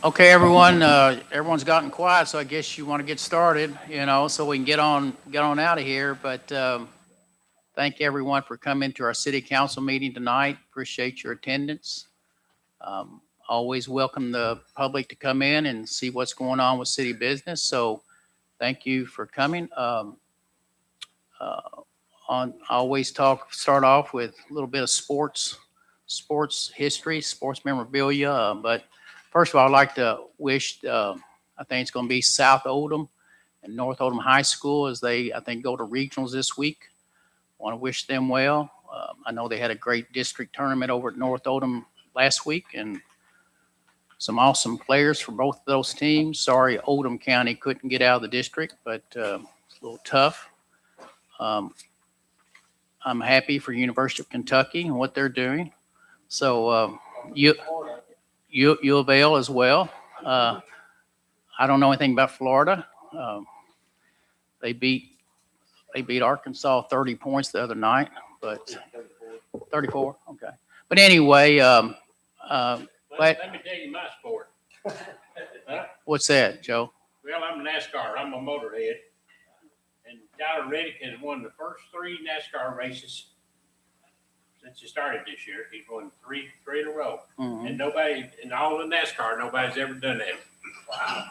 Okay, everyone, everyone's gotten quiet, so I guess you want to get started, so we can get on out of here. But thank everyone for coming to our city council meeting tonight. Appreciate your attendance. Always welcome the public to come in and see what's going on with city business. So thank you for coming. I always start off with a little bit of sports history, sports memorabilia. But first of all, I'd like to wish, I think it's going to be South Oldham and North Oldham High School as they, I think, go to regionals this week. I want to wish them well. I know they had a great district tournament over at North Oldham last week and some awesome players for both of those teams. Sorry, Oldham County couldn't get out of the district, but it's a little tough. I'm happy for University of Kentucky and what they're doing. So U of L as well. I don't know anything about Florida. They beat Arkansas 30 points the other night, but 34. Okay. But anyway, let me tell you my sport. What's that, Joe? Well, I'm NASCAR. I'm a motorhead. And Tyler Reddick has won the first 3 NASCAR races since it started this year. He's won three in a row. Mm-hmm. And nobody, in all of NASCAR, nobody's ever done that. Wow.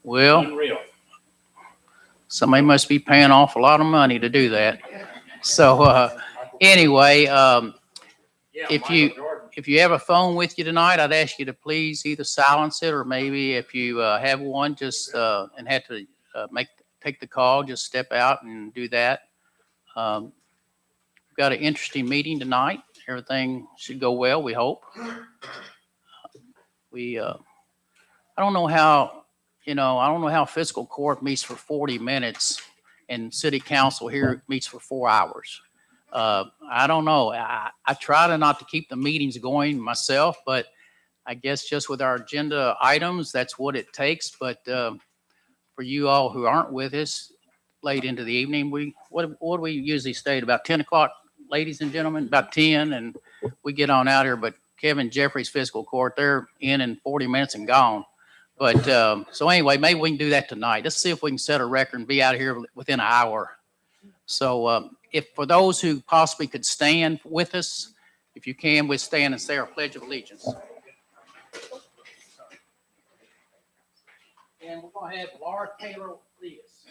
Well, unreal. Somebody must be paying off a lot of money to do that. So anyway, if you have a phone with you tonight, I'd ask you to please either silence it or maybe if you have one, just and had to take the call, just step out and do that. We've got an interesting meeting tonight. Everything should go well, we hope. I don't know how fiscal court meets for 40 minutes and city council here meets for 4 hours. I don't know. I try not to keep the meetings going myself, but I guess just with our agenda items, that's what it takes. But for you all who aren't with us late into the evening, what do we usually stay at about 10 o'clock, ladies and gentlemen? About 10, and we get on out here. But Kevin Jeffrey's fiscal court, they're in 40 minutes and gone. But so anyway, maybe we can do that tonight. Let's see if we can set a record and be out here within an hour. So if for those who possibly could stand with us, if you can, we'll stand and say our Pledge of Allegiance. And we're going to have Laura Taylor lead us.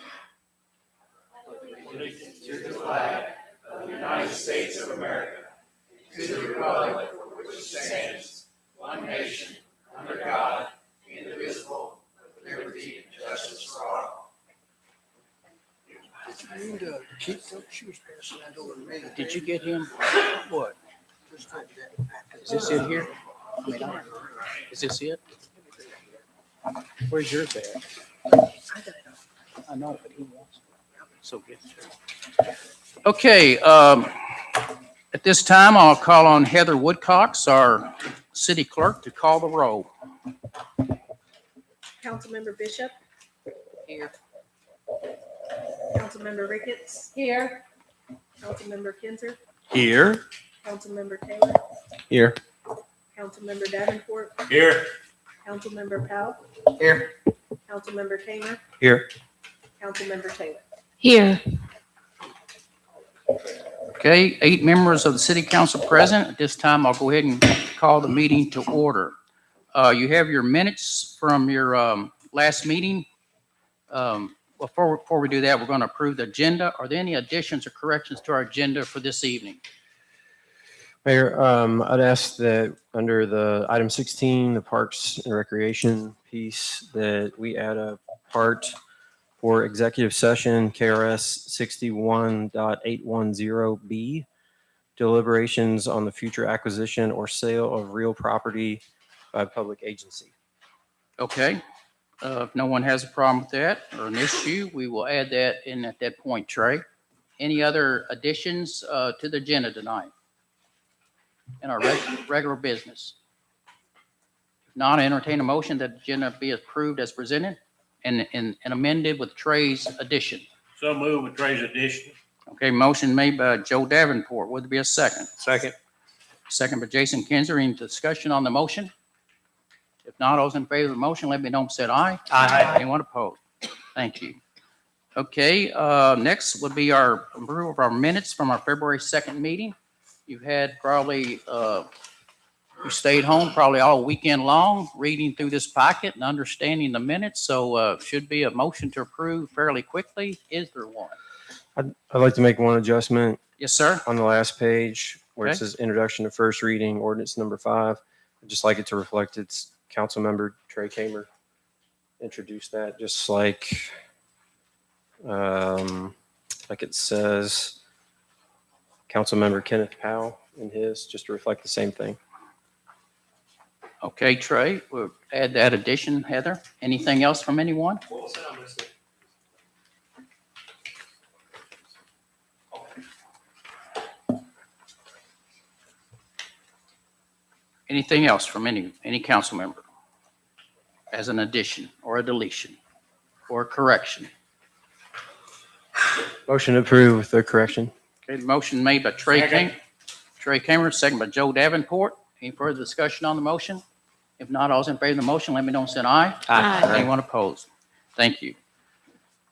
Allegiance to the flag of the United States of America, to the republic for which it stands, one nation, under God, indivisible, with liberty and justice for all. Did you get him? What? Is this it here? Is this it? Where's yours at? I know, but he wants it. So get it. Okay. At this time, I'll call on Heather Woodcox, our city clerk, to call the roll. Councilmember Bishop. Here. Councilmember Ricketts. Here. Councilmember Kinzer. Here. Councilmember Taylor. Here. Councilmember Davenport. Here. Councilmember Powell. Here. Councilmember Tamer. Here. Councilmember Taylor. Here. Okay, 8 members of the city council present. At this time, I'll go ahead and call the meeting to order. You have your minutes from your last meeting. Before we do that, we're going to approve the agenda. Are there any additions or corrections to our agenda for this evening? Mayor, I'd ask that under the item 16, the Parks and Recreation piece, that we add a part for executive session, KRS 61.810B, deliberations on the future acquisition or sale of real property by public agency. Okay. If no one has a problem with that or an issue, we will add that in at that point, Trey. Any other additions to the agenda tonight in our regular business? If not, I entertain a motion that the agenda be approved as presented and amended with Trey's addition. So move with Trey's addition. Okay, motion made by Joe Davenport. Would there be a second? Second. Second by Jason Kinzer. Any discussion on the motion? If not, all those in favor of the motion, let me know by saying aye. Aye. Anyone opposed? Thank you. Okay, next would be our approval of our minutes from our February 2nd meeting. You've had probably, you stayed home probably all weekend long, reading through this packet and understanding the minutes. So should be a motion to approve fairly quickly. Is there one? I'd like to make one adjustment Yes, sir. on the last page where it Okay. says introduction to first reading, ordinance number 5. I'd just like it to reflect its council member Trey Kamer introduced that, just like it says council member Kenneth Powell in his, just to reflect the same thing. Okay, Trey, we'll add that addition. Heather, anything else from anyone? What was that on this? Anything else from any council member as an addition or a deletion or a correction? Motion approved with the correction. Okay, the motion made by Trey Second. Kamer, second by Joe Davenport. Any further discussion on the motion? If not, all those in favor of the motion, let me know and say aye. Aye. Anyone opposed? Thank you.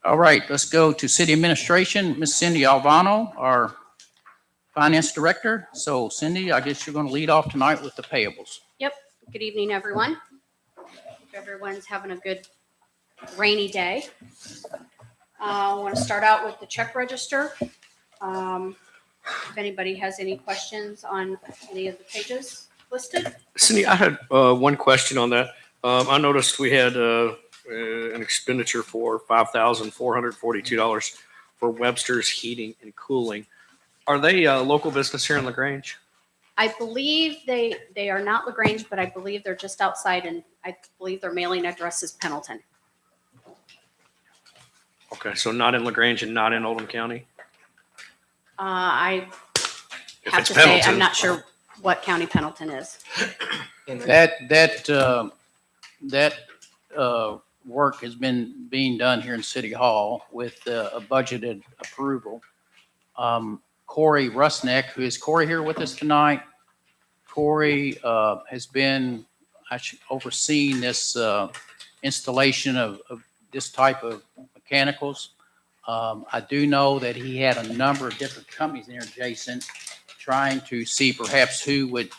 All right, let's go to city administration. Ms. Cindy Alvano, our finance director. So Cindy, I guess you're going to lead off tonight with the payables. Yep. Good evening, everyone. Hope everyone's having a good rainy day. I want to start out with the check register. If anybody has any questions on any of the pages listed. Cindy, I had one question on that. I noticed we had an expenditure for $5,442 for Webster's Heating and Cooling. Are they a local business here in LaGrange? I believe they are not LaGrange, but I believe they're just outside, and I believe their mailing address is Pendleton. Okay, so not in LaGrange and not in Oldham County? I If have it's to say, Pendleton. I'm not sure what county Pendleton is. That work has been being done here in City Hall with a budgeted approval. Corey Rusnick, who is Corey here with us tonight? Corey has been actually overseeing this installation of this type of mechanicals. I do know that he had a number of different companies in here, Jason, trying to see perhaps who would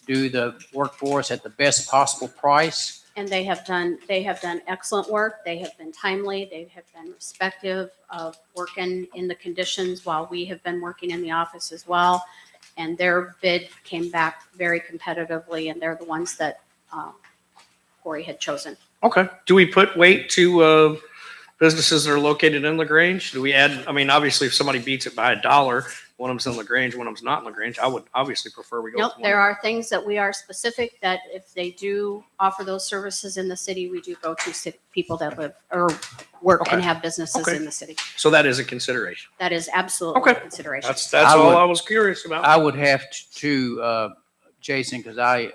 do the work for us at the best possible price. And they have done excellent work. They have been timely. They have been respective of working in the conditions while we have been working in the office as well. And their bid came back very competitively, and they're the ones that Corey had chosen. Okay. Do we put weight to businesses that are located in LaGrange? Do we add, I mean, obviously if somebody beats it by $1, one of them's in LaGrange, one of them's not in LaGrange, I would obviously prefer we go Nope, with there one. are things that we are specific that if they do offer those services in the city, we do go to people that live or work and Okay. have businesses Okay. in the city. So that is a consideration. That is absolutely a Okay. consideration. That's I all would- I was curious about. I would have to Jason, because I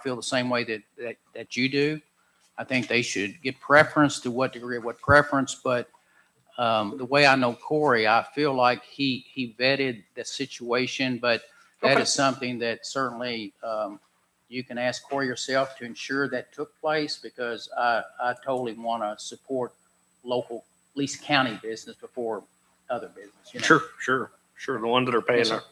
feel the same way that you do. I think they should get preference. To what degree, what preference, but the way I know Corey, I feel like he vetted the situation, but that Okay. is something that certainly you can ask Corey yourself to ensure that took place, because I totally want to support local, at least county business before other business. You know? Sure. The ones that are paying Yes, sir.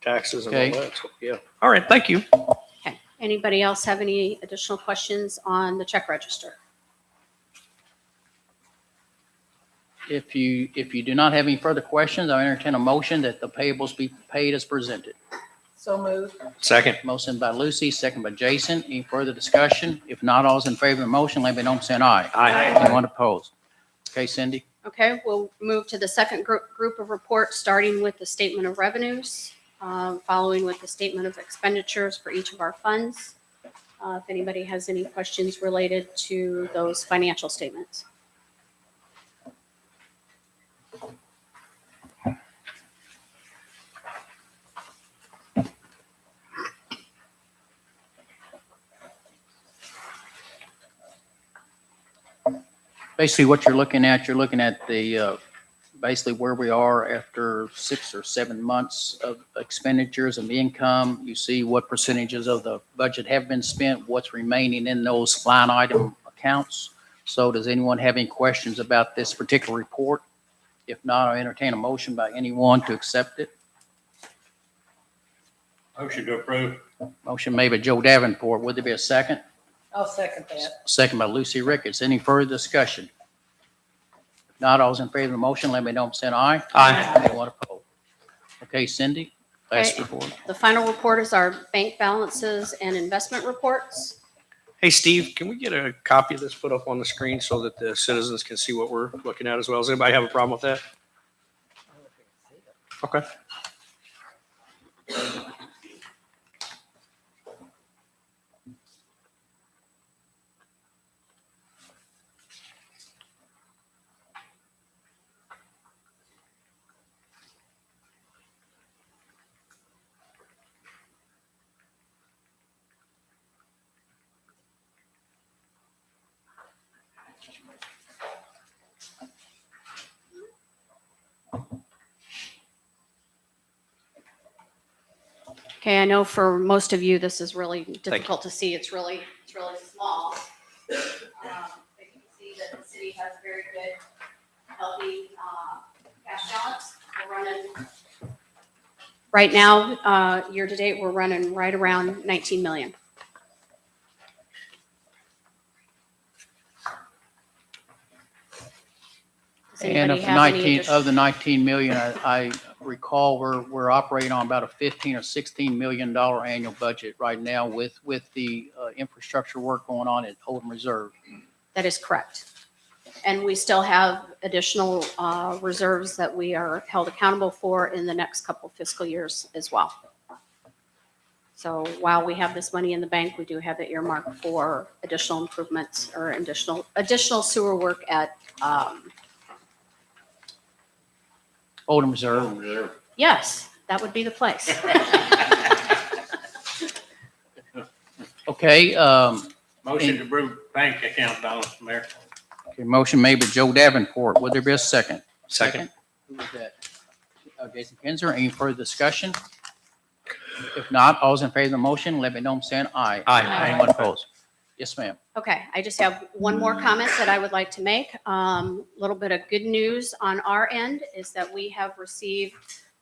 their taxes and Okay. all that. So, yeah. All right. Thank you. Okay. Anybody else have any additional questions on the check register? If you do not have any further questions, I entertain a motion that the payables be paid as presented. So moved. Second. Motion by Lucy, second by Jason. Any further discussion? If not, all is in favor of the motion, let me know by saying aye. Aye. Anyone opposed? Okay, Cindy? Okay, we'll move to the second group of reports, starting with the statement of revenues, following with the statement of expenditures for each of our funds. If anybody has any questions related to those financial statements. Basically, what you're looking at the basically where we are after 6 or 7 months of expenditures and income. You see what percentages of the budget have been spent, what's remaining in those line item accounts. So does anyone have any questions about this particular report? If not, I'll entertain a motion by anyone to accept it. Motion to approve. Motion made by Joe Davenport. Would there be a second? I'll second that. Second by Lucy Ricketts. Any further discussion? If not, all those in favor of the motion, let me know by saying aye. Aye. Anyone opposed? Okay, Cindy, last Okay. report. The final report is our bank balances and investment reports. Hey, Steve, can we get a copy of this put up on the screen so that the citizens can see what we're looking at as well? Does anybody have a problem with that? Okay. Okay, I know for most of you, this is really difficult to see. It's really small. But you can see that the city has a very good, healthy cash balance. We're running, right now, year to date, we're running right around 19 million. Does And anybody of have any 19, additional- of the 19 million, I recall we're operating on about a 15 or 16 million dollar annual budget right now with the infrastructure work going on at Oldham Reserve. That is correct. And we still have additional reserves that we are held accountable for in the next couple fiscal years as well. So while we have this money in the bank, we do have it earmarked for additional improvements or additional sewer work at, Oldham Reserve. yes, that would be the place. Okay, Motion to approve bank account balance, Mayor. okay, motion made by Joe Davenport. Would there be a second? Second. Who was that? Jason Kinzer. Any further discussion? If not, all those in favor of the motion, let me know by saying aye. Aye. Anyone opposed? Yes, ma'am. Okay, I just have one more comment that I would like to make. Little bit of good news on our end is that we have received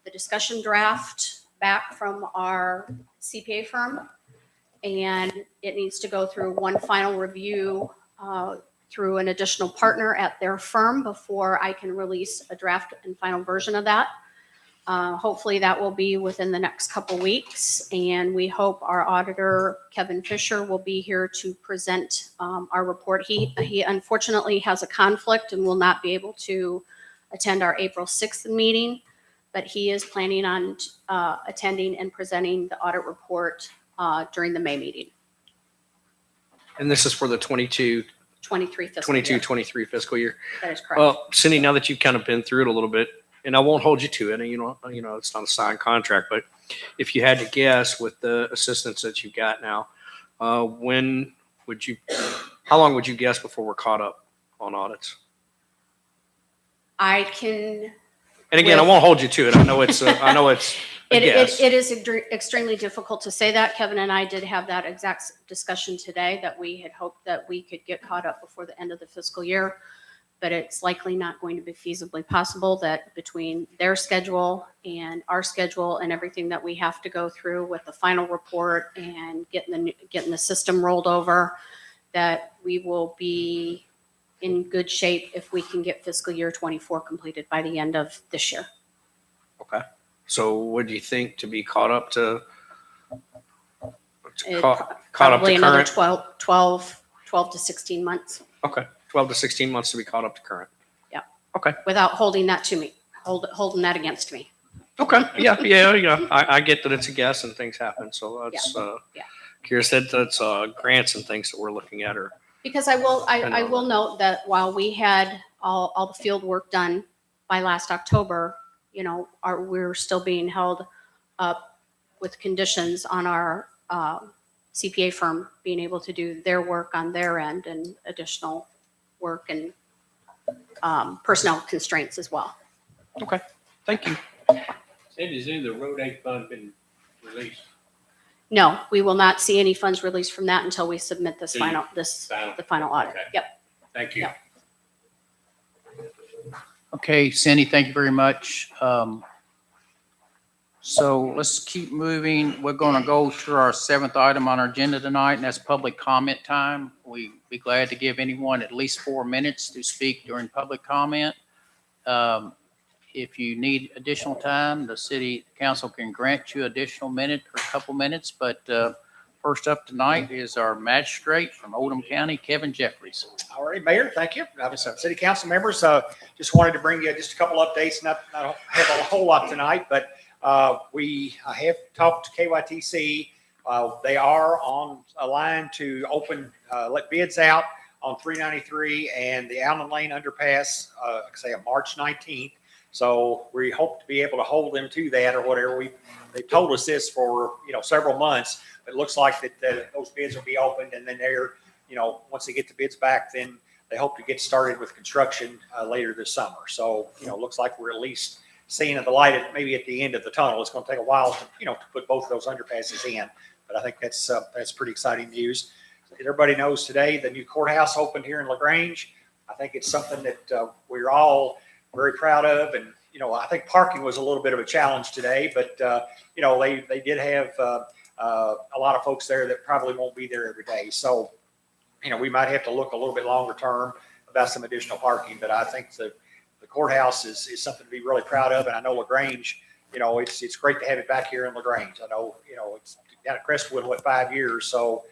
the discussion draft back from our CPA firm. And it needs to go through one final review through an additional partner at their firm before I can release a draft and final version of that. Hopefully that will be within the next couple weeks, and we hope our auditor, Kevin Fisher, will be here to present our report. He unfortunately has a conflict and will not be able to attend our April 6th meeting, but he is planning on attending and presenting the audit report during the May meeting, And this is for the 23 fiscal year. 23 fiscal year. That is correct. Well, Cindy, now that you've kind of been through it a little bit, and I won't hold you to it, and you know, it's not a signed contract, but if you had to guess with the assistance that you've got now, how long would you guess before we're caught up on audits? I can. And again, I won't hold you to it. I know it's a guess. It is extremely difficult to say that. Kevin and I did have that exact discussion today, that we had hoped that we could get caught up before the end of the fiscal year. But it's likely not going to be feasibly possible, that between their schedule and our schedule and everything that we have to go through with the final report and getting the system rolled over, that we will be in good shape if we can get fiscal year 24 completed by the end of this year. Okay. So what do you think to be caught up to It caught up Probably to another current? 12 to 16 months Okay. 12 to 16 months to be caught up to current. without holding that to me, holding that against me. Okay. Yeah. I get that it's a guess and things happen. So that's Yeah. curious that that's grants and things that we're looking at are Because I will note that while we had all the field work done by last October, we're still being held up with conditions on our CPA firm being able to do their work on their end, and additional work and personnel constraints as well. Okay, thank you. Cindy, has any of the road aid fund been released? No, we will not see any funds released from that until we submit this So you- the final audit. Okay. Yep. Thank you. Yeah. Okay, Cindy, thank you very much. So let's keep moving. We're going to go to our 7th item on our agenda tonight, and that's public comment time. We'd be glad to give anyone at least 4 minutes to speak during public comment. If you need additional time, the city council can grant you additional minute or a couple minutes, but first up tonight is our magistrate from Oldham County, Kevin Jeffries. All right, Mayor, thank you. Yes, sir. City council members, just wanted to bring you just a couple updates, not have a whole lot tonight, but I have talked to KYTC. They are on a line to let bids out on 393 and the Allen Lane underpass, say on March 19th. So we hope to be able to hold them to that or whatever. They told us this for, several months. It looks like that those bids will be opened, and then once they get the bids back, then they hope to get started with construction later this summer. So, looks like we're at least seeing the light maybe at the end of the tunnel. It's going to take a while to put both of those underpasses in, but I think that's pretty exciting news. Everybody knows today the new courthouse opened here in LaGrange. I think it's something that we're all very proud of, and I think parking was a little bit of a challenge today, but they did have a lot of folks there that probably won't be there every day. So, we might have to look a little bit longer term about some additional parking, but I think the courthouse is something to be really proud of. And I know LaGrange, it's great to have it back here in LaGrange. I know, it's down at Crestwood, 5 years. So,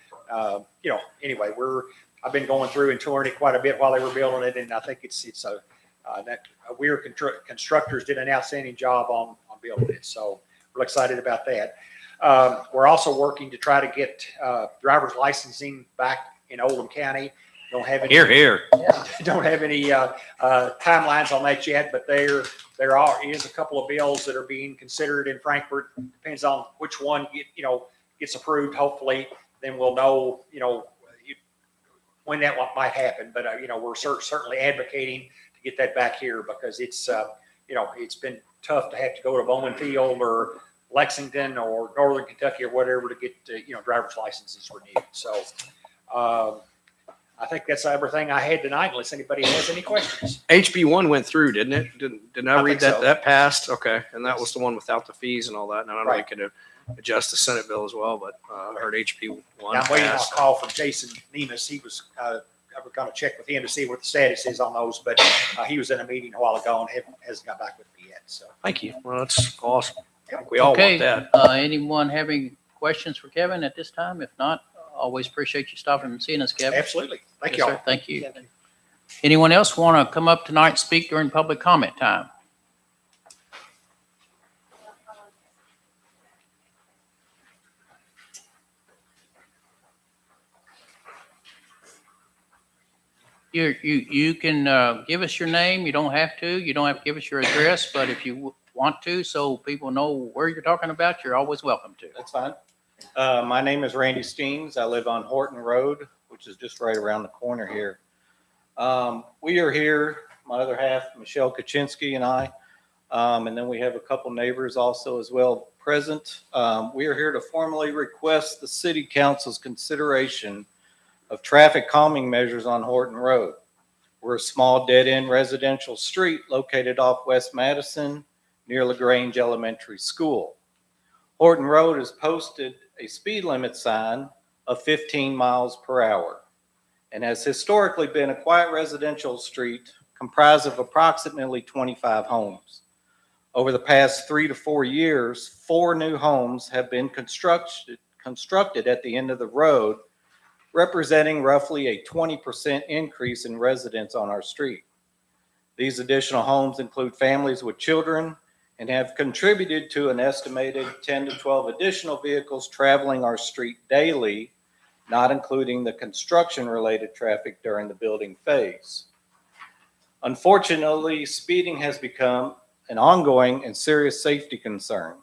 anyway, I've been going through and touring it quite a bit while they were building it. And I think constructors did an outstanding job on building it. So we're excited about that. We're also working to try to get driver's licensing back in Oldham County. Don't have any timelines on that yet, but there is a couple of bills that are being considered in Frankfurt. Depends on which one gets approved. Hopefully, then we'll know when that might happen. But we're certainly advocating to get that back here because it's been tough to have to go to Bowman Field or Lexington or Northern Kentucky or whatever to get driver's licenses renewed. So I think that's everything I had tonight, unless anybody has any questions. HB1 went through, didn't it? Didn't I I read think that? so. That passed. Okay. And that was the one without the fees and all that. And I don't know if Right. you could adjust the Senate bill as well, but I heard HB1 I'm waiting on a passed. call from Jason Nemus. He was, I was going to check with him to see what the status is on those, but he was in a meeting a while ago and hasn't got back with me yet. So. Thank you. Well, that's awesome. I think we all Okay, want that. anyone having questions for Kevin at this time? If not, always appreciate you stopping and seeing us, Kevin. Absolutely. Thank Yes, you sir. all. Thank you. Anyone else want to come up tonight and speak during public comment time? You can give us your name. You don't have to. You don't have to give us your address, but if you want to, so people know where you're talking about, you're always welcome to. That's fine. My name is Randy Steens. I live on Horton Road, which is just right around the corner here. We are here, my other half, Michelle Kaczynski and I, and then we have a couple neighbors also as well present. We are here to formally request the city council's consideration of traffic calming measures on Horton Road. We're a small dead-end residential street located off West Madison near LaGrange Elementary School. Horton Road has posted a speed limit sign of 15 miles per hour and has historically been a quiet residential street comprised of approximately 25 homes. Over the past 3 to 4 years, 4 new homes have been constructed at the end of the road, representing roughly a 20% increase in residents on our street. These additional homes include families with children and have contributed to an estimated 10 to 12 additional vehicles traveling our street daily, not including the construction-related traffic during the building phase. Unfortunately, speeding has become an ongoing and serious safety concern.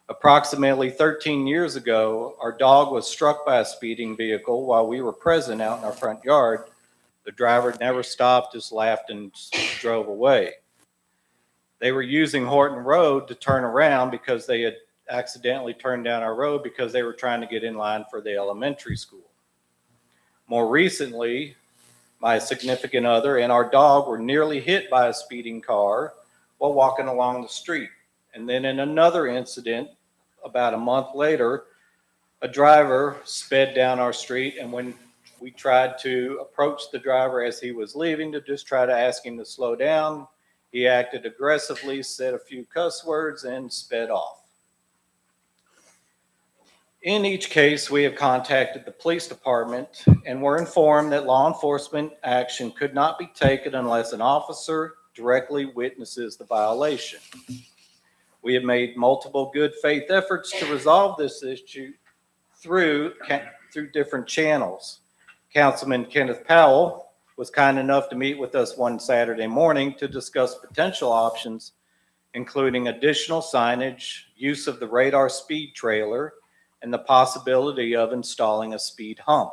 Approximately 13 years ago, our dog was struck by a speeding vehicle while we were present out in our front yard. The driver never stopped, just laughed and drove away. They were using Horton Road to turn around because they had accidentally turned down our road because they were trying to get in line for the elementary school. More recently, my significant other and our dog were nearly hit by a speeding car while walking along the street. And then in another incident, about a month later, a driver sped down our street, and when we tried to approach the driver as he was leaving to just try to ask him to slow down, he acted aggressively, said a few cuss words, and sped off. In each case, we have contacted the police department and were informed that law enforcement action could not be taken unless an officer directly witnesses the violation. We have made multiple good faith efforts to resolve this issue through different channels. Councilman Kenneth Powell was kind enough to meet with us one Saturday morning to discuss potential options, including additional signage, use of the radar speed trailer, and the possibility of installing a speed hump.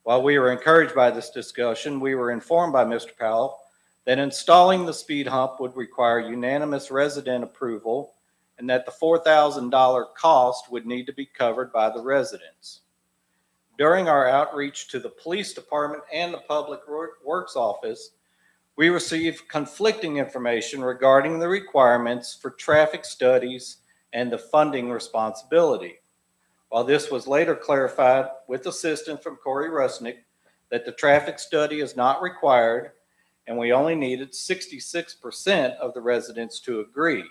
While we were encouraged by this discussion, we were informed by Mr. Powell that installing the speed hump would require unanimous resident approval and that the $4,000 cost would need to be covered by the residents. During our outreach to the police department and the public works office, we received conflicting information regarding the requirements for traffic studies and the funding responsibility. While this was later clarified with assistance from Corey Rusnick that the traffic study is not required and we only needed 66% of the residents to agree.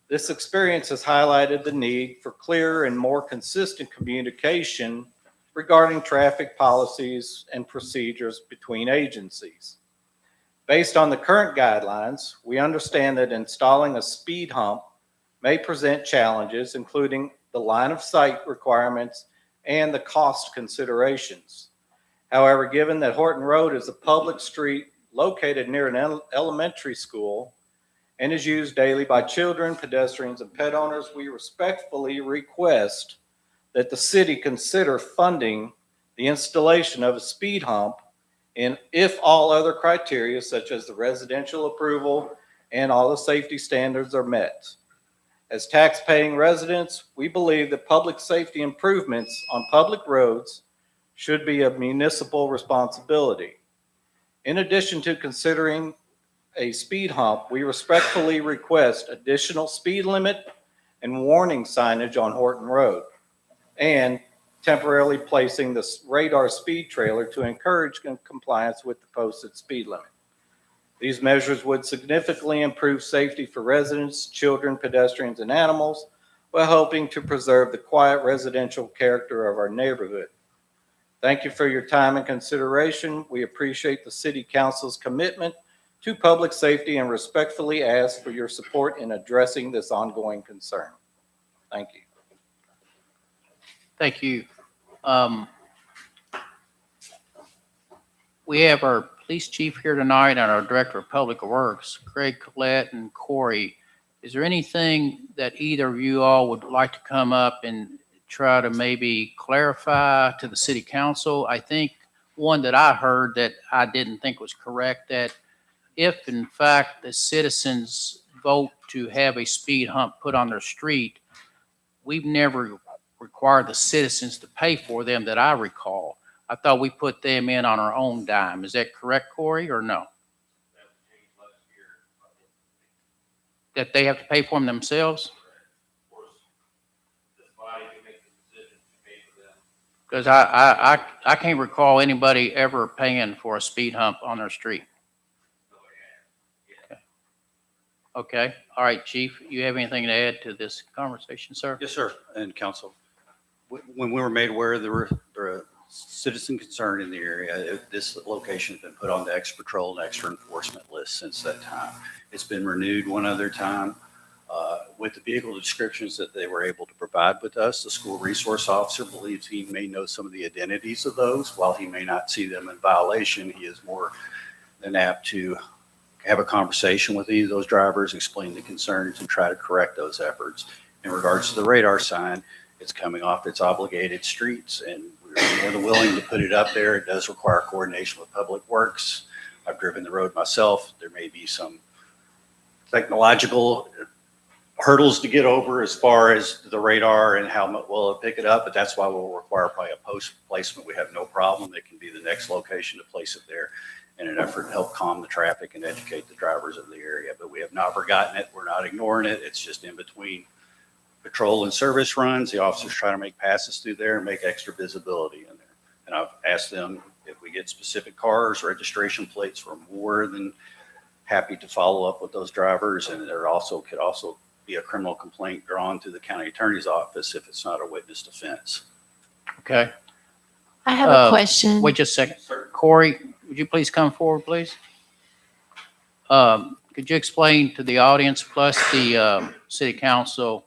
This experience has highlighted the need for clearer and more consistent communication regarding traffic policies and procedures between agencies. Based on the current guidelines, we understand that installing a speed hump may present challenges, including the line of sight requirements and the cost considerations. However, given that Horton Road is a public street located near an elementary school and is used daily by children, pedestrians, and pet owners, we respectfully request that the city consider funding the installation of a speed hump, and if all other criteria such as the residential approval and all the safety standards are met. As tax-paying residents, we believe that public safety improvements on public roads should be a municipal responsibility. In addition to considering a speed hump, we respectfully request additional speed limit and warning signage on Horton Road, and temporarily placing the radar speed trailer to encourage compliance with the posted speed limit. These measures would significantly improve safety for residents, children, pedestrians, and animals, while helping to preserve the quiet residential character of our neighborhood. Thank you for your time and consideration. We appreciate the City Council's commitment to public safety and respectfully ask for your support in addressing this ongoing concern. Thank you. Thank you. We have our police chief here tonight and our director of public works, Craig Collette and Corey. Is there anything that either of you all would like to come up and try to maybe clarify to the city council? I think one that I heard that I didn't think was correct, that if in fact the citizens vote to have a speed hump put on their street, we've never required the citizens to pay for them that I recall. I thought we put them in on our own dime. Is that correct, Corey, or no? That they have to pay for them themselves? Because I can't recall anybody ever paying for a speed hump on their street. Okay. All right, Chief, you have anything to add to this conversation, sir? Yes, sir, and council. When we were made aware there were citizen concern in the area, this location has been put on the extra patrol and extra enforcement list since that time. It's been renewed one other time. With the vehicle descriptions that they were able to provide with us, the school resource officer believes he may know some of the identities of those. While he may not see them in violation, he is more than apt to have a conversation with any of those drivers, explain the concerns, and try to correct those efforts. In regards to the radar sign, it's coming off its obligated streets, and we're more than willing to put it up there. It does require coordination with Public Works. I've driven the road myself. There may be some technological hurdles to get over as far as the radar and how much will it pick it up, but that's why we'll require probably a post placement. We have no problem. It can be the next location to place it there in an effort to help calm the traffic and educate the drivers of the area. But we have not forgotten it. We're not ignoring it. It's just in between patrol and service runs. The officers try to make passes through there and make extra visibility in there. And I've asked them if we get specific cars, registration plates, we're more than happy to follow up with those drivers. And there could also be a criminal complaint drawn to the county attorney's office if it's not a witnessed offense. Okay. I have a question. Wait just a second. Corey, would you please come forward, please? Could you explain to the audience plus the city council,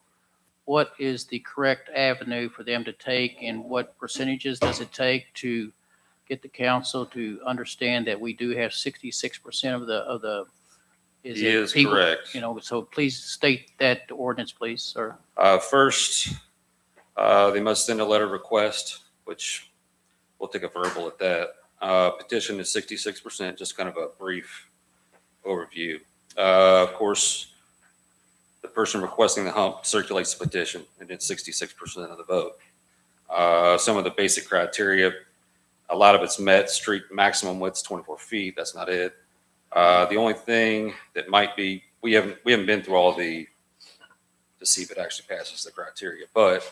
what is the correct avenue for them to take and what percentages does it take to get the council to understand that we do have 66% of the is it Is people? correct. You know, so please state that ordinance, please, sir. First, they must send a letter of request, which we'll take a verbal at that. Petition is 66%, just kind of a brief overview. Of course, the person requesting the hump circulates the petition and it's 66% of the vote. Some of the basic criteria, a lot of it's met. Street maximum width's 24 feet. That's not it. The only thing that might be, we haven't been through all to see if it actually passes the criteria, but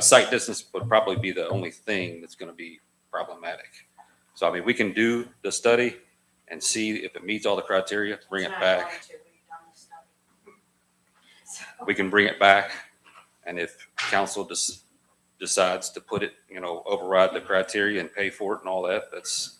site distance would probably be the only thing that's going to be problematic. So, I mean, we can do the study and see if it meets all the criteria, bring it back. We can bring it back. And if council decides to put it, override the criteria and pay for it and all that, that's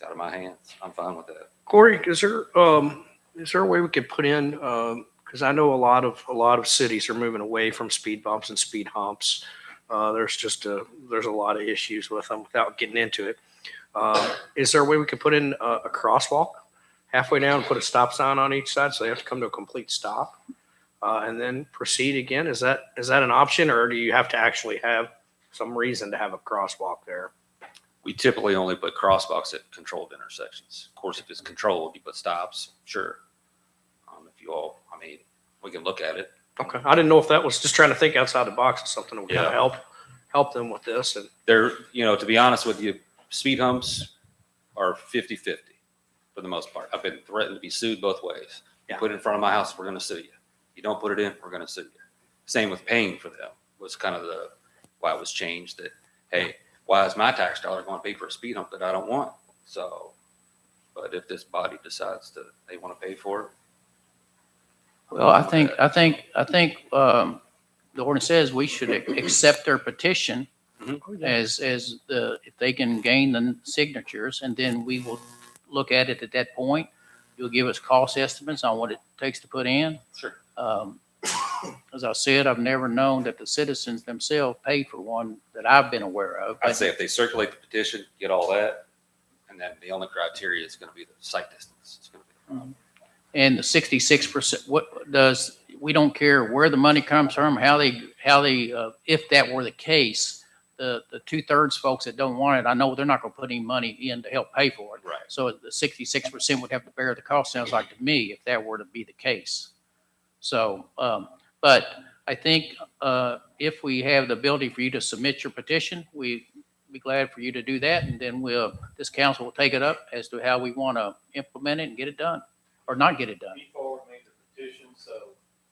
out of my hands. I'm fine with that. Corey, is there a way we could put in, because I know a lot of cities are moving away from speed bumps and speed humps. There's a lot of issues with them without getting into it. Is there a way we could put in a crosswalk halfway down and put a stop sign on each side so they have to come to a complete stop and then proceed again? Is that an option, or do you have to actually have some reason to have a crosswalk there? We typically only put crosswalks at controlled intersections. Of course, if it's controlled, you put stops, sure. We can look at it. Okay, I didn't know if that was just trying to think outside the box or something that would kind of help them with this. And To be honest with you, speed humps are 50-50 for the most part. I've been threatened to be sued both ways. You put it in front of my house, we're going to sue you. You don't put it in, we're going to sue you. Same with paying for them was kind of why it was changed that, hey, why is my tax dollar going to pay for a speed hump that I don't want? So, but if this body decides they want to pay for it. Well, I think the ordinance says we should accept their petition as if they can gain the signatures, and then we will look at it at that point. You'll give us cost estimates on what it takes to put in. Sure. As I said, I've never known that the citizens themselves pay for one that I've been aware of. I'd say if they circulate the petition, get all that, and then the only criteria is going to be the site distance. It's going to be the problem. And the 66%, we don't care where the money comes from, how they, if that were the case, the 2/3 folks that don't want it, I know they're not going to put any money in to help pay for it. Right. So the 66% would have to bear the cost, sounds like to me, if that were to be the case. So, but I think if we have the ability for you to submit your petition, we'd be glad for you to do that. And then this council will take it up as to how we want to implement it and get it done or not get it done. Forward made the petition, so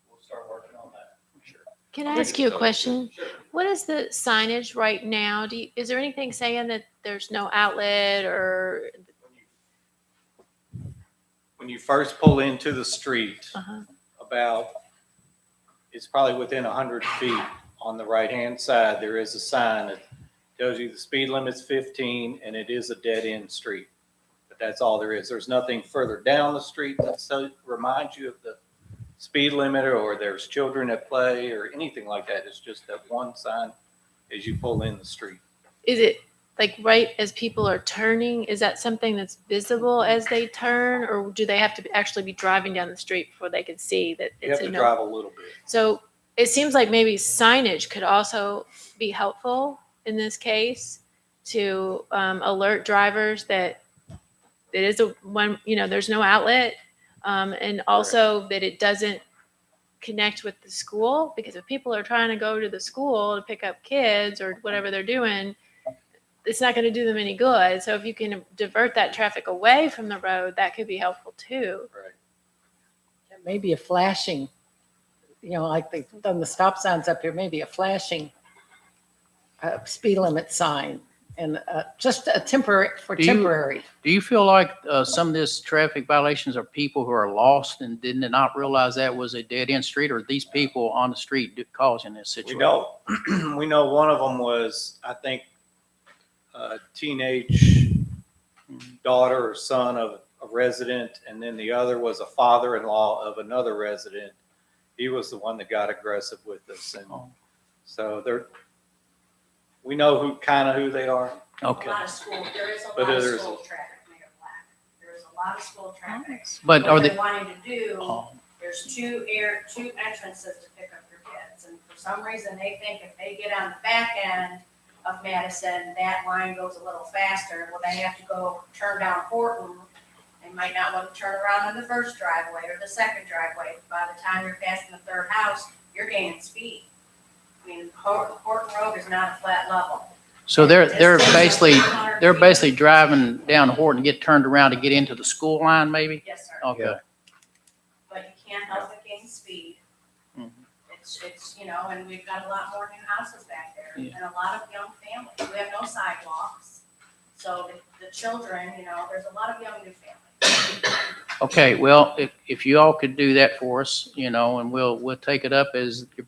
we'll start working on that. Sure. Can I ask you a question? What is the signage right now? Is there anything saying that there's no outlet or? When you first pull into the street, Uh-huh. it's probably within 100 feet on the right-hand side, there is a sign that tells you the speed limit's 15 and it is a dead-end street. But that's all there is. There's nothing further down the street that reminds you of the speed limit or there's children at play or anything like that. It's just that one sign as you pull in the street. Is it like right as people are turning? Is that something that's visible as they turn, or do they have to actually be driving down the street before they can see that You have it's to a no? drive a little bit. So it seems like maybe signage could also be helpful in this case to alert drivers that it is a one, there's no outlet. And also that it doesn't connect with the school, because if people are trying to go to the school to pick up kids or whatever they're doing, it's not going to do them any good. So if you can divert that traffic away from the road, that could be helpful too. Maybe a flashing, like they've done the stop signs up here, maybe a flashing speed limit sign and just a temporary, temporary. Do you feel like some of this traffic violations are people who are lost and did not realize that was a dead end street, or are these people on the street causing this We situation? know one of them was, I think, a teenage daughter or son of a resident, and then the other was a father-in-law of another resident. He was the one that got aggressive with us, and so we know who they are. Okay. A lot of school, there is a But lot of there's school traffic, Mayor Black. There's a lot of school traffic. But are What they, they're wanting to do, oh, there's two entrances to pick up your kids. And for some reason, they think if they get on the back end of Madison, that line goes a little faster. Well, they have to go turn down Horton. They might not want to turn around on the first driveway or the second driveway. By the time you're passing the third house, you're gaining speed. I mean, Horton Road is not a flat level. so they're basically driving down Horton, get turned around to get into the school line, maybe? Yes, sir. Okay. But you can't help but gain speed. Mhm. It's, and we've got a lot more new houses back there Yeah. and a lot of young families. We have no sidewalks. So the children, there's a lot of young new families. Okay, well, if you all could do that for us, and we'll take it up as your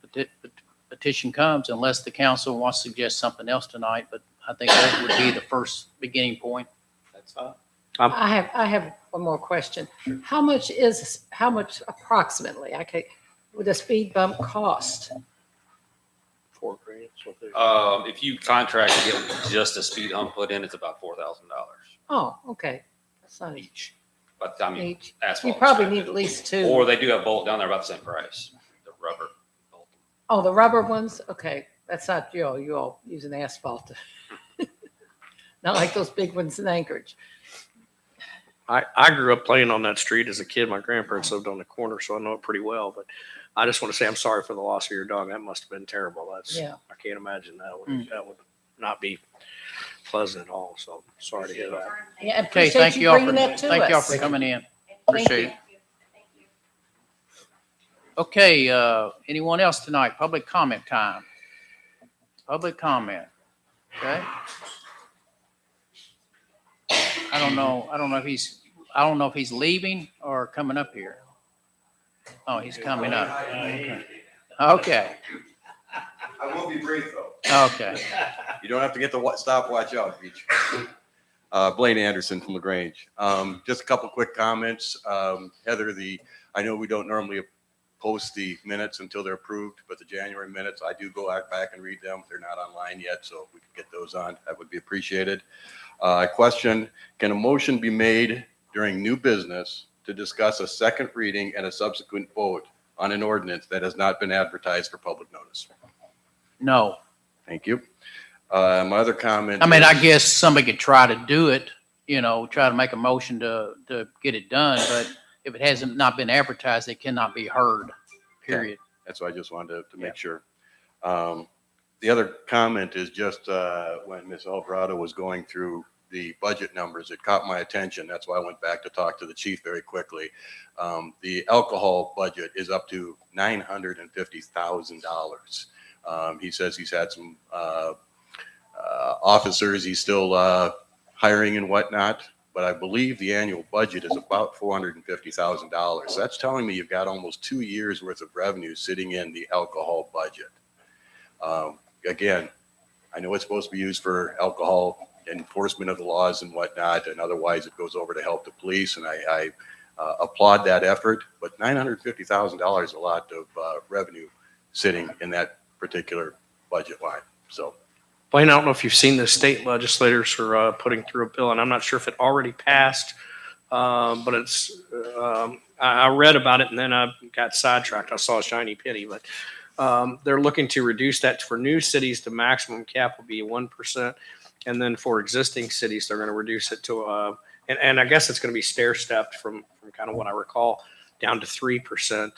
petition comes, unless the council wants to suggest something else tonight, but I think that would be the first beginning point. That's fine. I have one more question. How much approximately, would a speed bump cost? $4,000. If you contract to get just a speed hump put in, it's about $4,000 Oh, okay. That's not each. each. But I mean, Each. asphalt. You probably is need at least two. Or they do have bolt down there about the same price, the rubber bolt. Oh, the rubber ones? Okay. That's not you all using asphalt. Not like those big ones in Anchorage. I grew up playing on that street as a kid. My grandparents lived on the corner, so I know it pretty well. But I just want to say I'm sorry for the loss of your dog. That must have been terrible. Yeah. I can't imagine that would not be pleasant at all. So sorry to hear that. Yeah, I Okay, appreciate thank you you all bringing that to thank y'all us. for coming in. Thank Appreciate you. it. Okay, anyone else tonight? Public comment time. Public comment. Okay. I don't know if he's leaving or coming up here. Oh, he's coming up. Okay. I will be brief though. Okay. You don't have to get the stopwatch out, Beach. Blaine Anderson from LaGrange. Just a couple quick comments. Heather, I know we don't normally post the minutes until they're approved, but the January minutes, I do go back and read them. They're not online yet, so if we could get those on, that would be appreciated. Question, can a motion be made during new business to discuss a second reading and a subsequent vote on an ordinance that has not been advertised for public notice? No. Thank you. My other comment. I mean, I is- guess somebody could try to do it, try to make a motion to get it done, but if it hasn't not been advertised, it cannot be heard, period. That's why I just wanted to make sure. The other comment is just when Ms. Alvarado was going through the budget numbers, it caught my attention. That's why I went back to talk to the chief very quickly. The alcohol budget is up to $950,000. He says he's had some officers he's still hiring and whatnot, but I believe the annual budget is about $450,000. So that's telling me you've got almost 2 years worth of revenue sitting in the alcohol budget. Again, I know it's supposed to be used for alcohol enforcement of the laws and whatnot, and otherwise it goes over to help the police, and I applaud that effort, but $950,000 is a lot of revenue sitting in that particular budget line. So Blaine, I don't know if you've seen the state legislators are putting through a bill, and I'm not sure if it already passed, but it's, I read about it and then I got sidetracked. I saw a shiny penny, but they're looking to reduce that for new cities. The maximum cap will be 1%. And then for existing cities, they're going to reduce it to And I guess it's going to be stair stepped from kind of what I recall down to 3%.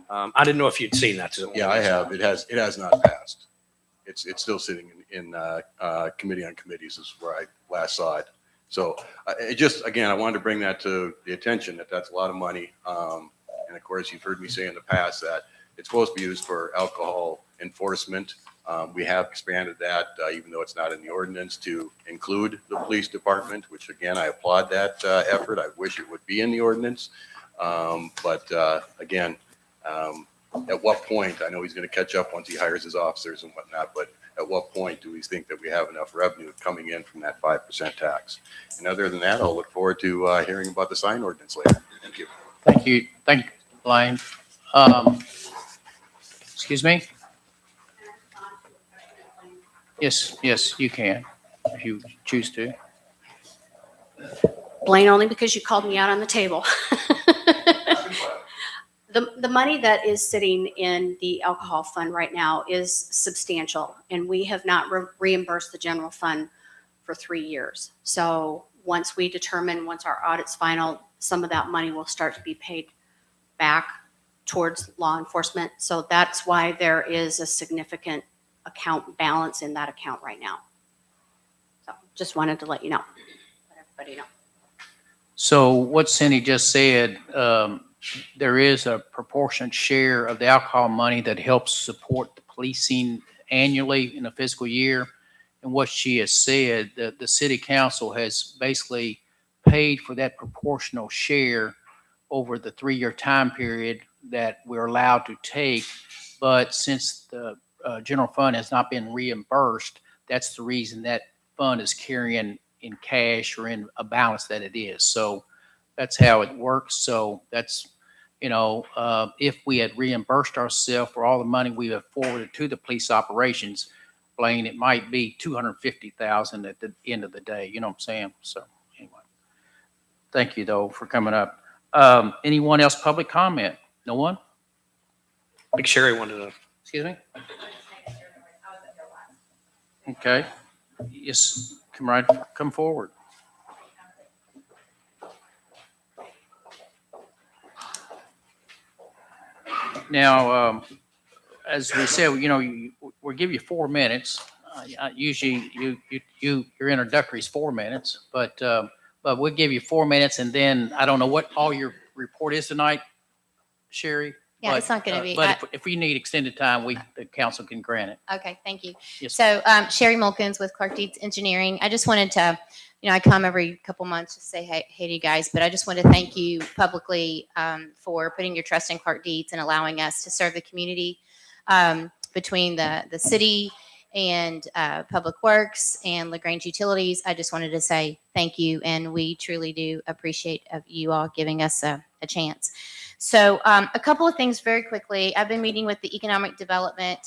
I didn't know if you'd seen that. Yeah, I have. It has not passed. It's still sitting in committee on committees is where I last saw it. So it just, again, I wanted to bring that to the attention that that's a lot of money. And of course, you've heard me say in the past that it's supposed to be used for alcohol enforcement. We have expanded that, even though it's not in the ordinance, to include the police department, which again, I applaud that effort. I wish it would be in the ordinance. But again, at what point, I know he's going to catch up once he hires his officers and whatnot, but at what point do we think that we have enough revenue coming in from that 5% tax? And other than that, I'll look forward to hearing about the sign ordinance later. Thank you. Thank you. Thank you, Blaine. Excuse me? Yes, you can, if you choose to. Blaine, only because you called me out on the table. The money that is sitting in the alcohol fund right now is substantial, and we have not reimbursed the general fund for 3 years. So once our audit's final, some of that money will start to be paid back towards law enforcement. So that's why there is a significant account balance in that account right now. So just wanted to let you know, let everybody know. So what Cindy just said, there is a proportionate share of the alcohol money that helps support the policing annually in a fiscal year. And what she has said, that the city council has basically paid for that proportional share over the 3-year time period that we're allowed to take. But since the general fund has not been reimbursed, that's the reason that fund is carrying in cash or in a balance that it is. So that's how it works. So that's, if we had reimbursed ourselves for all the money we have forwarded to the police operations, Blaine, it might be $250,000 at the end of the day. You know what I'm saying? So anyway, thank you though for coming up. Anyone else public comment? No one? I think Sherry wanted to. Excuse me? Okay. Yes, come forward. Now, as we said, we'll give you 4 minutes. Usually, your introductory is 4 minutes, but we'll give you 4 minutes, and then I don't know what all your report is tonight, Sherry. Yeah, but, it's not going to be. But if we need extended time, the council can grant it. Okay, thank you. Yes. So Sherry Mulkins with Clark Dietz Engineering. I just wanted to, I come every couple months to say hey to you guys, but I just want to thank you publicly for putting your trust in Clark Dietz and allowing us to serve the community between the city and Public Works and LaGrange Utilities. I just wanted to say thank you, and we truly do appreciate you all giving us a chance. So a couple of things very quickly. I've been meeting with the Economic Development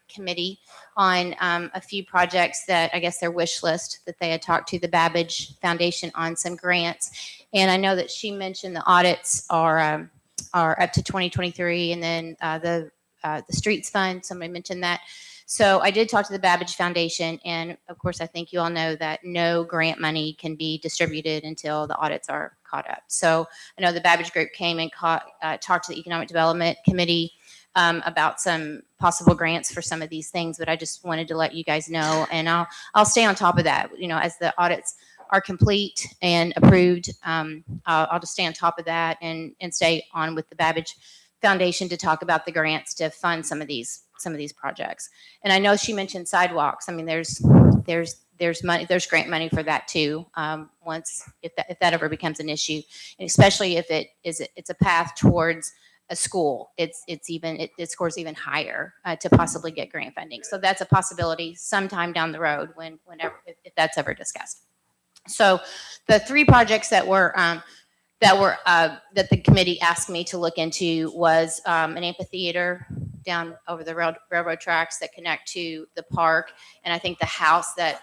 Committee on a few projects that I guess their wish list that they had talked to the Babbage Foundation on some grants. And I know that she mentioned the audits are up to 2023, and then the Streets Fund, somebody mentioned that. So I did talk to the Babbage Foundation, and of course, I think you all know that no grant money can be distributed until the audits are caught up. So I know the Babbage Group came and talked to the Economic Development Committee about some possible grants for some of these things, but I just wanted to let you guys know, and I'll stay on top of that. As the audits are complete and approved, I'll just stay on top of that and stay on with the Babbage Foundation to talk about the grants to fund some of these projects. And I know she mentioned sidewalks. I mean, there's money, there's grant money for that too. If that ever becomes an issue, and especially if it's a path towards a school, it scores even higher to possibly get grant funding. So that's a possibility sometime down the road whenever if that's ever discussed. So the 3 projects that the committee asked me to look into was an amphitheater down over the railroad tracks that connect to the park, and I think the house that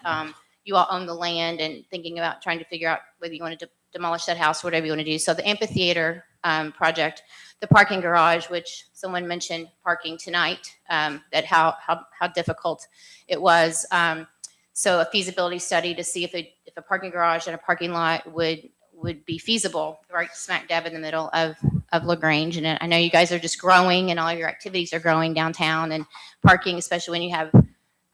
you all own the land and thinking about trying to figure out whether you want to demolish that house or whatever you want to do. So the amphitheater project, the parking garage, which someone mentioned parking tonight, that how difficult it was. So a feasibility study to see if a parking garage and a parking lot would would be feasible right smack dab in the middle of LaGrange. And I know you guys are just growing and all your activities are growing downtown, and parking, especially when you have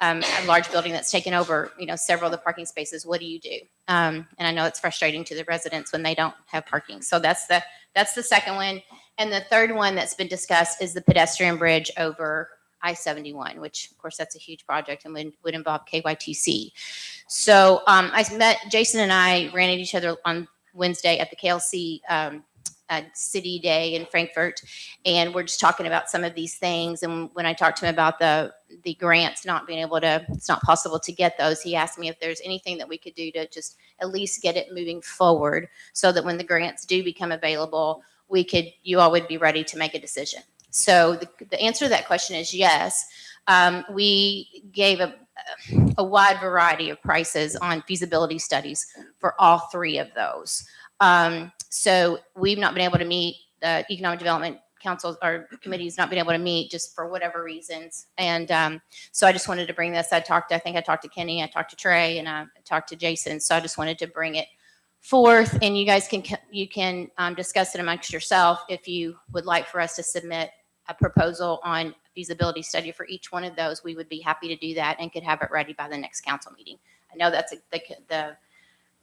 a large building that's taken over, several of the parking spaces. What do you do? And I know it's frustrating to the residents when they don't have parking. So that's the second one. And the third one that's been discussed is the pedestrian bridge over I-71, which of course that's a huge project and would involve KYTC. So Jason and I ran into each other on Wednesday at the KLC City Day in Frankfurt, and we're just talking about some of these things. And when I talked to him about the grants not being able to, it's not possible to get those, he asked me if there's anything that we could do to just at least get it moving forward, so that when the grants do become available, you all would be ready to make a decision. So the answer to that question is yes. We gave a wide variety of prices on feasibility studies for all three of those. So we've not been able to meet, the Economic Development Council or committee has not been able to meet just for whatever reasons. And so I just wanted to bring this. I think I talked to Kenny, I talked to Trey, and I talked to Jason. So I just wanted to bring it forth, and you guys can discuss it amongst yourself. If you would like for us to submit a proposal on feasibility study for each one of those, we would be happy to do that and could have it ready by the next council meeting. I know that's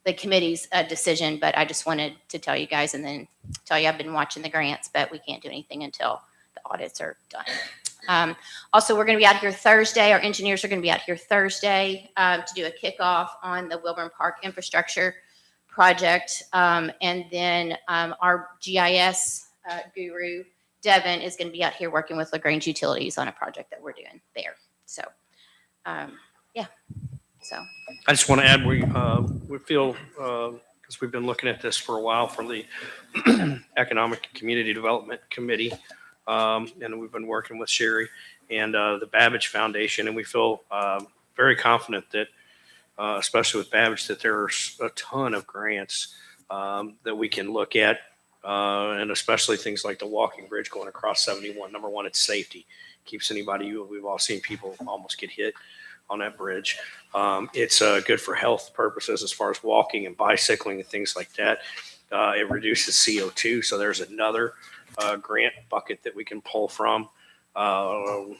the committee's decision, but I just wanted to tell you guys, and then tell you I've been watching the grants, but we can't do anything until the audits are done. Also, we're going to be out here Thursday. Our engineers are going to be out here Thursday to do a kickoff on the Wilburn Park infrastructure project. And then our GIS guru, Devin, is going to be out here working with LaGrange Utilities on a project that we're doing there. So, yeah. So I just want to add, we feel, because we've been looking at this for a while from the Economic and Community Development Committee, and we've been working with Sherry and the Babbage Foundation, and we feel very confident that, especially with Babbage, that there's a ton of grants that we can look at, and especially things like the walking bridge going across 71. Number one, it's safety. Keeps we've all seen people almost get hit on that bridge. It's good for health purposes as far as walking and bicycling and things like that. It reduces CO2, so there's another grant bucket that we can pull from. And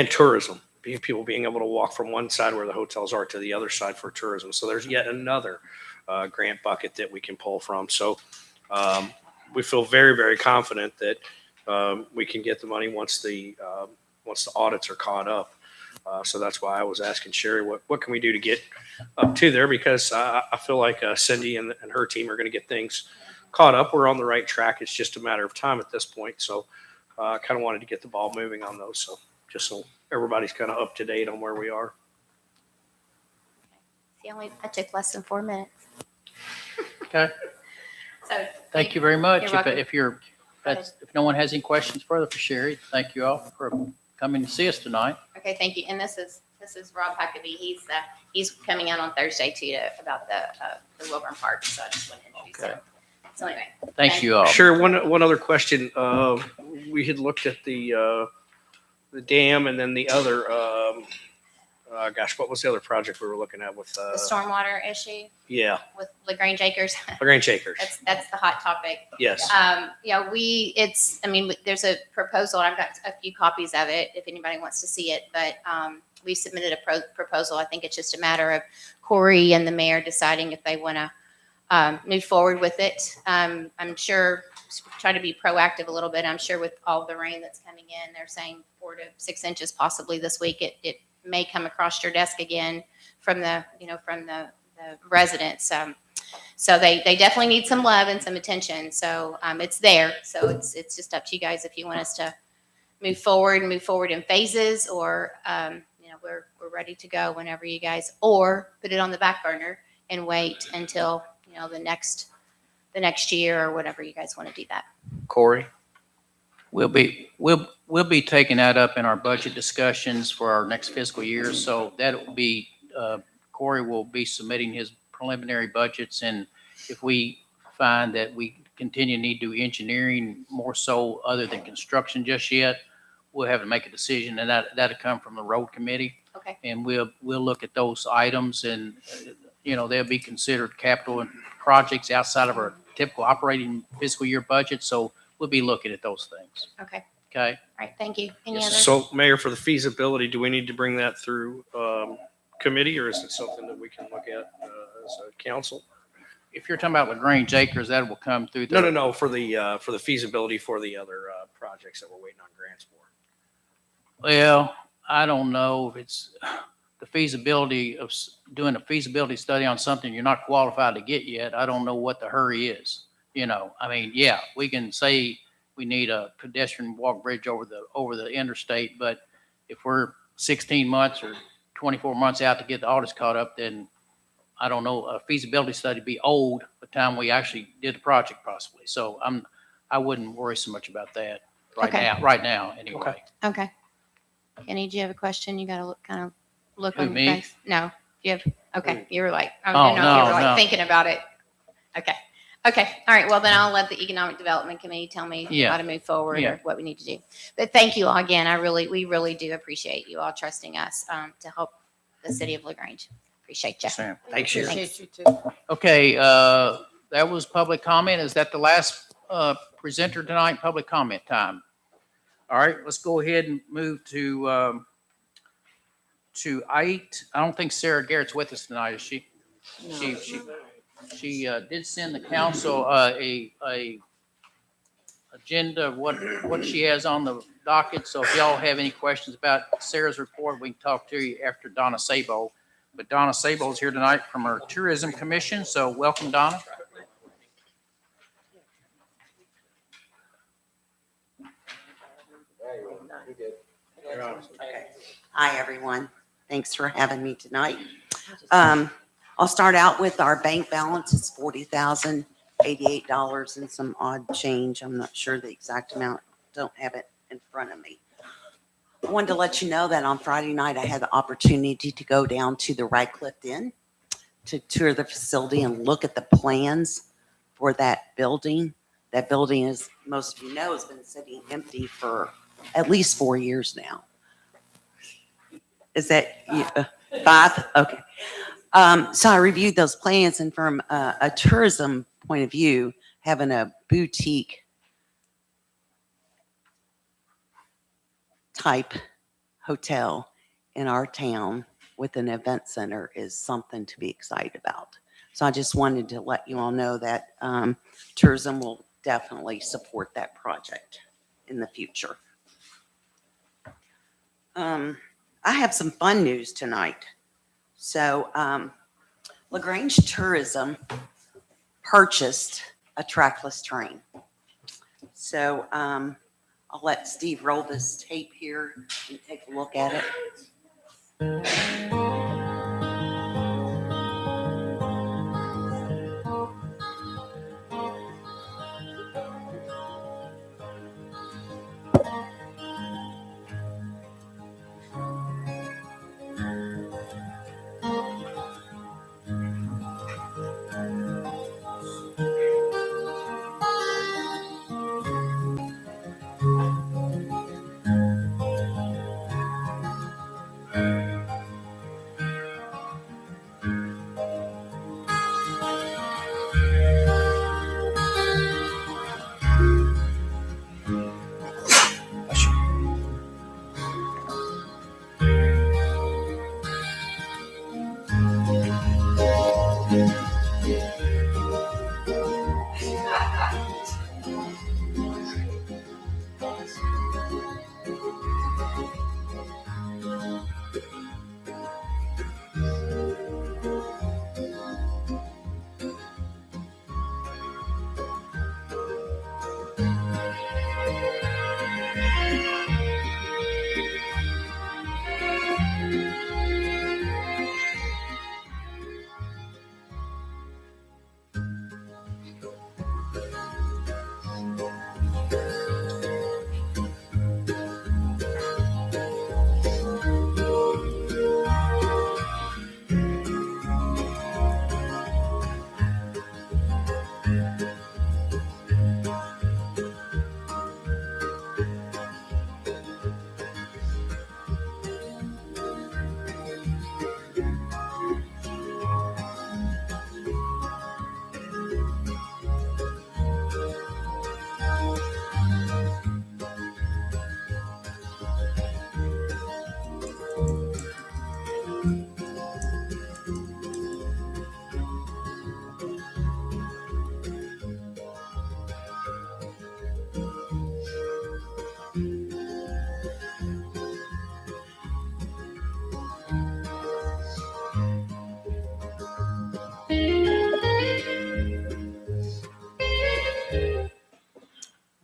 tourism, people being able to walk from one side where the hotels are to the other side for tourism. So there's yet another grant bucket that we can pull from. So we feel very, very confident that we can get the money once the audits are caught up. So that's why I was asking Sherry, what can we do to get up to there? Because I feel like Cindy and her team are going to get things caught up. We're on the right track. It's just a matter of time at this point. So I kind of wanted to get the ball moving on those. So just so everybody's kind of up to date on where we are. I took less than 4 minutes. Okay. So Thank you very much. You're welcome. If no one has any questions further for Sherry, thank you all for coming to see us tonight. Okay, thank you. And this is Rob Huckabee. He's coming out on Thursday too about the Wilburn Park. So I just wanted to introduce him. So anyway, Thank you all. Sure. One other question. We had looked at the dam, and then the other. What was the other project we were looking at with the stormwater issue. Yeah. With LaGrange Acres. LaGrange Acres. That's the hot topic. Yes. There's a proposal. I've got a few copies of it if anybody wants to see it, but we submitted a proposal. I think it's just a matter of Corey and the mayor deciding if they want to move forward with it. I'm sure, try to be proactive a little bit. I'm sure with all the rain that's coming in, they're saying 4 to 6 inches possibly this week. It may come across your desk again from the residents. So they definitely need some love and some attention. So it's there. So it's just up to you guys if you want us to move forward in phases, or we're ready to go whenever you guys, or put it on the back burner and wait until the next year or whatever you guys want to do that. Corey. We'll be taking that up in our budget discussions for our next fiscal year. So that will be, Corey will be submitting his preliminary budgets. And if we find that we continue to need to do engineering more so other than construction just yet, we'll have to make a decision, and that'll come from the road committee. Okay. And we'll look at those items, and they'll be considered capital projects outside of our typical operating fiscal year budget. So we'll be looking at those things. Okay, Okay? all right, thank you. Any other? So Mayor, for the feasibility, do we need to bring that through committee, or is it something that we can look at as a council? If you're talking about LaGrange Acres, that will come through. No, for the feasibility for the other projects that we're waiting on grants for. Well, I don't know if it's the feasibility of doing a feasibility study on something you're not qualified to get yet. I don't know what the hurry is. I mean, yeah, we can say we need a pedestrian walk bridge over the interstate, but if we're 16 months or 24 months out to get the audits caught up, then I don't know, a feasibility study be old by the time we actually did the project possibly. So I wouldn't worry so much about that Okay. right now anyway. Okay. Kenny, do you have a question? You got to kind of look Who, on your me? face. No, you have, okay, you were like, I Oh, don't know, you were no, like no. thinking about it. Okay. Okay, all right, well, then I'll let the Economic Development Committee tell me Yeah. how to move forward Yeah. or what we need to do. But thank you all again. We really do appreciate you all trusting us to help the city of LaGrange. Appreciate you. Sam. Thanks, Sharon. Appreciate you too. Okay, that was public comment. Is that the last presenter tonight? Public comment time. All right, let's go ahead and move to 8. I don't think Sarah Garrett's with us tonight, is she? She did send the council a agenda of what she has on the docket. So if y'all have any questions about Sarah's report, we can talk to you after Donna Sabo. But Donna Sabo is here tonight from our Tourism Commission. So welcome, Donna. Hi, everyone. Thanks for having me tonight. I'll start out with our bank balance. It's $40,088 and some odd change. I'm not sure the exact amount. Don't have it in front of me. I wanted to let you know that on Friday night, I had the opportunity to go down to the Radcliffe Inn to tour the facility and look at the plans for that building. That building, as most of you know, has been sitting empty for at least 4 years now. Is that 5? Okay. So I reviewed those plans, and from a tourism point of view, having a boutique type hotel in our town with an event center is something to be excited about. So I just wanted to let you all know that tourism will definitely support that project in the future. I have some fun news tonight. So LaGrange Tourism purchased a trackless train. So I'll let Steve roll this tape here and take a look at it.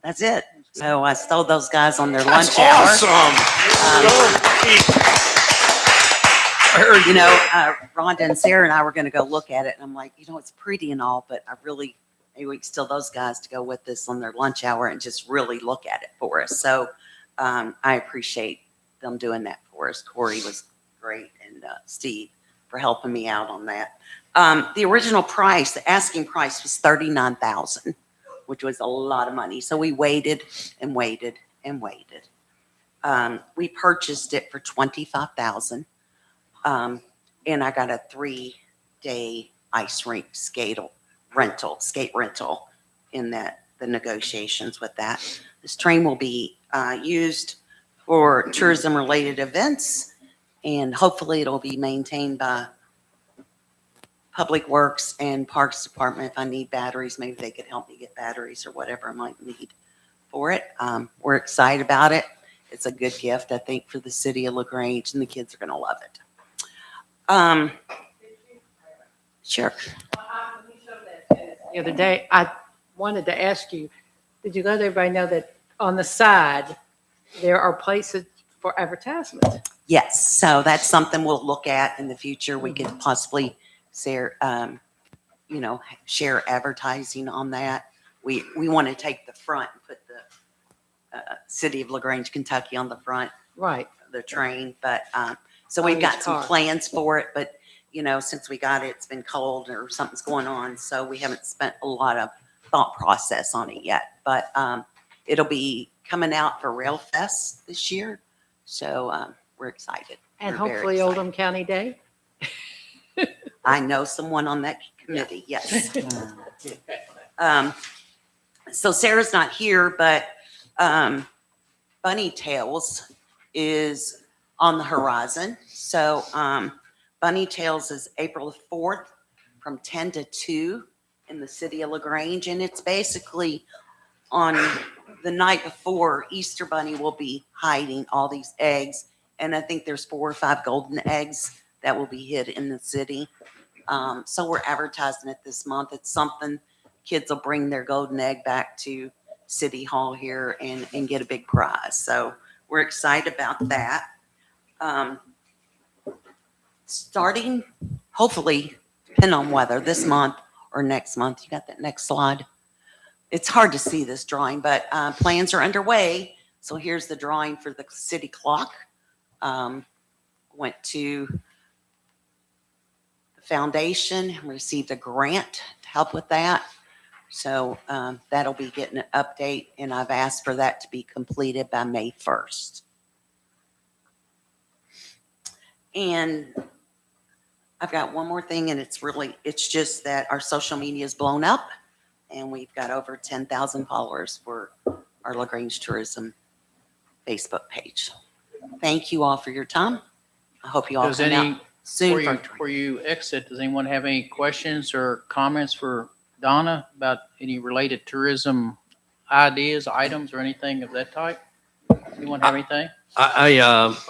That's it. So I stole those guys on their lunch That's hour. awesome. You know, Rhonda and Sarah and I were going to go look at it, and I'm like, you know, it's pretty and all, but maybe we can steal those guys to go with us on their lunch hour and just really look at it for us. So I appreciate them doing that for us. Corey was great, and Steve for helping me out on that. The original price, the asking price was $39,000, which was a lot of money. So we waited and waited and waited. We purchased it for $25,000. And I got a 3-day ice rink skate rental in the negotiations with that. This train will be used for tourism related events, and hopefully it'll be maintained by Public Works and Parks Department. If I need batteries, maybe they could help me get batteries or whatever I might need for it. We're excited about it. It's a good gift, I think, for the city of LaGrange, and the kids are going to love it. Sure. The other day, I wanted to ask you, did you let everybody know that on the side, there are places for advertisement? Yes, so that's something we'll look at in the future. We could possibly share, share advertising on that. We want to take the front and put the City of LaGrange, Kentucky on the front. Right. Of the train, but so we've got some plans for it, but since we got it, it's been cold or something's going on, so we haven't spent a lot of thought process on it yet. But it'll be coming out for Rail Fest this year, so we're excited. And We're very hopefully excited. Oldham County Day? I know someone on that committee, yes. So Sarah's not here, but Bunny Tails is on the horizon. So Bunny Tails is April 4th from 10 to 2 in the city of LaGrange. And it's basically on the night before Easter Bunny will be hiding all these eggs. And I think there's 4 or 5 golden eggs that will be hid in the city. So we're advertising it this month. It's something kids will bring their golden egg back to City Hall here and get a big prize. So we're excited about that. Starting, hopefully, depending on weather, this month or next month. You got that next slide? It's hard to see this drawing, but plans are underway. So here's the drawing for the city clock. Went to the foundation, received a grant to help with that. So that'll be getting an update, and I've asked for that to be completed by May 1st. And I've got one more thing, and it's just that our social media is blown up, and we've got over 10,000 followers for our LaGrange Tourism Facebook page. Thank you all for your time. I hope you all Does come out soon. Before you exit, does anyone have any questions or comments for Donna about any related tourism ideas, items, or anything of that type? Anyone have anything? I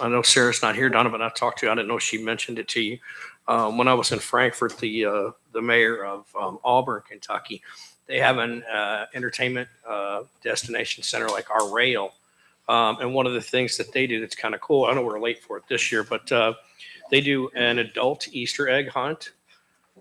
know Sarah's not here, Donna, but I talked to you. I didn't know she mentioned it to you. When I was in Frankfurt, the mayor of Auburn, Kentucky, they have an entertainment destination center like our rail. And one of the things that they did, it's kind of cool. I know we're late for it this year, but they do an adult Easter egg hunt,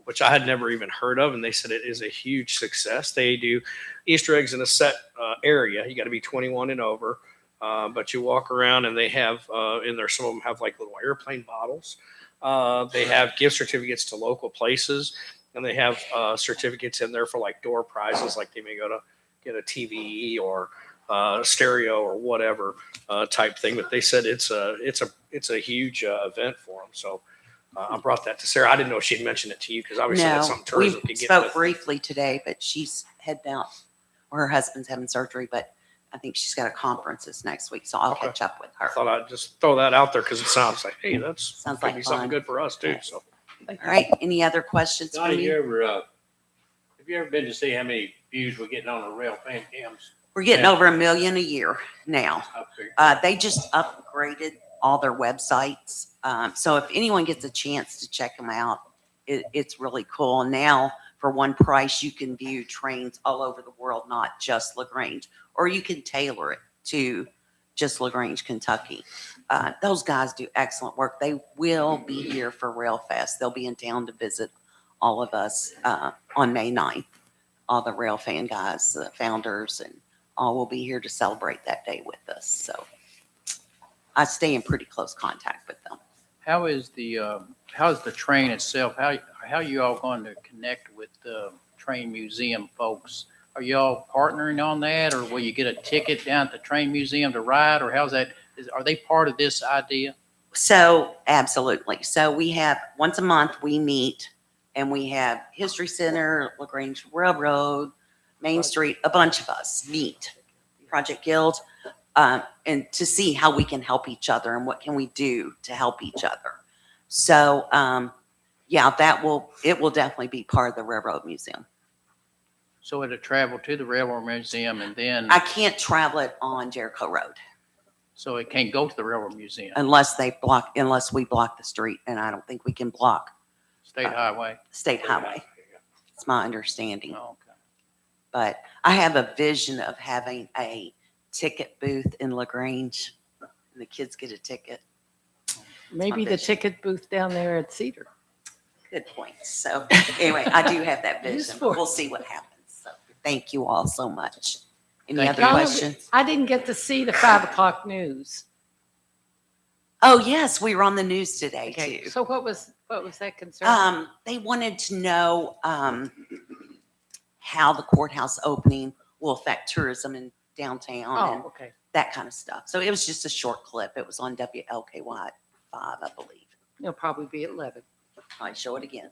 which I had never even heard of. And they said it is a huge success. They do Easter eggs in a set area. You got to be 21 and over. But you walk around and they have in there, some of them have like little airplane bottles. They have gift certificates to local places, and they have certificates in there for like door prizes, like they may go to get a TV or stereo or whatever type thing. But they said it's a huge event for them. So I brought that to Sarah. I didn't know she'd mentioned it to you because obviously that's something tourism we could get spoke with. briefly today, but she's heading out, or her husband's having surgery, but I think she's got a conference this next week, so I'll catch up with her. I thought I'd just throw that out there because it sounds like, hey, that's Sounds could like be something fun. good for us too. So All right, any other questions for Donnie, me? have you ever been to see how many views we're getting on the rail fan cams? We're getting over 1 million a year now. Up there? They just upgraded all their websites. So if anyone gets a chance to check them out, it's really cool. Now, for one price, you can view trains all over the world, not just LaGrange. or you can tailor it to just LaGrange, Kentucky. Those guys do excellent work. They will be here for Railfest. They'll be in town to visit all of us on May 9th. All the rail fan guys, the founders, and all will be here to celebrate that day with us. So I stay in pretty close contact with them. How is the train itself? How you all going to connect with the train museum folks? Are you all partnering on that, or will you get a ticket down at the train museum to ride, or how's that? Are they part of this idea? So absolutely. So we have once a month we meet, and we have History Center, LaGrange Railroad, Main Street. A bunch of us meet, Project Guild, and to see how we can help each other and what can we do to help each other. So yeah, it will definitely be part of the Railroad Museum. So it'll travel to the Railroad Museum and then, I can't travel it on Jericho Road so it can't go to the Railroad Museum, unless we block the street, and I don't think we can block State Highway. State Highway. It's my understanding. Oh, okay. But I have a vision of having a ticket booth in LaGrange, and the kids get a ticket. Maybe the ticket booth down there at Cedar. Good point. So anyway, I do have that vision. Useful. We'll see what happens. So thank you all so much. Any Thank other you. questions? I didn't get to see the 5 o'clock news. Oh, yes, we were on the news today Okay, too. so what was that concern? They wanted to know how the courthouse opening will affect tourism in downtown and Oh, okay. that kind of stuff. So it was just a short clip. It was on WLKY 5, I believe. It'll probably be at 11. I'll show it again.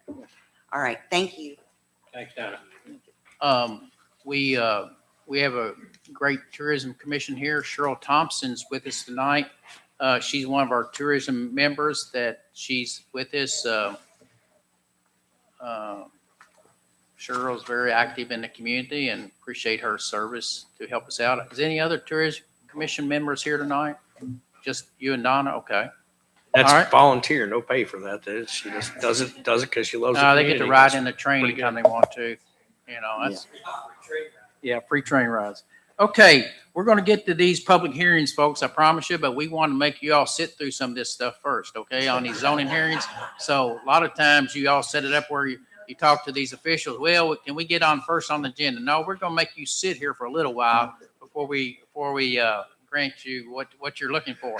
All right, thank you. Thanks, Donna. We have a great tourism commission here. Cheryl Thompson's with us tonight. She's one of our tourism members that she's with us. Cheryl's very active in the community and appreciate her service to help us out. Is any other tourism commission members here tonight? Just you and Donna? Okay. That's All right. volunteer, no pay for that. She just does it because she loves the They get to community. ride in the train pretty anytime they want to. You know, that's, yeah, free train rides. Okay, we're going to get to these public hearings, folks, I promise you, but we want to make you all sit through some of this stuff first, okay, on these zoning hearings. So a lot of times you all set it up where you talk to these officials, well, can we get on first on the agenda? No, we're going to make you sit here for a little while before we grant you what you're looking for.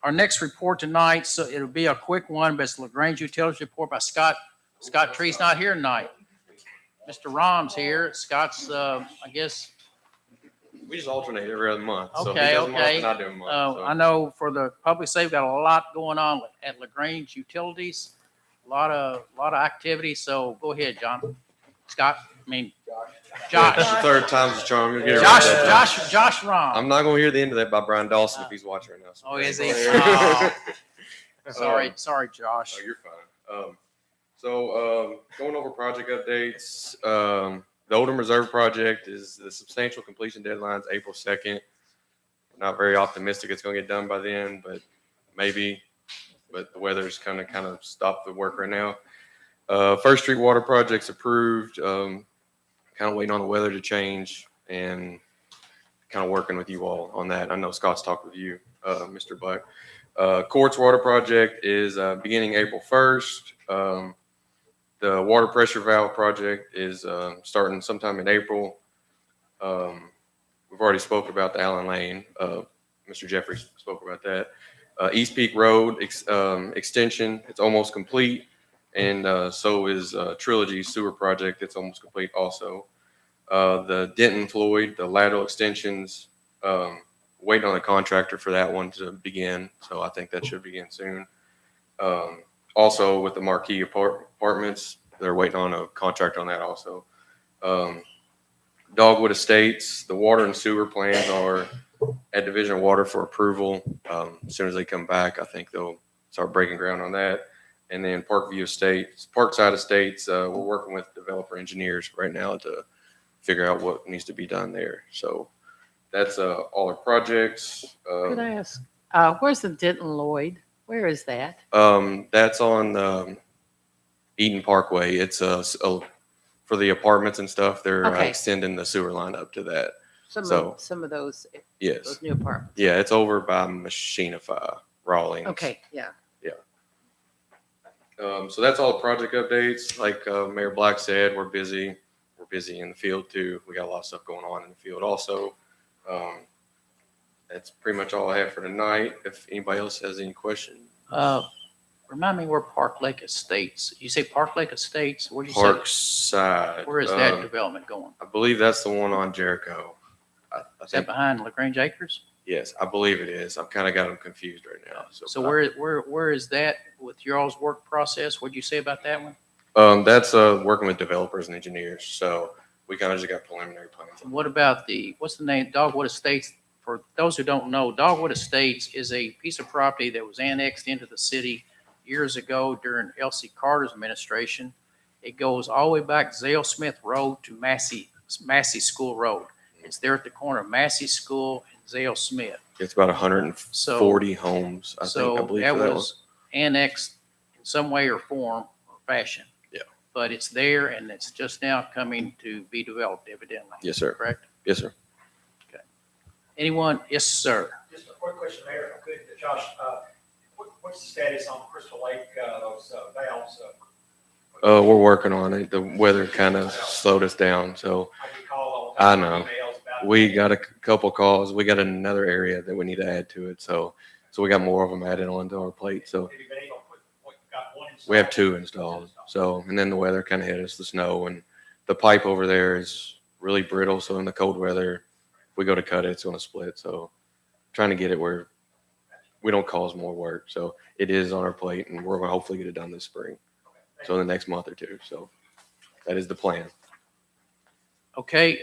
Our next report tonight, so it'll be a quick one, but it's LaGrange Utilities report by Scott. Scott Tree's not here tonight. Mr. Rom's here. Scott's, I guess. We just alternate every other month. So if he Okay, does a month, okay. then I do a month. So. I know for the public safety, we've got a lot going on at LaGrange Utilities. A lot of activity. So go ahead, John. Scott, Josh. That's the third time's the charm. You'll get it right. Josh Rom. I'm not going to hear the end of that by Brian Dawson if he's watching right now. So Oh, is he? Oh. Sorry, Josh. Oh, you're fine. Going over project updates. The Oldham Reserve project is the substantial completion deadline's April 2nd. Not very optimistic it's going to get done by then, but maybe. But the weather's kind of stopped the work right now. First Street Water project's approved. Kind of waiting on the weather to change and kind of working with you all on that. I know Scott's talked with you, Mr. Buck. Courts Water project is beginning April 1st. The water pressure valve project is starting sometime in April. We've already spoke about the Allen Lane. Mr. Jeffries spoke about that. East Peak Road extension, it's almost complete. And so is Trilogy Sewer Project. It's almost complete also. The Denton Floyd, the lateral extensions, waiting on the contractor for that one to begin. So I think that should begin soon. Also with the Marquee Apartments, they're waiting on a contract on that also. Dogwood Estates, the water and sewer plans are at Division of Water for approval. As soon as they come back, I think they'll start breaking ground on that. And then Parkside Estates, we're working with developer engineers right now to figure out what needs to be done there. So that's all our projects. Could I ask, where's the Denton Lloyd? Where is that? That's on Eden Parkway. It's for the apartments and stuff. They're Okay. extending the sewer line up to that. Some of those Yes. new apartments. Yeah, it's over by Machinify, Rawlings. Okay, yeah. So that's all the project updates. Like Mayor Black said, we're busy. We're busy in the field too. We got a lot of stuff going on in the field also. That's pretty much all I have for tonight. If anybody else has any questions. Remind me where Park Lake Estates, you say Park Lake Estates? Where'd you say? Parkside. Where is that development going? I believe that's the one on Jericho. I Is that think, behind LaGrange Acres? yes, I believe it is. I've kind of got them confused right now. So where is that with y'all's work process? What'd you say about that one? That's working with developers and engineers. So we kind of just got preliminary plans. What about what's the name, Dogwood Estates? For those who don't know, Dogwood Estates is a piece of property that was annexed into the city years ago during Elsie Carter's administration. It goes all the way back Zale Smith Road to Massey School Road. It's there at the corner of Massey School and Zale Smith. It's about 140 homes, I believe. That for that one. was annexed in some way or form or fashion. Yeah. But it's there and it's just now coming to be developed evidently. Yes, sir. Correct? Yes, sir. Anyone? Yes, sir. Just a quick question, Mayor, if I could, Josh, what's the status on Crystal Lake, those valves? We're working on it. The weather kind of slowed us down, so I get called all the I time, know. emails about it. we got a couple calls. We got another area that we need to add to it, so we got more of them added onto our plate. So Have you been able to put, what, you got one installed? we have 2 installed. So, and then the weather kind of hit us, the snow, and the pipe over there is really brittle. So in the cold weather, if we go to cut it, it's going to split. So trying to get it where we don't cause more work. So it is on our plate, and we're going to hopefully get it done this spring. So in the next month or 2. So that is the plan. Okay,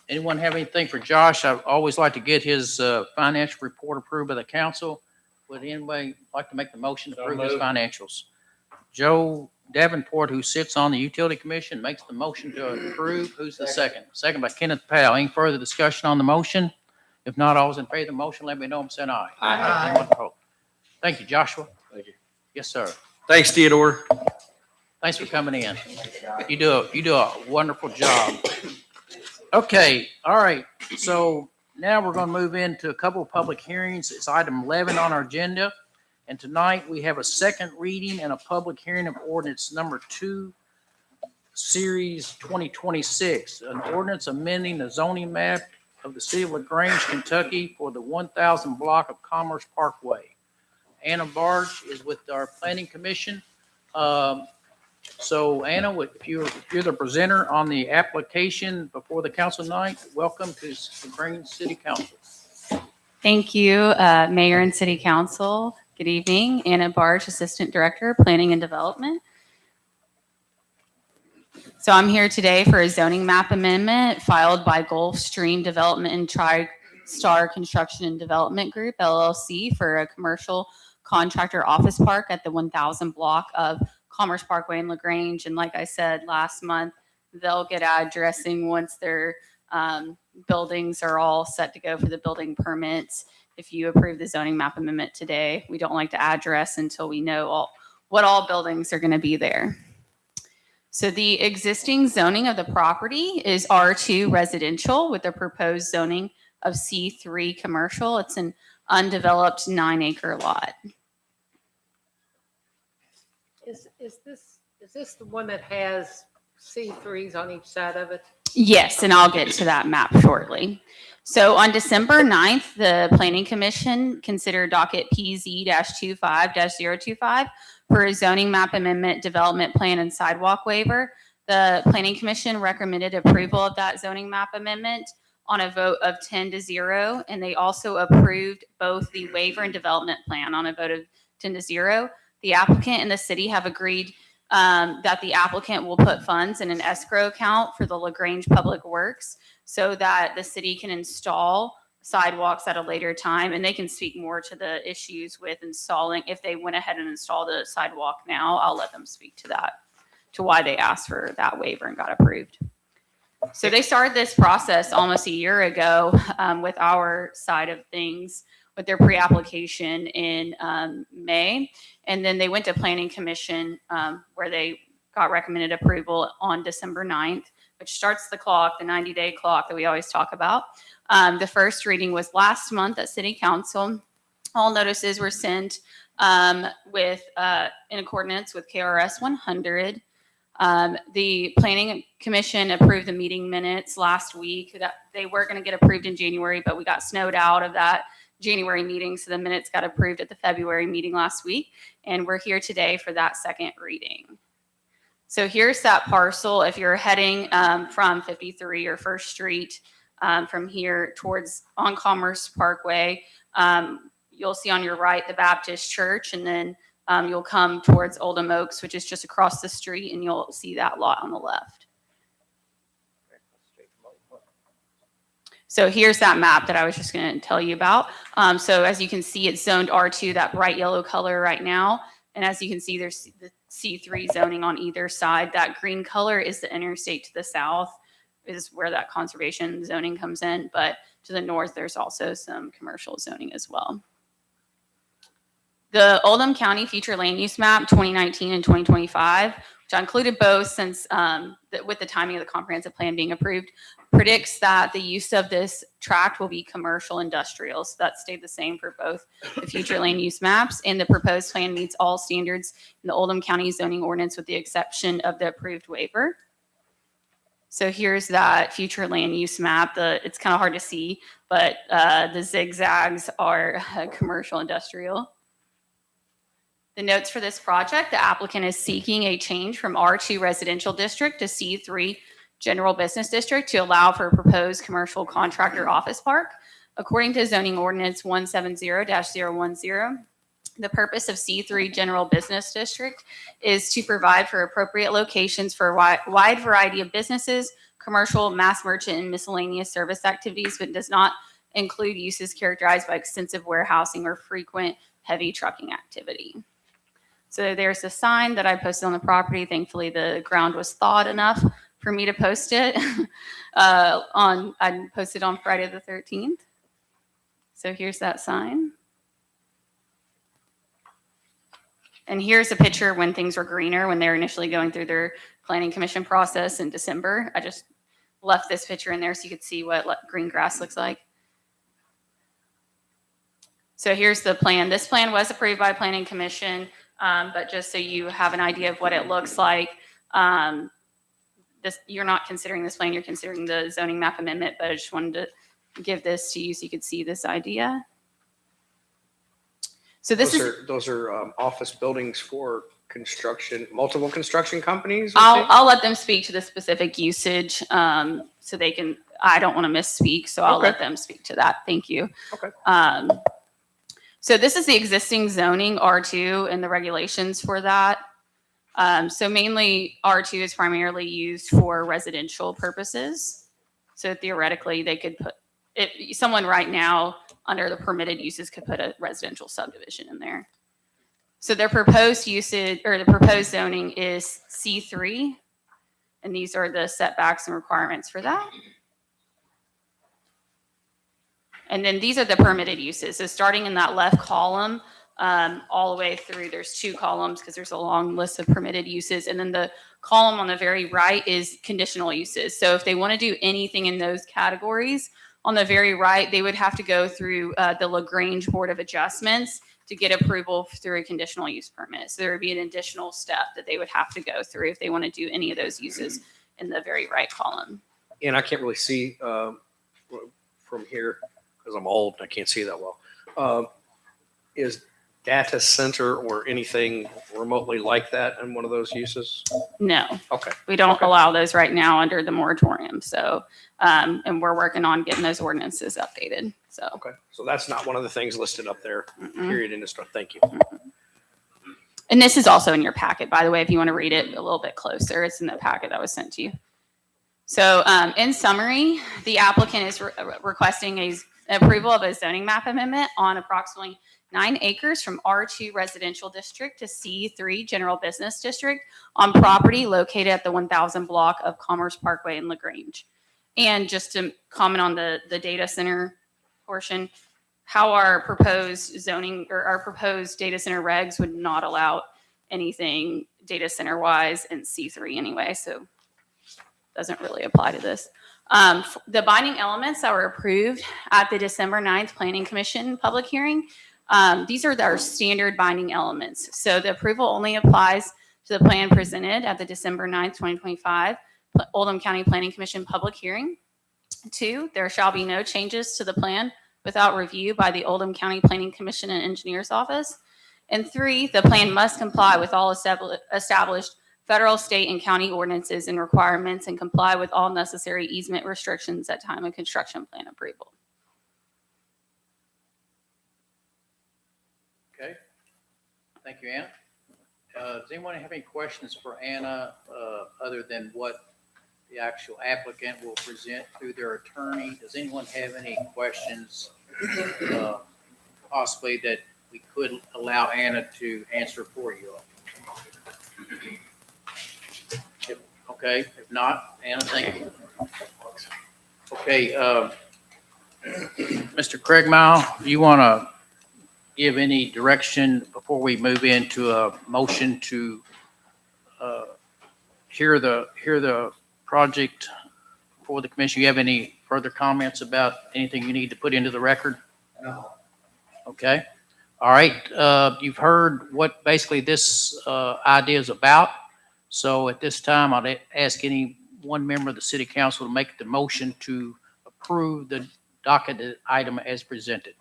anyone have anything for Josh? I always like to get his financial report approved by the council. Would anybody like to make the motion to So approve his moved. financials? Joe Davenport, who sits on the utility commission, makes the motion to approve. Who's the second? Second by Kenneth Powell. Any further discussion on the motion? If not, all those in favor of the motion, let me know. I'm saying aye. Aye. Anyone opposed? Thank you, Joshua. Thank you. Yes, sir. Thanks, Theodore. Thanks for coming in. You do a wonderful job. Okay, all right. So now we're going to move into a couple of public hearings. It's item 11 on our agenda. And tonight we have a second reading and a public hearing of ordinance number 2, series 2026. An ordinance amending the zoning map of the city of LaGrange, Kentucky for the 1000 block of Commerce Parkway. Anna Barge is with our planning commission. So Anna, if you're the presenter on the application before the council tonight, welcome to LaGrange City Council. Thank you, Mayor and City Council. Good evening. Anna Barge, Assistant Director, Planning and Development. So I'm here today for a zoning map amendment filed by Gulfstream Development and TriStar Construction and Development Group, LLC, for a commercial contractor office park at the 1000 block of Commerce Parkway in LaGrange. And like I said last month, they'll get addressing once their buildings are all set to go for the building permits. If you approve the zoning map amendment today, we don't like to address until we know what all buildings are going to be there. So the existing zoning of the property is R2 residential with the proposed zoning of C3 commercial. It's an undeveloped 9-acre lot. Is this the one that has C3s on each side of it? Yes, and I'll get to that map shortly. So on December 9th, the Planning Commission considered docket PZ-25-025 for a zoning map amendment, development plan, and sidewalk waiver. The Planning Commission recommended approval of that zoning map amendment on a vote of 10-0, and they also approved both the waiver and development plan on a vote of 10-0. The applicant and the city have agreed that the applicant will put funds in an escrow account for the LaGrange Public Works so that the city can install sidewalks at a later time, and they can speak more to the issues with installing. If they went ahead and installed a sidewalk now, I'll let them speak to that, to why they asked for that waiver and got approved. So they started this process almost a year ago with our side of things with their pre-application in May. And then they went to Planning Commission where they got recommended approval on December 9th, which starts the clock, the 90-day clock that we always talk about. The first reading was last month at City Council. All notices were sent with in accordance with KRS 100. The Planning Commission approved the meeting minutes last week. That they were going to get approved in January, but we got snowed out of that January meeting, so the minutes got approved at the February meeting last week, and we're here today for that second reading. So here's that parcel. If you're heading from 53 or First Street from here towards on Commerce Parkway, you'll see on your right the Baptist Church, and then you'll come towards Oldham Oaks, which is just across the street, and you'll see that lot on the left. So here's that map that I was just going to tell you about. So as you can see, it's zoned R2, that bright yellow color right now. And as you can see, there's the C3 zoning on either side. That green color is the interstate to the south, is where that conservation zoning comes in. But to the north, there's also some commercial zoning as well. The Oldham County Future Land Use Map 2019 and 2025, which I included both since with the timing of the comprehensive plan being approved, predicts that the use of this tract will be commercial industrial. So that stayed the same for both the future land use maps, and the proposed plan meets all standards in the Oldham County zoning ordinance with the exception of the approved waiver. So here's that future land use map. It's kind of hard to see, but the zigzags are commercial industrial. The notes for this project: the applicant is seeking a change from R2 residential district to C3 general business district to allow for a proposed commercial contractor office park. According to zoning ordinance 170-010, the purpose of C3 general business district is to provide for appropriate locations for a wide variety of businesses, commercial, mass merchant, and miscellaneous service activities, but does not include uses characterized by extensive warehousing or frequent heavy trucking activity. So there's a sign that I posted on the property. Thankfully, the ground was thawed enough for me to post it. I posted on Friday the 13th. So here's that sign. And here's a picture when things were greener, when they were initially going through their planning commission process in December. I just left this picture in there so you could see what green grass looks like. So here's the plan. This plan was approved by Planning Commission. But just so you have an idea of what it looks like, you're not considering this plan, you're considering the zoning map amendment, but I just wanted to give this to you so you could see this idea. So Those are office buildings for construction, multiple construction companies? I'll let them speak to the specific usage so they can, I don't want to misspeak, so I'll let them speak to that. Thank you. Okay. So this is the existing zoning R2 and the regulations for that. So mainly R2 is primarily used for residential purposes. So theoretically they could put, someone right now under the permitted uses could put a residential subdivision in there. So their proposed usage or the proposed zoning is C3. And these are the setbacks and requirements for that. And then these are the permitted uses. So starting in that left column, all the way through, there's two columns because there's a long list of permitted uses. And then the column on the very right is conditional uses. So if they want to do anything in those categories, on the very right, they would have to go through the LaGrange Board of Adjustments to get approval through a conditional use permit. So there would be an additional step that they would have to go through if they want to do any of those uses in the very right column. And I can't really see from here because I'm old and I can't see that well. Is data center or anything remotely like that in one of those uses? No. Okay. We don't allow those right now under the moratorium. So, and we're working on getting those ordinances updated. So. Okay. So that's not one of the things listed up there. Period. In this. Thank you. And this is also in your packet, by the way, if you want to read it a little bit closer. It's in the packet that was sent to you. So, in summary, the applicant is requesting an approval of a zoning map amendment on approximately 9 acres from R2 residential district to C3 general business district on property located at the 1000 block of Commerce Parkway in LaGrange. And just to comment on the data center portion, how our proposed zoning or our proposed data center regs would not allow anything data center wise in C3 anyway. So doesn't really apply to this. The binding elements that were approved at the December 9th Planning Commission public hearing, these are our standard binding elements. So the approval only applies to the plan presented at the December 9th, 2025 Oldham County Planning Commission public hearing. 2, there shall be no changes to the plan without review by the Oldham County Planning Commission and Engineer's Office. And 3, the plan must comply with all established federal, state, and county ordinances and requirements and comply with all necessary easement restrictions at time of construction plan approval. Okay. Thank you, Anna. Does anyone have any questions for Anna other than what the actual applicant will present through their attorney? Does anyone have any questions possibly that we could allow Anna to answer for you? Okay, if not, Anna, thank you. Okay, Mr. Craig Mile, you want to give any direction before we move into a motion to hear the project for the commission? You have any further comments about anything you need to put into the record? No. Okay. All right. You've heard what basically this idea is about. So at this time, I'd ask any one member of the city council to make the motion to approve the docket item as presented.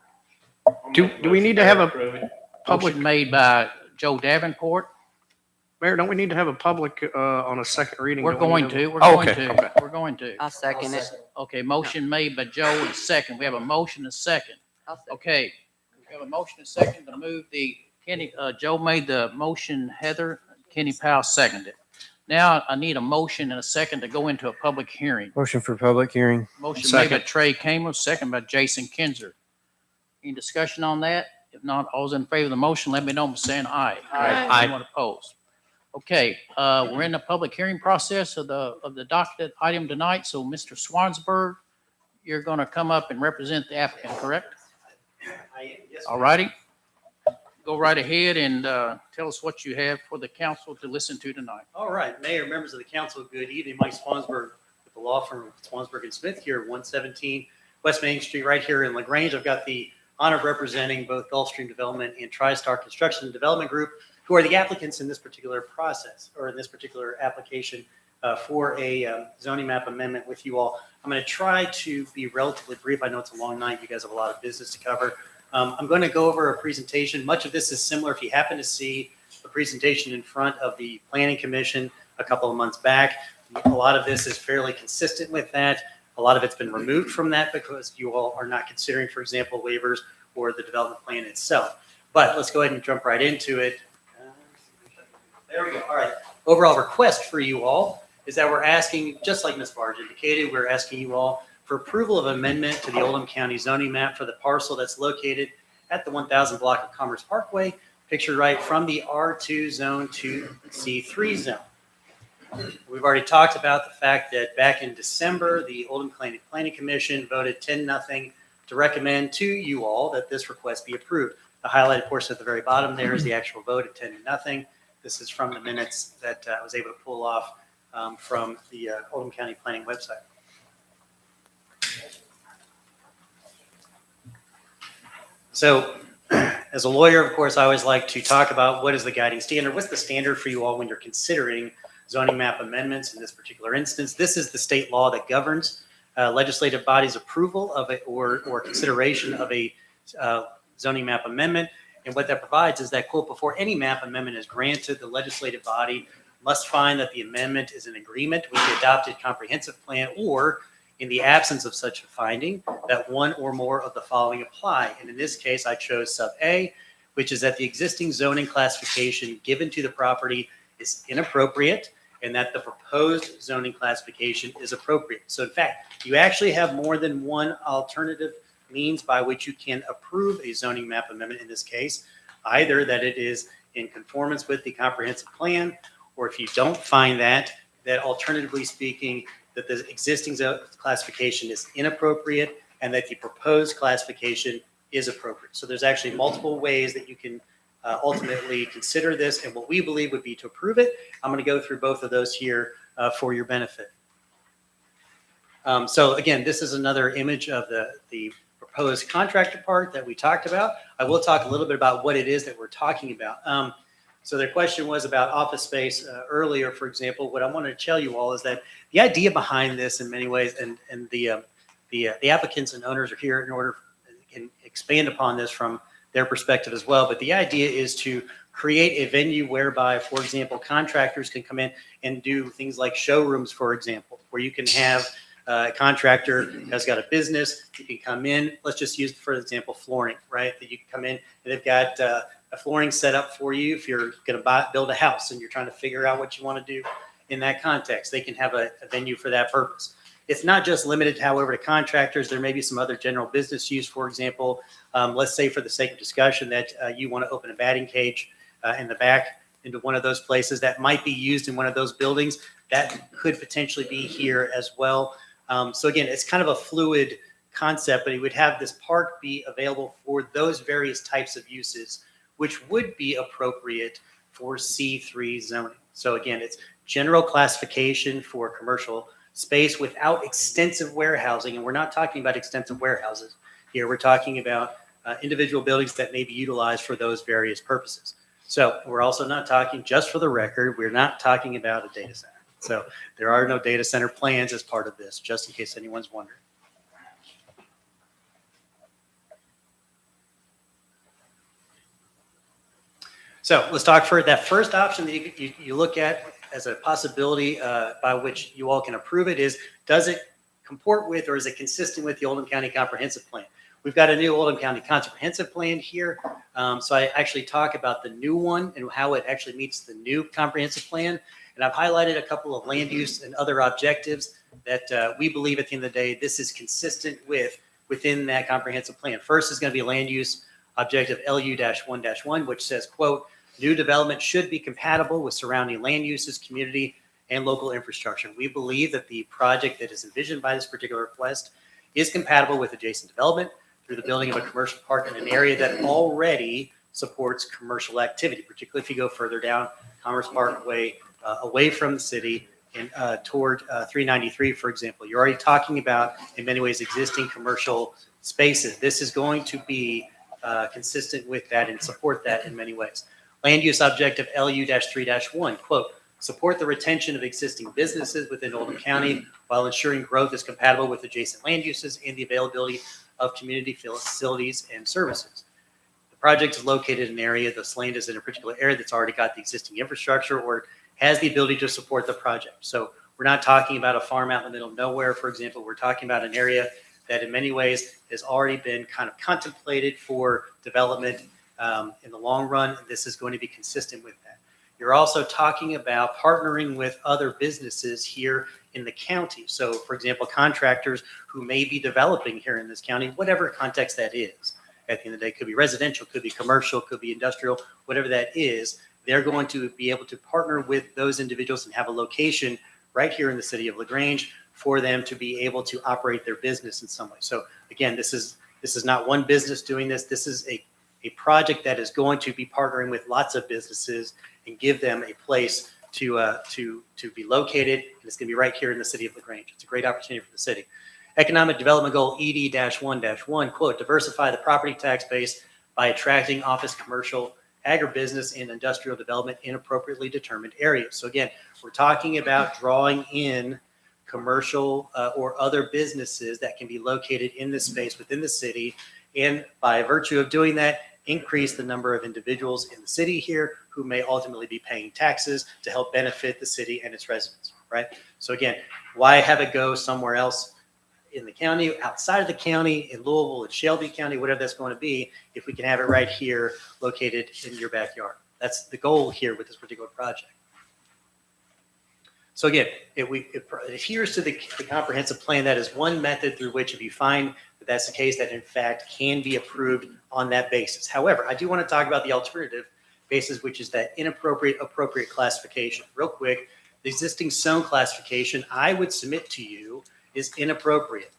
Do we need to have a public, Motion made by Joe Davenport. Mayor, don't we need to have a public on a second reading? We're Don't we going need to, we're Oh, going okay, to, okay. we're going to. I'll second it. Okay, motion made by Joe and second. We have a motion and second. Okay, we have a motion and second to move the Kenny, Joe made the motion, Heather, Kenny Powell seconded. Now I need a motion and a second to go into a public hearing. Motion for public hearing. Motion made by Second. Trey Kamer, second by Jason Kinzer. Any discussion on that? If not, all's in favor of the motion, let me know by saying aye. Aye. Anyone opposed? Okay, we're in the public hearing process of the docket item tonight. So Mr. Swansburg, you're going to come up and represent the applicant, correct? All righty. Go right ahead and tell us what you have for the council to listen to tonight. All right, Mayor, members of the council, good evening. Mike Swansburg with the law firm Swansburg and Smith here, 117 West Main Street, right here in LaGrange. I've got the honor of representing both Gulfstream Development and TriStar Construction and Development Group, who are the applicants in this particular process, or in this particular application for a zoning map amendment with you all. I'm going to try to be relatively brief. I know it's a long night. You guys have a lot of business to cover. I'm going to go over a presentation. Much of this is similar. If you happen to see the presentation in front of the Planning Commission a couple of months back, a lot of this is fairly consistent with that. A lot of it's been removed from that because you all are not considering, for example, waivers or the development plan itself. But let's go ahead and jump right into it. There we go. All right. Overall request for you all is that we're asking, just like Ms. Barge indicated, we're asking you all for approval of amendment to the Oldham County zoning map for the parcel that's located at the 1000 block of Commerce Parkway, pictured right from the R2 zone to C3 zone. We've already talked about the fact that back in December, the Oldham County Planning Commission voted 10-0 to recommend to you all that this request be approved. The highlighted portion at the very bottom there is the actual vote at 10-0. This is from the minutes that I was able to pull off from the Oldham County Planning website. So as a lawyer, of course, I always like to talk about what is the guiding standard. What's the standard for you all when you're considering zoning map amendments in this particular instance? This is the state law that governs legislative bodies' approval of it or consideration of a zoning map amendment. And what that provides is that, quote, before any map amendment is granted, the legislative body must find that the amendment is in agreement with the adopted comprehensive plan, or in the absence of such a finding, that one or more of the following apply. And in this case, I chose sub A, which is that the existing zoning classification given to the property is inappropriate and that the proposed zoning classification is appropriate. So in fact, you actually have more than one alternative means by which you can approve a zoning map amendment in this case, either that it is in conformance with the comprehensive plan, or if you don't find that alternatively speaking, that the existing classification is inappropriate and that the proposed classification is appropriate. So there's actually multiple ways that you can ultimately consider this, and what we believe would be to approve it. I'm going to go through both of those here for your benefit. So again, this is another image of the proposed contractor part that we talked about. I will talk a little bit about what it is that we're talking about. So their question was about office space earlier, for example. What I wanted to tell you all is that the idea behind this in many ways, and the applicants and owners are here in order can expand upon this from their perspective as well. But the idea is to create a venue whereby, for example, contractors can come in and do things like showrooms, for example, where you can have a contractor has got a business, you can come in, let's just use, for example, flooring, right? That you can come in and they've got a flooring set up for you. If you're going to build a house and you're trying to figure out what you want to do in that context, they can have a venue for that purpose. It's not just limited, however, to contractors. There may be some other general business use. For example, let's say for the sake of discussion that you want to open a batting cage in the back into one of those places that might be used in one of those buildings. That could potentially be here as well. So again, it's kind of a fluid concept, but you would have this park be available for those various types of uses, which would be appropriate for C3 zoning. So again, it's general classification for commercial space without extensive warehousing. And we're not talking about extensive warehouses here. We're talking about individual buildings that may be utilized for those various purposes. So we're also not talking, just for the record, we're not talking about a data center. So there are no data center plans as part of this, just in case anyone's wondering. So let's talk for that first option that you look at as a possibility by which you all can approve it is, does it comport with or is it consistent with the Oldham County Comprehensive Plan? We've got a new Oldham County Comprehensive Plan here. So I actually talk about the new one and how it actually meets the new comprehensive plan. And I've highlighted a couple of land use and other objectives that we believe at the end of the day, this is consistent with within that comprehensive plan. First is going to be land use objective LU-1-1, which says, quote, new development should be compatible with surrounding land uses, community, and local infrastructure. We believe that the project that is envisioned by this particular request is compatible with adjacent development through the building of a commercial park in an area that already supports commercial activity, particularly if you go further down Commerce Parkway, away from the city and toward 393, for example. You're already talking about, in many ways, existing commercial spaces. This is going to be consistent with that and support that in many ways. Land use objective LU-3-1, quote, support the retention of existing businesses within Oldham County while ensuring growth is compatible with adjacent land uses and the availability of community facilities and services. The project is located in an area, this land is in a particular area that's already got the existing infrastructure or has the ability to support the project. So we're not talking about a farm out in the middle of nowhere, for example. We're talking about an area that in many ways has already been kind of contemplated for development in the long run. This is going to be consistent with that. You're also talking about partnering with other businesses here in the county. So for example, contractors who may be developing here in this county, whatever context that is. At the end of the day, could be residential, could be commercial, could be industrial, whatever that is, they're going to be able to partner with those individuals and have a location right here in the city of LaGrange for them to be able to operate their business in some way. So again, this is not one business doing this. This is a project that is going to be partnering with lots of businesses and give them a place to be located. And it's going to be right here in the city of LaGrange. It's a great opportunity for the city. Economic Development Goal ED-1-1, quote, diversify the property tax base by attracting office, commercial, agribusiness, and industrial development in appropriately determined areas. So again, we're talking about drawing in commercial or other businesses that can be located in this space within the city. And by virtue of doing that, increase the number of individuals in the city here who may ultimately be paying taxes to help benefit the city and its residents, right? So again, why have it go somewhere else in the county, outside of the county, in Louisville, in Shelby County, whatever that's going to be, if we can have it right here located in your backyard? That's the goal here with this particular project. So again, it adheres to the comprehensive plan. That is one method through which, if you find that that's the case, that in fact can be approved on that basis. However, I do want to talk about the alternative basis, which is that inappropriate, appropriate classification. Real quick, the existing zone classification I would submit to you is inappropriate.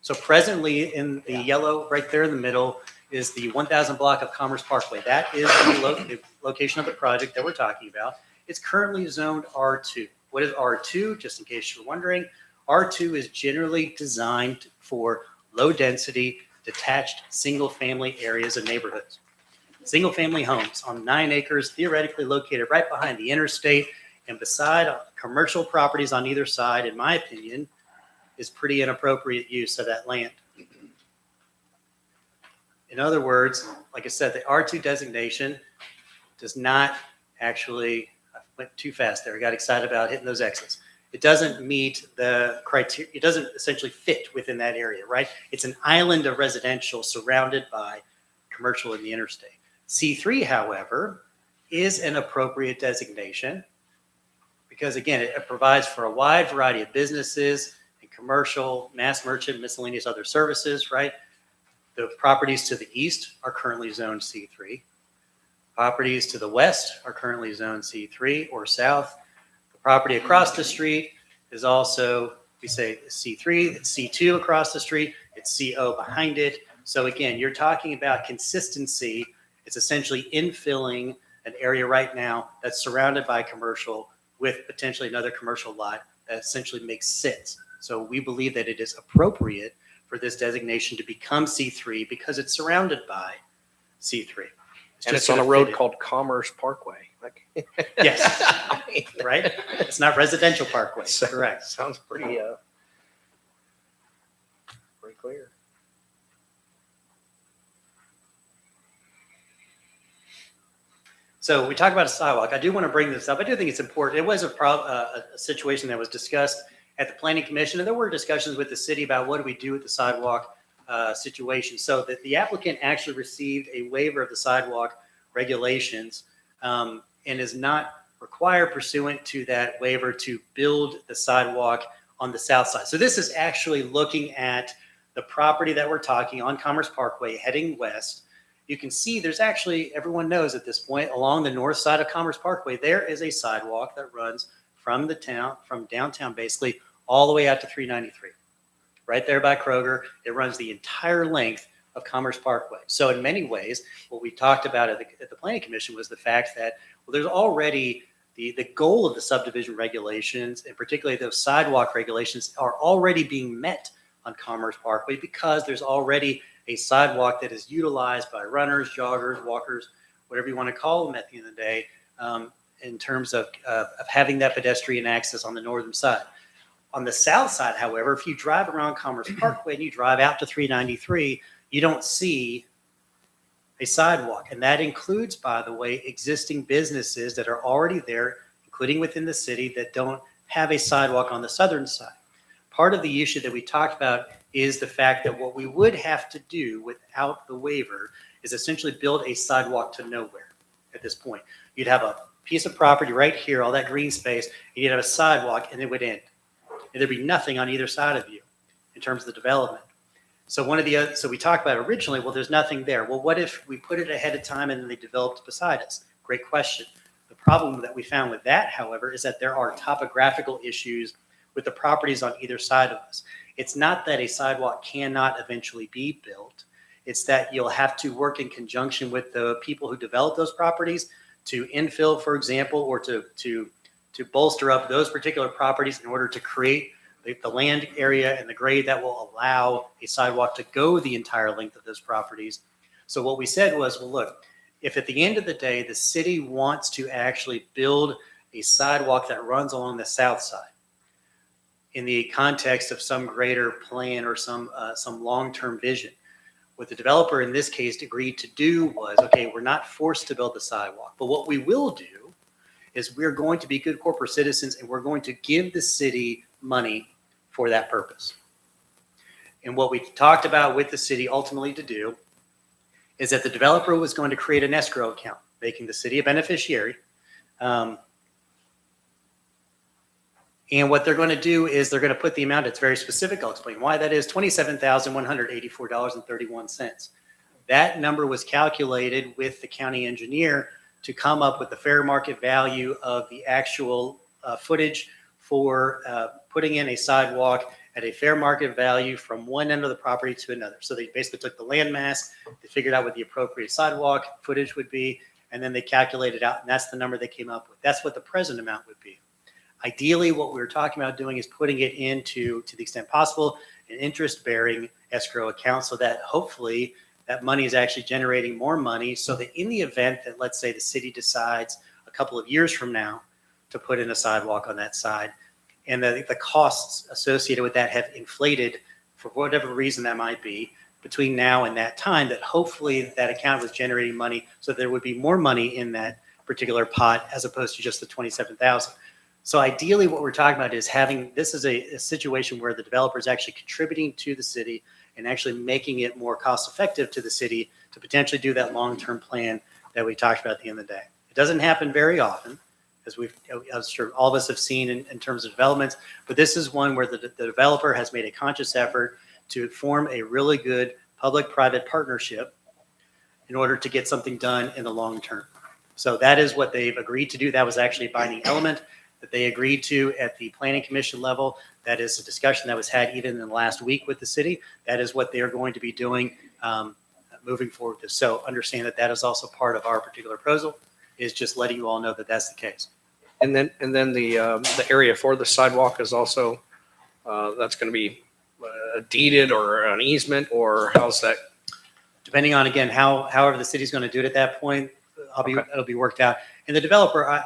So presently in the yellow right there in the middle is the 1000 block of Commerce Parkway. That is the location of the project that we're talking about. It's currently zoned R2. What is R2? Just in case you're wondering, R2 is generally designed for low-density, detached, single-family areas of neighborhoods. Single-family homes on 9 acres, theoretically located right behind the interstate and beside commercial properties on either side, in my opinion, is pretty inappropriate use of that land. In other words, like I said, the R2 designation does not actually, I went too fast there, I got excited about hitting those X's. It doesn't meet the criteria, it doesn't essentially fit within that area, right? It's an island of residential surrounded by commercial and the interstate. C3, however, is an appropriate designation because, again, it provides for a wide variety of businesses and commercial, mass merchant, miscellaneous other services, right? The properties to the east are currently zoned C3. Properties to the west are currently zoned C3 or south. The property across the street is also, we say C3, it's C2 across the street, it's CO behind it. So again, you're talking about consistency. It's essentially infilling an area right now that's surrounded by commercial with potentially another commercial lot that essentially makes sense. So we believe that it is appropriate for this designation to become C3 because it's surrounded by C3. And it's on a road called Commerce Parkway. Yes, right? It's not residential parkway, correct. Sounds pretty clear. So we talk about a sidewalk. I do want to bring this up. I do think it's important. It was a situation that was discussed at the Planning Commission, and there were discussions with the city about what do we do with the sidewalk situation. So that the applicant actually received a waiver of the sidewalk regulations and is not required pursuant to that waiver to build the sidewalk on the south side. So this is actually looking at the property that we're talking on Commerce Parkway heading west. You can see there's actually, everyone knows at this point, along the north side of Commerce Parkway, there is a sidewalk that runs from the town, from downtown basically, all the way out to 393. Right there by Kroger, it runs the entire length of Commerce Parkway. So in many ways, what we talked about at the Planning Commission was the fact that, well, there's already the goal of the subdivision regulations, and particularly those sidewalk regulations, are already being met on Commerce Parkway because there's already a sidewalk that is utilized by runners, joggers, walkers, whatever you want to call them at the end of the day, in terms of having that pedestrian access on the northern side. On the south side, however, if you drive around Commerce Parkway and you drive out to 393, you don't see a sidewalk. And that includes, by the way, existing businesses that are already there, including within the city, that don't have a sidewalk on the southern side. Part of the issue that we talked about is the fact that what we would have to do without the waiver is essentially build a sidewalk to nowhere at this point. You'd have a piece of property right here, all that green space, and you'd have a sidewalk, and it would end. And there'd be nothing on either side of you in terms of the development. So so we talked about originally, well, there's nothing there. Well, what if we put it ahead of time and then they developed beside us? Great question. The problem that we found with that, however, is that there are topographical issues with the properties on either side of us. It's not that a sidewalk cannot eventually be built. It's that you'll have to work in conjunction with the people who develop those properties to infill, for example, or to bolster up those particular properties in order to create the land area and the grade that will allow a sidewalk to go the entire length of those properties. So what we said was, well, look, if at the end of the day, the city wants to actually build a sidewalk that runs along the south side in the context of some greater plan or some long-term vision, what the developer in this case agreed to do was, okay, we're not forced to build the sidewalk, but what we will do is we're going to be good corporate citizens and we're going to give the city money for that purpose. And what we talked about with the city ultimately to do is that the developer was going to create an escrow account, making the city a beneficiary. And what they're going to do is they're going to put the amount, it's very specific, I'll explain why that is, $27,184.31. That number was calculated with the county engineer to come up with the fair market value of the actual footage for putting in a sidewalk at a fair market value from one end of the property to another. So they basically took the land mass, they figured out what the appropriate sidewalk footage would be, and then they calculated out, and that's the number they came up with. That's what the present amount would be. Ideally, what we're talking about doing is putting it into, to the extent possible, an interest-bearing escrow account so that hopefully that money is actually generating more money so that in the event that, let's say, the city decides a couple of years from now to put in a sidewalk on that side and the costs associated with that have inflated for whatever reason that might be between now and that time, that hopefully that account was generating money so there would be more money in that particular pot as opposed to just the 27,000. So ideally what we're talking about is having, this is a situation where the developer is actually contributing to the city and actually making it more cost effective to the city to potentially do that long-term plan that we talked about at the end of the day. It doesn't happen very often, as I'm sure all of us have seen in terms of developments, but this is one where the developer has made a conscious effort to form a really good public-private partnership in order to get something done in the long term. So that is what they've agreed to do. That was actually a binding element that they agreed to at the planning commission level. That is a discussion that was had even in the last week with the city. That is what they are going to be doing moving forward. So understand that that is also part of our particular proposal, is just letting you all know that that's the case. And then the area for the sidewalk is also, that's going to be deeded or an easement, or how's that? Depending on, again, however the city's going to do it at that point, it'll be worked out. And the developer,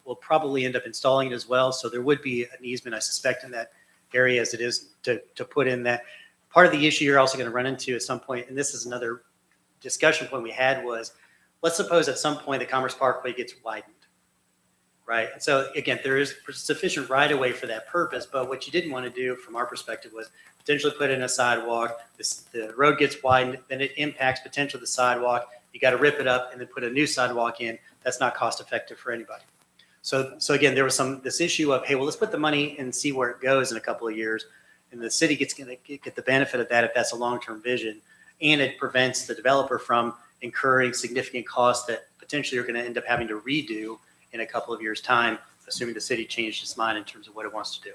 will probably end up installing it as well. So there would be an easement, I suspect, in that area as it is to put in that. Part of the issue you're also going to run into at some point, and this is another discussion point we had, was let's suppose at some point the Commerce Parkway gets widened, right? And so again, there is sufficient right of way for that purpose, but what you didn't want to do from our perspective was potentially put in a sidewalk. The road gets widened, then it impacts potentially the sidewalk. You got to rip it up and then put a new sidewalk in. That's not cost effective for anybody. So again, there was this issue of, hey, well, let's put the money and see where it goes in a couple of years. And the city gets going to get the benefit of that if that's a long-term vision. And it prevents the developer from incurring significant costs that potentially are going to end up having to redo in a couple of years' time, assuming the city changed its mind in terms of what it wants to do.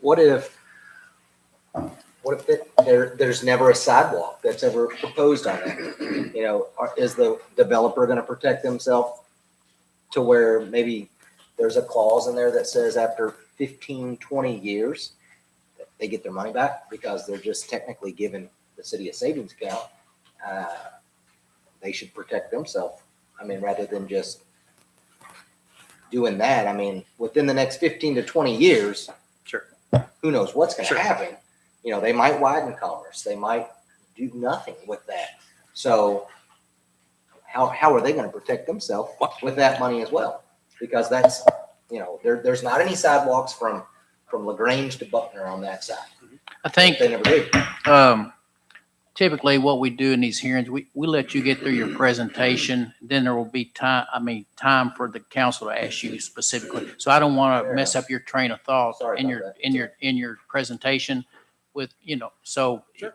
What if there's never a sidewalk that's ever proposed on it? You know, is the developer going to protect themselves to where maybe there's a clause in there that says after 15, 20 years, that they get their money back because they're just technically giving the city a savings account? They should protect themselves. I mean, rather than just doing that. I mean, within the next 15 to 20 years, sure, who knows what's going to happen? You know, they might widen Commerce. They might do nothing with that. So how are they going to protect themselves with that money as well? Because that's, you know, there's not any sidewalks from LaGrange to Buckner on that side. I think they never do. Typically what we do in these hearings, we let you get through your presentation, then there will be time for the council to ask you specifically. So I don't want to mess up your train of thought in your presentation with, you know, so sure.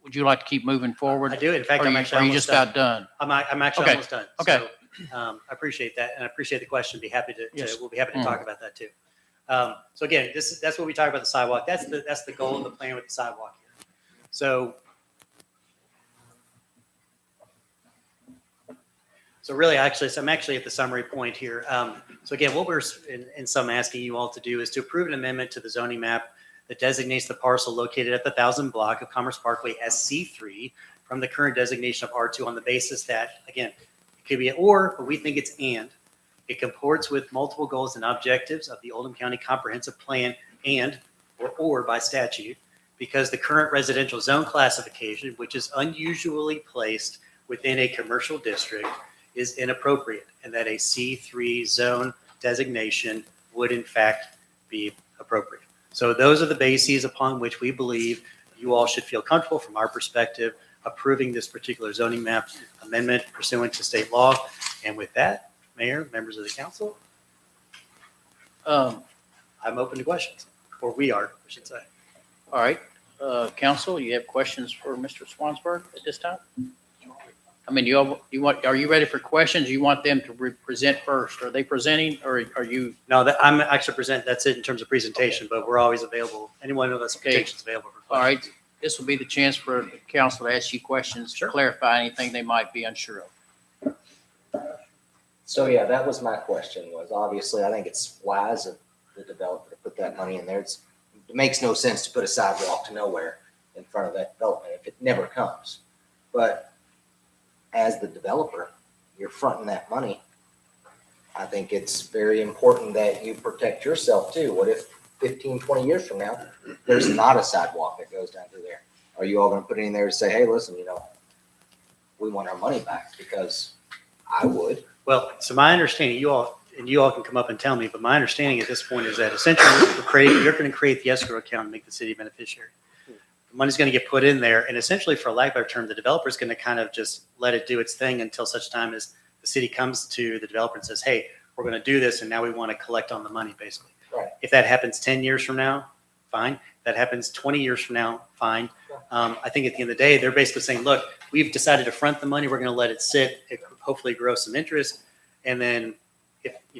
Would you like to keep moving forward? I do. In fact, I'm actually are you almost just about done? I'm actually Okay. almost done. Okay. So, I appreciate that, and I appreciate the question. Be happy to Yes. we'll be happy to talk about that too. So again, that's what we talk about the sidewalk. That's the goal of the plan with the sidewalk here. So really, actually, so I'm actually at the summary point here. So again, what we're in sum asking you all to do is to approve an amendment to the zoning map that designates the parcel located at the 1000 block of Commerce Parkway as C3 from the current designation of R2 on the basis that, again, it could be an or, but we think it's and. It comports with multiple goals and objectives of the Oldham County Comprehensive Plan and or by statute, because the current residential zone classification, which is unusually placed within a commercial district, is inappropriate, and that a C3 zone designation would in fact be appropriate. So those are the bases upon which we believe you all should feel comfortable from our perspective approving this particular zoning map amendment pursuant to state law. And with that, Mayor, members of the council, I'm open to questions, or we are, I should say. All right, council, you have questions for Mr. Swansburg at this time? I mean, are you ready for questions? You want them to present first? Are they presenting, or are you? No, I'm actually that's it in terms of presentation, but we're always available. Anyone of us is available for questions. All right, this will be the chance for the council to ask you questions, to clarify anything they might be unsure of. So yeah, that was my question was obviously I think it's wise of the developer to put that money in there. It makes no sense to put a sidewalk to nowhere in front of that development if it never comes. But as the developer, you're fronting that money. I think it's very important that you protect yourself too. What if 15, 20 years from now, there's not a sidewalk that goes down through there? Are you all gonna put it in there to say, hey, listen, we want our money back? Because I would. Well, so my understanding, you all can come up and tell me, but my understanding at this point is that essentially you're going to create the escrow account and make the city beneficiary. The money's going to get put in there, and essentially, for lack of a better term, the developer's going to kind of just let it do its thing until such time as the city comes to the developer and says, hey, we're going to do this, and now we want to collect on the money, basically. Right. If that happens 10 years from now, fine. If that happens 20 years from now, fine. I think at the end of the day, they're basically saying, look, we've decided to front the money. We're going to let it sit. It hopefully grow some interest. And then if, I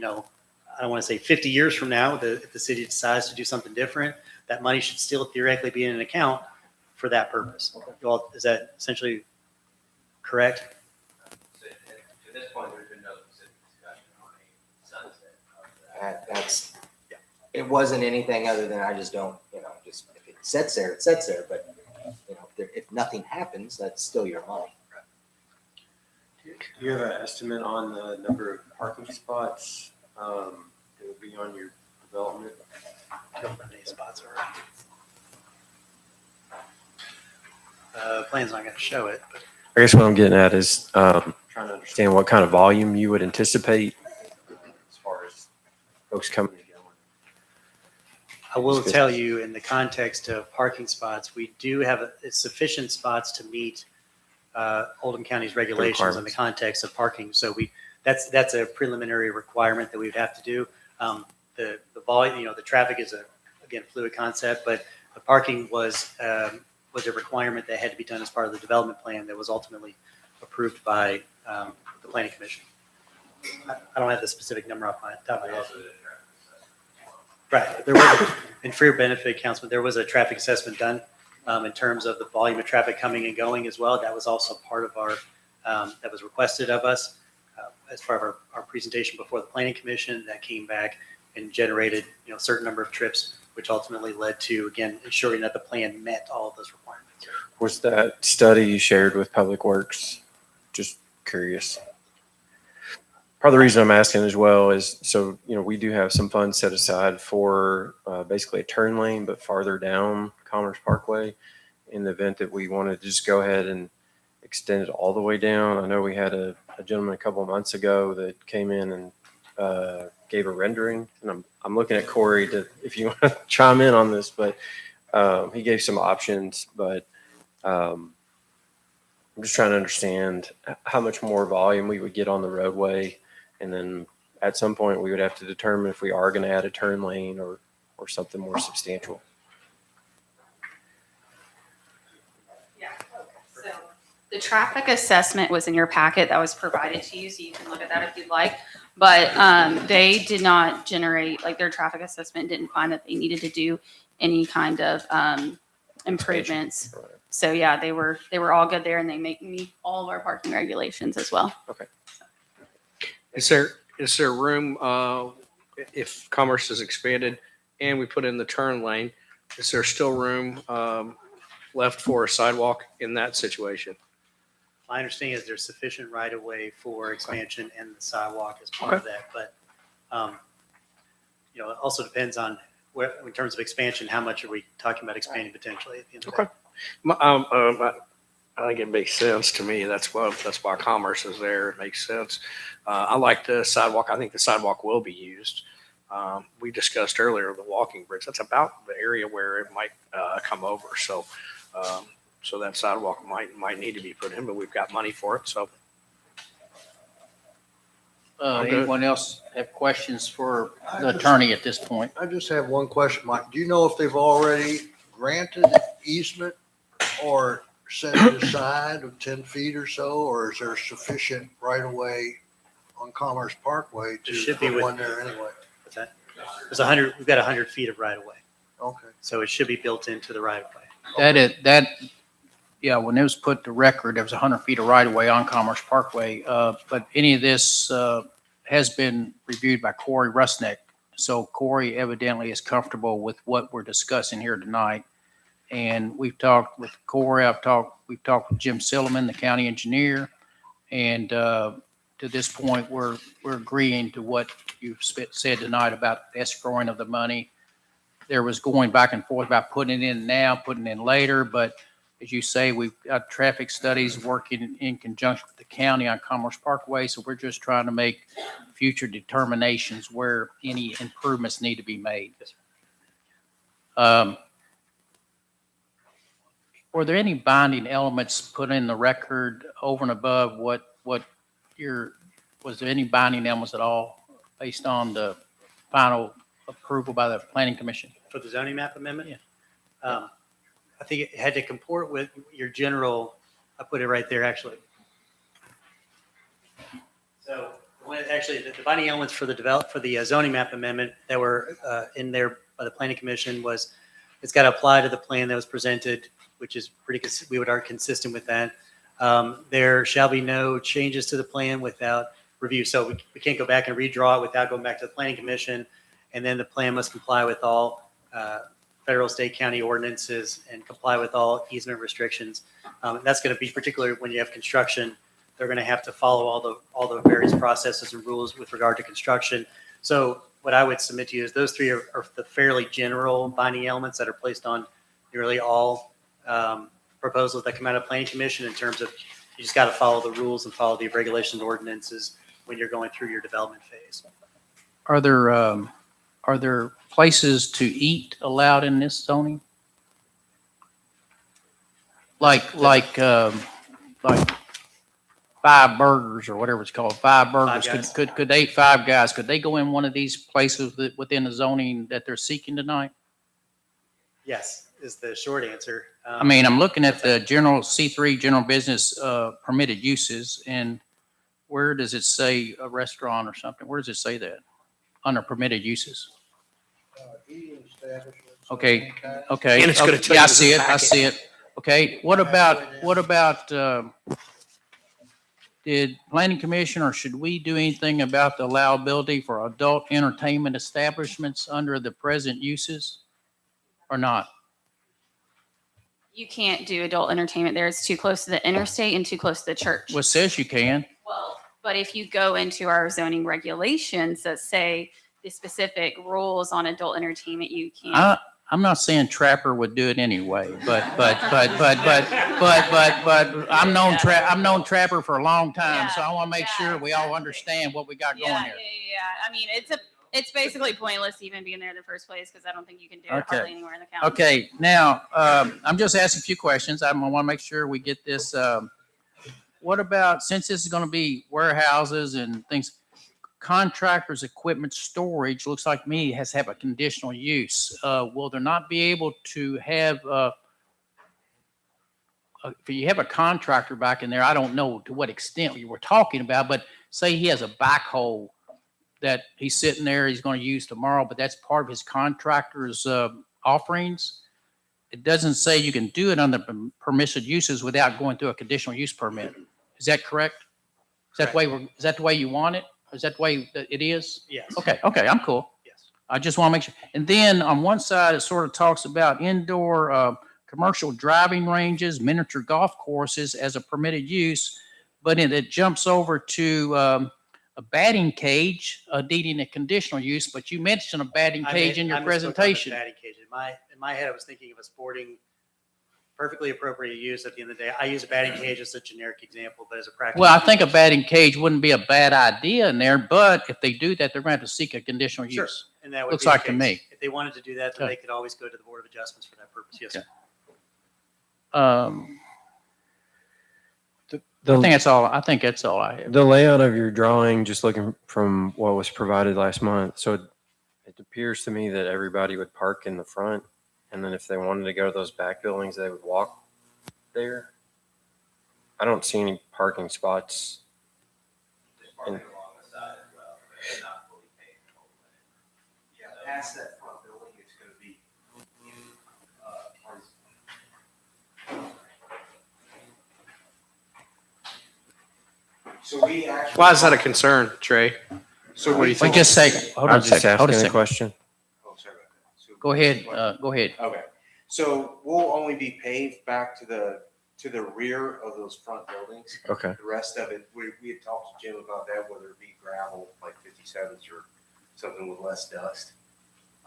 don't want to say 50 years from now, if the city decides to do something different, that money should still theoretically be in an account for that purpose. Well, is that essentially correct? To this point, there's been no specific discussion on a sunset of that. It wasn't anything other than I just don't, just if it sits there, it sits there. But, if nothing happens, that's still your money. Do you have an estimate on the number of parking spots that would be on your development? I don't know how many spots are. Plan's not going to show it, but I guess what I'm getting at is trying to understand what kind of volume you would anticipate as far as folks coming and going. I will tell you, in the context of parking spots, we do have sufficient spots to meet Oldham County's regulations in the context of parking. So that's a preliminary requirement that we'd have to do. The volume, the traffic is again fluid concept, but the parking was a requirement that had to be done as part of the development plan that was ultimately approved by the Planning Commission. I don't have the specific number off my top of my head. Right. There was, and for your benefit, Councilman, there was a traffic assessment done in terms of the volume of traffic coming and going as well. That was also part of our, that was requested of us as part of our presentation before the Planning Commission. That came back and generated, a certain number of trips, which ultimately led to, again, ensuring that the plan met all of those requirements. Was that study you shared with Public Works? Just curious. Part of the reason I'm asking as well is, so, we do have some funds set aside for basically a turn lane, but farther down Commerce Parkway in the event that we wanted to just go ahead and extend it all the way down. I know we had a gentleman a couple of months ago that came in and gave a rendering, and I'm looking at Corey if you want to chime in on this, but he gave some options, but I'm just trying to understand how much more volume we would get on the roadway. And then at some point we would have to determine if we are going to add a turn lane or something more substantial. Yeah. So the traffic assessment was in your packet that was provided to you, so you can look at that if you'd like. But they did not generate, their traffic assessment didn't find that they needed to do any kind of improvements. So yeah, they were all good there, and they meet all of our parking regulations as well. Okay. Is there room, if Commerce is expanded and we put in the turn lane, is there still room left for a sidewalk in that situation? My understanding is there's sufficient right of way for expansion and the sidewalk as part of that. But, it also depends on in terms of expansion, how much are we talking about expanding potentially at the end of the day? I think it makes sense to me. That's why Commerce is there. It makes sense. I like the sidewalk. I think the sidewalk will be used. We discussed earlier the walking bridge. That's about the area where it might come over. So that sidewalk might need to be put in, but we've got money for it. So anyone else have questions for the attorney at this point? I just have one question, Mike. Do you know if they've already granted easement or set it aside of 10 feet or so, or is there sufficient right of way on Commerce Parkway to put one there anyway? What's that? There's 100. We've got 100 feet of right of way, Okay. so it should be built into the right of way. Yeah, when it was put to record, there was 100 feet of right of way on Commerce Parkway. But any of this has been reviewed by Corey Rusnick. So Corey evidently is comfortable with what we're discussing here tonight. And we've talked with Corey, we've talked with Jim Silliman, the county engineer. And to this point, we're agreeing to what you've said tonight about escrowing of the money. There was going back and forth about putting it in now, putting it in later, but as you say, we've got traffic studies working in conjunction with the county on Commerce Parkway, so we're just trying to make future determinations where any improvements need to be made. Were there any binding elements put in the record over and above what was there any binding elements at all based on the final approval by the Planning Commission? For the zoning map amendment? Yeah. I think it had to comport with your general, I put it right there, actually. So actually, the binding elements for the zoning map amendment that were in there by the Planning Commission was, it's got to apply to the plan that was presented, which is we would argue consistent with that. There shall be no changes to the plan without review. So we can't go back and redraw it without going back to the Planning Commission. And then the plan must comply with all federal, state, county ordinances and comply with all easement restrictions. That's going to be particular when you have construction. They're going to have to follow all the various processes and rules with regard to construction. So what I would submit to you is those three are the fairly general binding elements that are placed on nearly all proposals that come out of Planning Commission in terms of you just got to follow the rules and follow the regulations and ordinances when you're going through your development phase. Are there places to eat allowed in this zoning? Like Five Burgers or whatever it's called, Five Burgers. Could they, Five Guys, could they go in one of these places within the zoning that they're seeking tonight? Yes, is the short answer. I mean, I'm looking at the general C3 general business permitted uses, and where does it say a restaurant or something? Where does it say that under permitted uses? Okay, okay. And it's gonna tell Yeah, you I the see it. I packet. see it. Okay, what about did Planning Commission or should we do anything about the allowability for adult entertainment establishments under the present uses or not? You can't do adult entertainment there. It's too close to the interstate and too close to the church. Well, it says you can. Well, but if you go into our zoning regulations that say the specific rules on adult entertainment, you can't. I'm not saying Trapper would do it anyway, but I'm known Trapper for a long time, so I want to make sure we all understand what we got going here. I mean, it's basically pointless even being there in the first place because I don't think you can do it Okay. hardly anywhere in the county. Okay, now, I'm just asking a few questions. I want to make sure we get this. What about, since this is going to be warehouses and things, contractors' equipment storage, looks like me, has to have a conditional use. Will there not be able to have, if you have a contractor back in there, I don't know to what extent you were talking about, but say he has a backhoe that he's sitting there, he's going to use tomorrow, but that's part of his contractor's offerings. It doesn't say you can do it under permissive uses without going through a conditional use permit. Is that correct? Is that the way you want it? Is that the way that it is? Yes. Okay, I'm cool. Yes. I just want to make sure. And then on one side, it sort of talks about indoor commercial driving ranges, miniature golf courses as a permitted use, but it jumps over to a batting cage needing a conditional use, but you mentioned a batting cage in your I misspoke on the presentation. batting cage. In my head, I was thinking of a sporting, perfectly appropriate use at the end of the day. I use a batting cage as a generic example, but as a practical. Well, I think a batting cage wouldn't be a bad idea in there, but if they do that, they're going to have to seek a conditional Sure. use. And that would Looks be the like to case. me. If they wanted to do that, then Okay. they could always go to the Board of Adjustments for that purpose. Yes. Okay. I think that's all I have. The layout of your drawing, just looking from what was provided last month, so it appears to me that everybody would park in the front, and then if they wanted to go to those back buildings, they would walk there. I don't see any parking spots. Past that front building, it's going to be Why is that a concern, Trey? So what do you Wait just a second. Hold on I'm a just second. Hold a asking a second. question. Oh, sorry about that. So- Go ahead. Go ahead. Okay, so we'll only be paved back to the rear of those front buildings. Okay. The rest of it, we had talked to Jim about that, whether it be gravel, like 57s or something with less dust,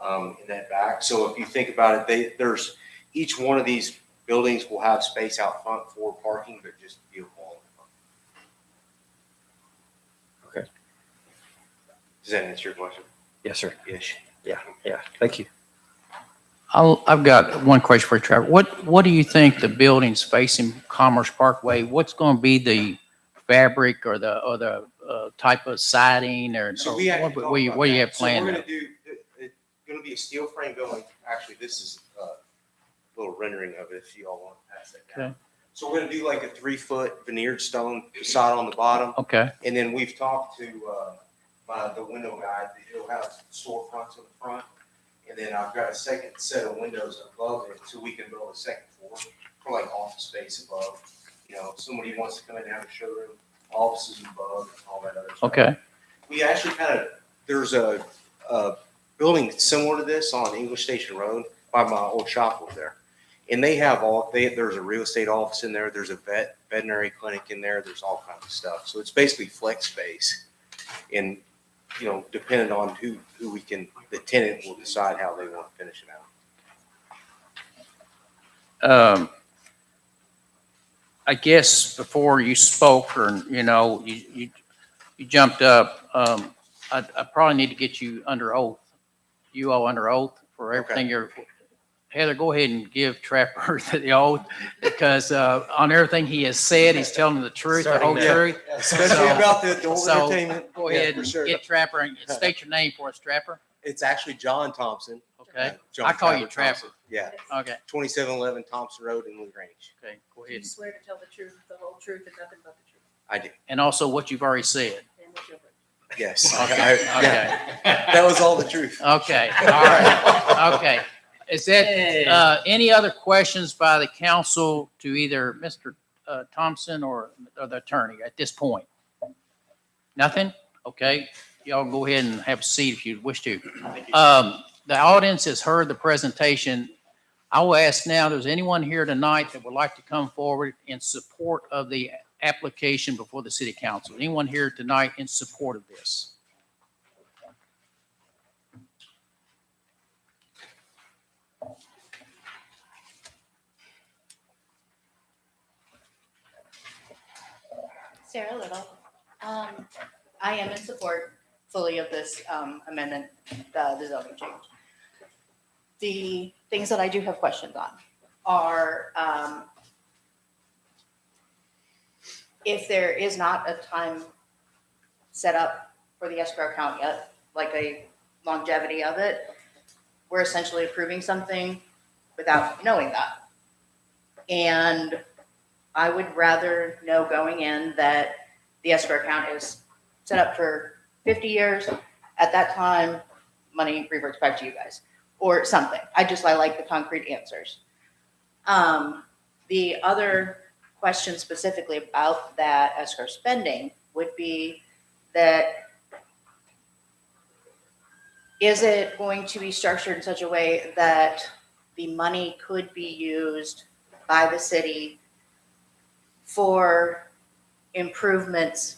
in that back. So if you think about it, there's, each one of these buildings will have space out front for parking, but just vehicle. Okay. Does that answer your question? Yes, sir. Ish. Yeah. Yeah. Thank you. I've got one question for you, Trevor. What do you think the buildings facing Commerce Parkway, what's going to be the fabric or the type of siding or So we actually what do you have So we're planned gonna there? do, it's gonna be a steel frame building. Actually, this is a little rendering of it if you all want to pass that down. Okay. So we're gonna do like a 3-foot veneered stone facade on the bottom. Okay. And then we've talked to the window guy, that he'll have storefronts on the front. And then I've got a second set of windows above it, so we can build a second floor for like office space above. You know, if somebody wants to come in and have a showroom, offices above, and all that other stuff. Okay. We actually there's a building similar to this on English Station Road by my old shop over there. And they have there's a real estate office in there, there's a veterinary clinic in there, there's all kinds of stuff. So it's basically flex space. And, you know, depending on who we can, the tenant will decide how they want to finish it out. I guess before you spoke or, you jumped up, I probably need to get you under oath. You all under oath for everything Heather, go ahead and give Trapper the oath because on everything he has said, he's telling the truth, the whole truth. Especially about the adult So entertainment. go Yeah, ahead for and sure. get Trapper and state your name for us, Trapper. It's actually John Thompson. Okay. John I call you Thompson. Trapper. Yeah. Okay. 2711 Thompson Road in LaGrange. Okay. Go ahead. Swear to tell the truth, the whole truth, and nothing but the truth. I do. And also what you've already said. Yes. Okay. Yeah. That was all the truth. Okay. All right. Okay. Is that any other questions by the council to either Mr. Thompson or the attorney at this point? Nothing? Okay. Y'all go ahead and have a seat if you wish to. The audience has heard the presentation. I will ask now, there's anyone here tonight that would like to come forward in support of the application before the city council? Anyone here tonight in support of this? Sarah Little. I am in support fully of this amendment, the zoning change. The things that I do have questions on are if there is not a time set up for the escrow account yet, like a longevity of it, we're essentially approving something without knowing that. And I would rather know going in that the escrow account is set up for 50 years. At that time, money reverts back to you guys or something. I like the concrete answers. The other question specifically about that escrow spending would be that is it going to be structured in such a way that the money could be used by the city for improvements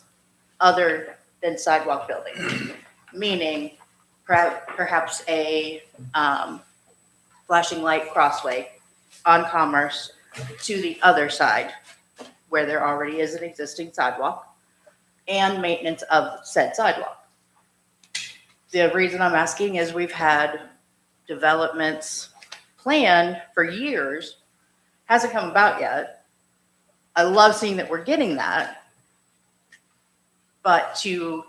other than sidewalk building? Meaning perhaps a flashing light crossway on Commerce to the other side where there already is an existing sidewalk and maintenance of said sidewalk. The reason I'm asking is we've had developments planned for years, hasn't come about yet. I love seeing that we're getting that, but to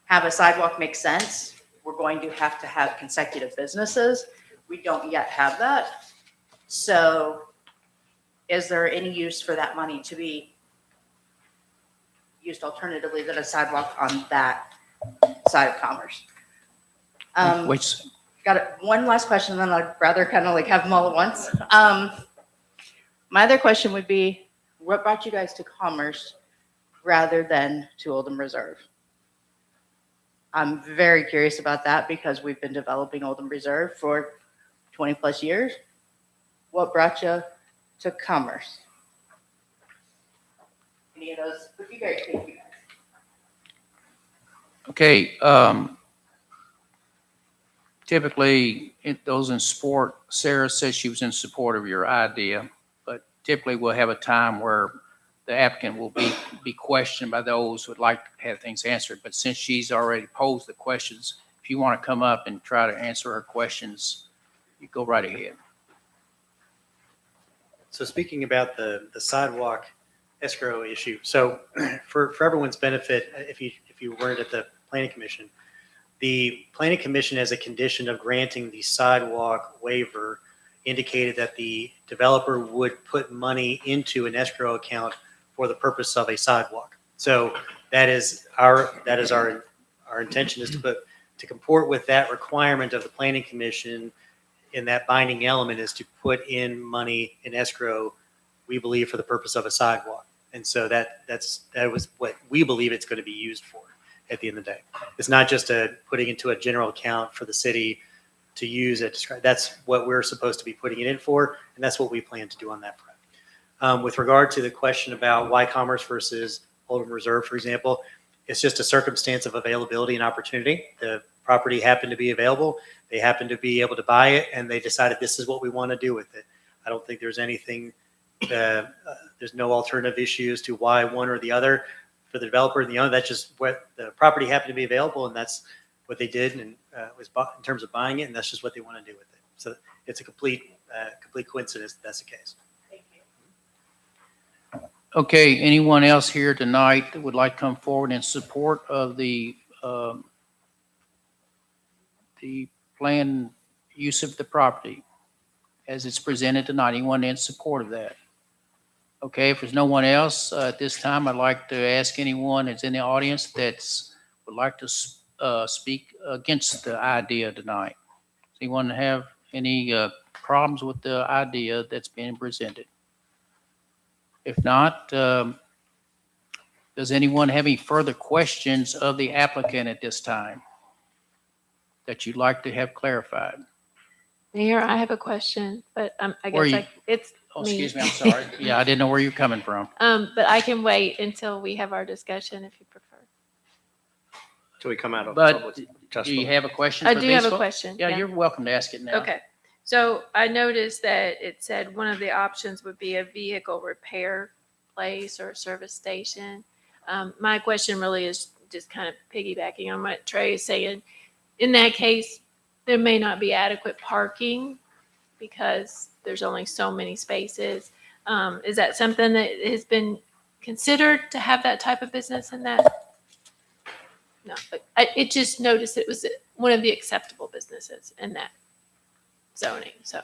have a sidewalk make sense, we're going to have consecutive businesses. We don't yet have that. So is there any use for that money to be used alternatively than a sidewalk on that side of Commerce? Which, Got one last question, then I'd rather kind of like have them all at once. My other question would be, what brought you guys to Commerce rather than to Oldham Reserve? I'm very curious about that because we've been developing Oldham Reserve for 20 plus years. What brought you to Commerce? Any of those would be great. Thank you. Okay, typically, those in support, Sarah says she was in support of your idea, but typically we'll have a time where the applicant will be questioned by those who would like to have things answered. But since she's already posed the questions, if you want to come up and try to answer her questions, you go right ahead. So speaking about the sidewalk escrow issue, so for everyone's benefit, if you weren't at the planning commission, the planning commission, as a condition of granting the sidewalk waiver, indicated that the developer would put money into an escrow account for the purpose of a sidewalk. So that is our intention, is to comport with that requirement of the planning commission. In that binding element is to put in money in escrow, we believe, for the purpose of a sidewalk. And so that was what we believe it's going to be used for at the end of the day. It's not just putting into a general account for the city to use it. That's what we're supposed to be putting it in for, and that's what we plan to do on that front. With regard to the question about why Commerce versus Oldham Reserve, for example, it's just a circumstance of availability and opportunity. The property happened to be available. They happened to be able to buy it, and they decided this is what we want to do with it. I don't think there's anything, there's no alternative issue as to why one or the other. For the developer and the owner, that's just what the property happened to be available, and that's what they did, and was bought in terms of buying it, and that's just what they want to do with it. So it's a complete coincidence that that's the case. Thank you. Okay, anyone else here tonight that would like to come forward in support of the planned use of the property as it's presented tonight? Anyone in support of that? Okay, if there's no one else, at this time, I'd like to ask anyone that's in the audience that's would like to speak against the idea tonight. Does anyone have any problems with the idea that's being presented? If not, does anyone have any further questions of the applicant at this time that you'd like to have clarified? Mayor, I have a question, but I Where guess it's Oh, me. excuse me, I'm sorry. Yeah, I didn't know where you're coming from. But I can wait until we have our discussion if you prefer. Till we come out of But public do you testimony. have a question? I for do these have a folks? question. Yeah, you're welcome to ask it now. Okay. So I noticed that it said one of the options would be a vehicle repair place or a service station. My question really is just kind of piggybacking on what Trey is saying. In that case, there may not be adequate parking because there's only so many spaces. Is that something that has been considered to have that type of business in that? No, but it just noticed it was one of the acceptable businesses in that zoning, so.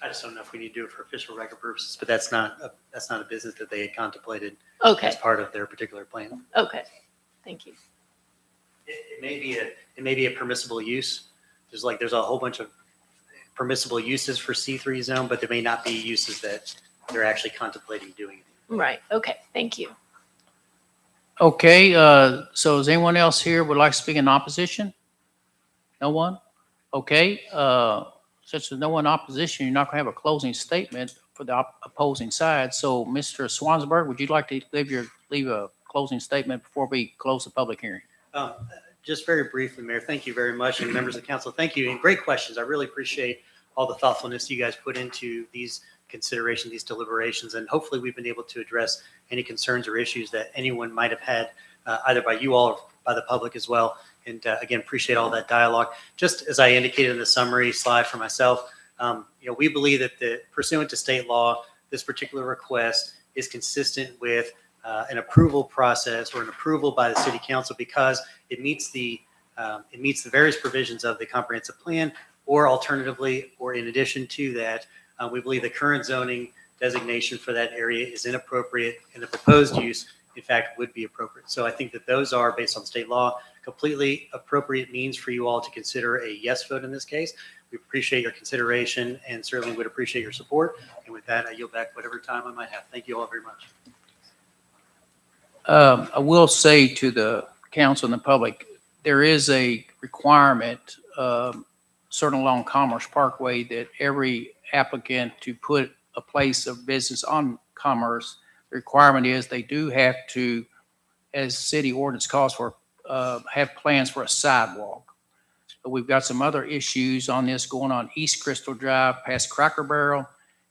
I just don't know if we need to do it for official record purposes, but that's not a business that they had contemplated Okay, as part of their particular plan. okay, thank you. It may be a permissible use. There's a whole bunch of permissible uses for C3 zone, but there may not be uses that they're actually contemplating doing. Right, okay, thank you. Okay, so is anyone else here would like to speak in opposition? No one? Okay, since there's no one in opposition, you're not going to have a closing statement for the opposing side. So Mr. Swansburg, would you like to leave a closing statement before we close the public hearing? Just very briefly, Mayor, thank you very much, and members of the council, thank you, and great questions. I really appreciate all the thoughtfulness you guys put into these considerations, these deliberations, and hopefully we've been able to address any concerns or issues that anyone might have had, either by you all or by the public as well. And again, appreciate all that dialogue. Just as I indicated in the summary slide for myself, we believe that pursuant to state law, this particular request is consistent with an approval process or an approval by the city council because it meets the various provisions of the comprehensive plan, or alternatively, or in addition to that, we believe the current zoning designation for that area is inappropriate, and the proposed use, in fact, would be appropriate. So I think that those are, based on state law, completely appropriate means for you all to consider a yes vote in this case. We appreciate your consideration and certainly would appreciate your support. And with that, I yield back whatever time I might have. Thank you all very much. I will say to the council and the public, there is a requirement, certainly along Commerce Parkway, that every applicant to put a place of business on Commerce, the requirement is they do have to, as city ordinance calls for, have plans for a sidewalk. But we've got some other issues on this going on East Crystal Drive past Cracker Barrel.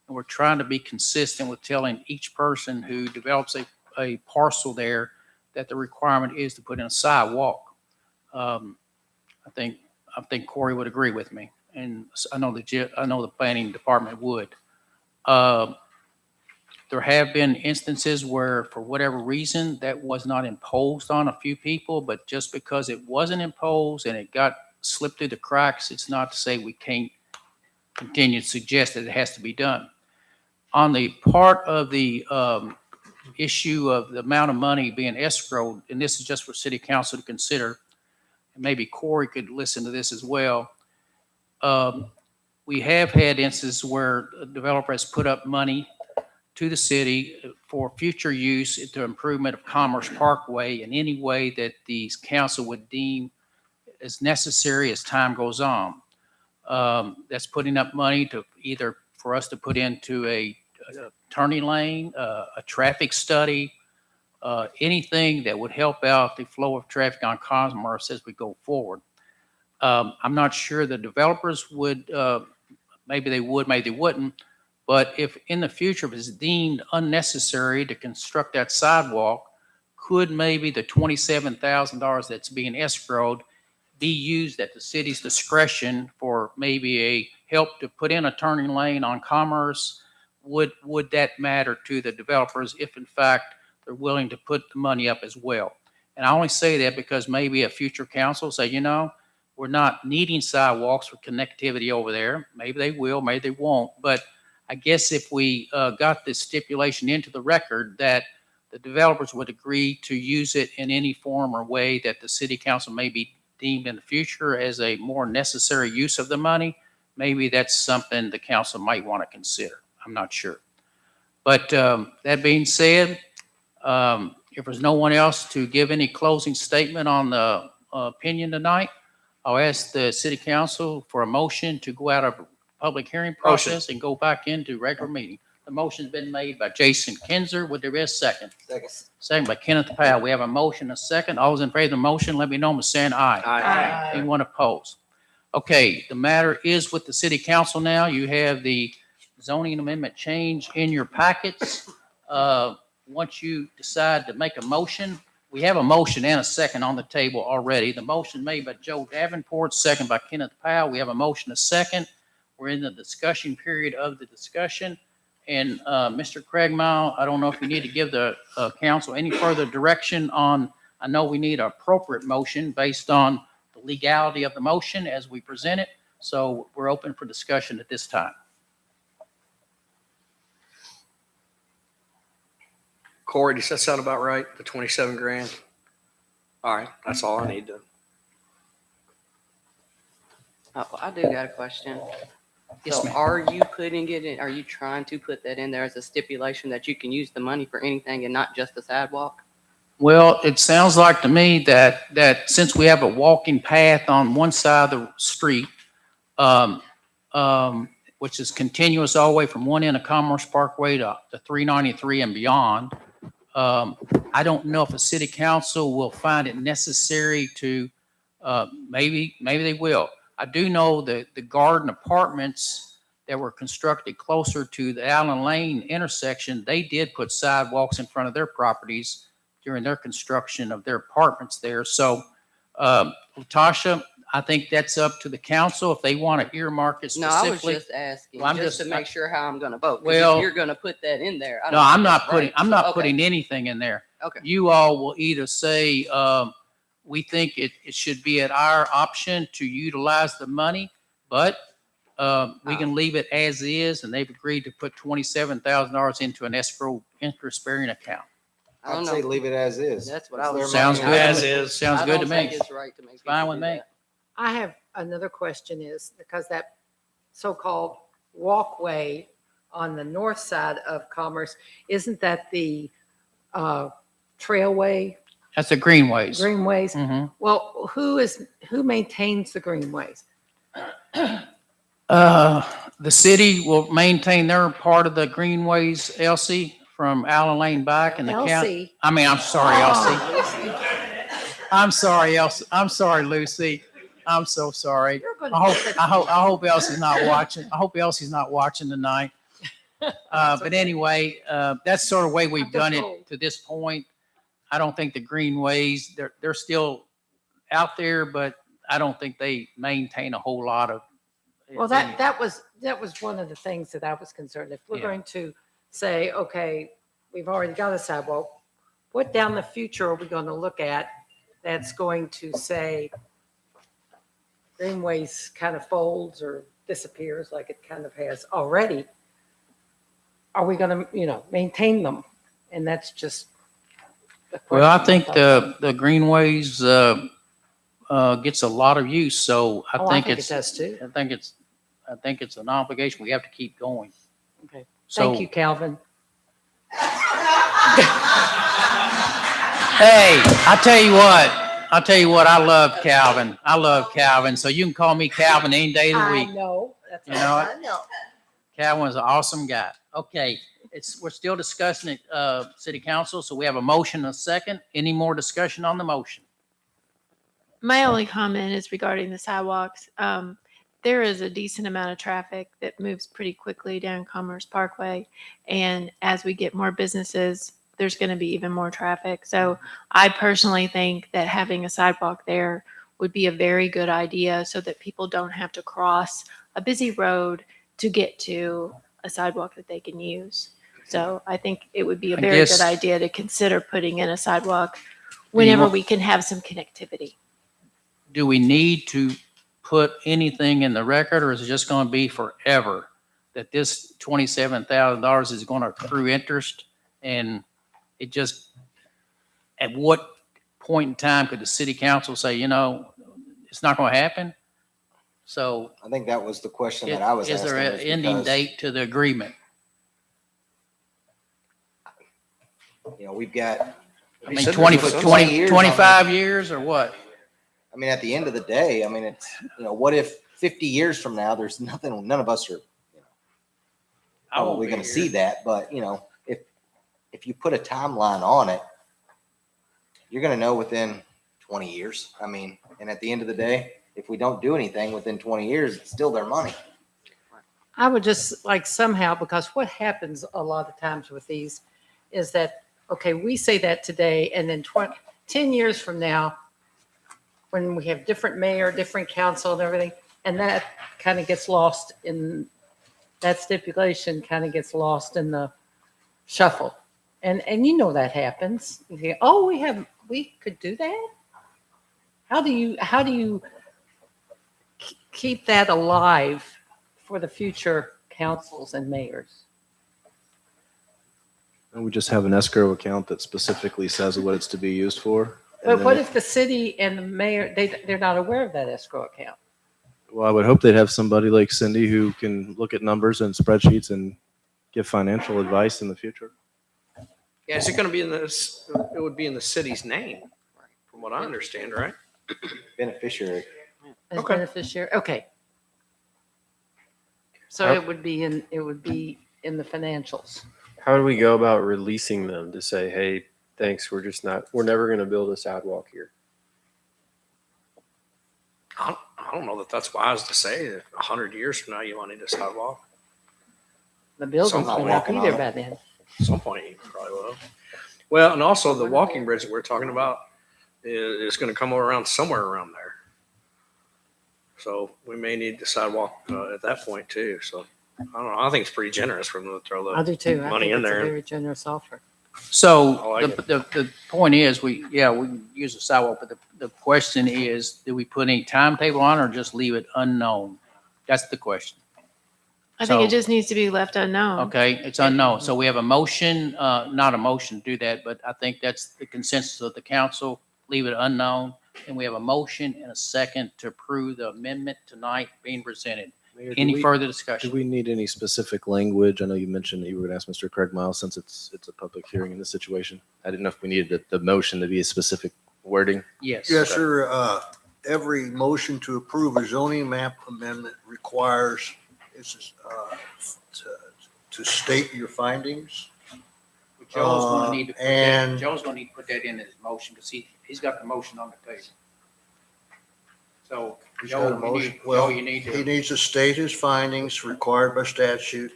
And we're trying to be consistent with telling each person who develops a parcel there that the requirement is to put in a sidewalk. I think Corey would agree with me, and I know the planning department would. There have been instances where, for whatever reason, that was not imposed on a few people, but just because it wasn't imposed and it got slipped through the cracks, it's not to say we can't continue to suggest that it has to be done. On the part of the issue of the amount of money being escrowed, and this is just for city council to consider, and maybe Corey could listen to this as well. We have had instances where a developer has put up money to the city for future use into improvement of Commerce Parkway in any way that the council would deem as necessary as time goes on. That's putting up money to either for us to put into a turning lane, a traffic study, anything that would help out the flow of traffic on Commerce as we go forward. I'm not sure the developers would, maybe they would, maybe they wouldn't, but if in the future it is deemed unnecessary to construct that sidewalk, could maybe the $27,000 that's being escrowed be used at the city's discretion for maybe a help to put in a turning lane on Commerce? Would that matter to the developers if in fact they're willing to put the money up as well? And I only say that because maybe a future council say, you know, we're not needing sidewalks for connectivity over there. Maybe they will, maybe they won't. But I guess if we got this stipulation into the record that the developers would agree to use it in any form or way that the city council may be deemed in the future as a more necessary use of the money, maybe that's something the council might want to consider. I'm not sure. But that being said, if there's no one else to give any closing statement on the opinion tonight, I'll ask the city council for a motion to go out of public hearing process and go back into regular meeting. The motion's been made by Jason Kinzer. Would there be a second? Second. Second by Kenneth Powell. We have a motion, a second. All those in favor of the motion, let me know by saying aye. Aye. Anyone opposed? Okay, the matter is with the city council now. You have the zoning amendment change in your packets. Once you decide to make a motion, we have a motion and a second on the table already. The motion made by Joe Davenport, second by Kenneth Powell. We have a motion, a second. We're in the discussion period of the discussion. And Mr. Craigmile, I don't know if you need to give the council any further direction on, I know we need an appropriate motion based on the legality of the motion as we present it. So we're open for discussion at this time. Corey, does that sound about right? The 27 grand? All right, that's all I need to. Oh, I do got a question. Yes, So ma'am. are you putting it in, are you trying to put that in there as a stipulation that you can use the money for anything and not just the sidewalk? Well, it sounds like to me that since we have a walking path on one side of the street, which is continuous all the way from one end of Commerce Parkway to 393 and beyond, I don't know if a city council will find it necessary to, maybe they will. I do know that the garden apartments that were constructed closer to the Allen Lane intersection, they did put sidewalks in front of their properties during their construction of their apartments there. So, Latasha, I think that's up to the council if they want to earmark it No, I was specifically. just asking, Well, I'm just to just- make sure how I'm gonna vote. 'Cause Well- if you're gonna put that in there. I No, don't I'm think not that's putting, right. I'm not Okay. putting anything in there. Okay. You all will either say, we think it should be at our option to utilize the money, but we can leave it as is, and they've agreed to put $27,000 into an escrow interest-bearing account. I don't I'd say know. leave it as is. That's what It's I was. their Sounds money. good. As is. Sounds I good to don't think me. it's right to make. Fine people with do me. that. I have another question is, because that so-called walkway on the north side of Commerce, isn't that the trailway, That's the greenways. greenways. Mhm. Well, who maintains the greenways? The city will maintain their part of the greenways, Elsie, from Allen Lane back and the county. Elsie. I mean, I'm sorry, Elsie. Oh, I'm sorry, Elsie. I'm sorry, Lucy. I'm so sorry. You're gonna I get hope, the- I hope Elsie's not watching. I hope Elsie's not watching tonight. But anyway, that's sort of way we've done it to this point. I don't think the greenways, they're still out there, but I don't think they maintain a whole lot of. Well, that was one of the things that I was concerned. If we're Yeah. going to say, okay, we've already got a sidewalk, what down the future are we going to look at that's going to say greenways kind of folds or disappears like it kind of has already? Are we going to, maintain them? And that's just. the Well, I question. think the greenways, gets a lot of use, so I Oh, think it it's. does too. I think it's an obligation. We have to keep going. Okay. So- Thank you, Calvin. Hey, I tell you what, I love Calvin. I love Calvin. So you can call me Calvin any day of the I week. know. That's You know what? I know. Calvin was an awesome guy. Okay, we're still discussing it, city council, so we have a motion and a second. Any more discussion on the motion? My only comment is regarding the sidewalks. There is a decent amount of traffic that moves pretty quickly down Commerce Parkway. And as we get more businesses, there's going to be even more traffic. So I personally think that having a sidewalk there would be a very good idea so that people don't have to cross a busy road to get to a sidewalk that they can use. So I think it would be a I very guess- good idea to consider putting in a sidewalk whenever want- we can have some connectivity. Do we need to put anything in the record, or is it just going to be forever that this $27,000 is going to accrue interest? And it just, at what point in time could the city council say, it's not going to happen? So I think that was the question that I was is asking. there an is ending because, date to the agreement? We've got, I mean, said 20, there's a 20, years 25 years or what? I mean, at the end of the day, I mean, it's, what if 50 years from now, there's nothing, none of us are I won't probably be going to here. see that, but if you put a timeline on it, you're going to know within 20 years. I mean, and at the end of the day, if we don't do anything within 20 years, it's still their money. I would just like somehow, because what happens a lot of times with these is that, okay, we say that today, and then 10 years from now, when we have different mayor, different council and everything, and that kind of gets lost in, that stipulation kind of gets lost in the shuffle. And that happens. You think, oh, we could do that? How do you keep that alive for the future councils and mayors? And we just have an escrow account that specifically says what it's to be used for. And But then what if the city and the mayor, they're not aware of that escrow account? Well, I would hope they'd have somebody like Cindy who can look at numbers and spreadsheets and give financial advice in the future. Yeah, is it going to be in this? It would be in the city's name, from what I understand, right? Beneficiary. As Okay. beneficiary, okay. So it would be in the financials. How do we go about releasing them to say, hey, thanks, we're never going to build a sidewalk here? I don't know that that's wise to say that 100 years from now you want to need a sidewalk. The building's Somehow will not walking be on there it. by then. At some point you probably will. Well, and also the walking bridge that we're talking about is going to come around somewhere around there. So we may need the sidewalk at that point too. So I don't know. I think it's pretty generous for them to throw I do the too. I money think in it's a there. very generous offer. So I like the point is, we can use a sidewalk, but the question is, do we put any timetable on it or just leave it unknown? That's the question. I think So- it just needs to be left unknown. Okay, it's unknown. So we have a motion, not a motion to do that, but I think that's the consensus of the council, leave it unknown. And we have a motion and a second to approve the amendment tonight being presented. Mayor, do Any we- further Do discussion? we need any specific language? I know you mentioned that you were going to ask Mr. Craig Miles since it's a public hearing in this situation. I didn't know if we needed the motion to be a specific wording. Yes. Yes, sir. Every motion to approve a zoning map amendment requires to state your findings. Joe's gonna need to put that, and- Joe's gonna need to put that in his motion, because he's got the motion on the table. So, He's got a Joe, motion. Well, you need he to, needs to state his findings required by statute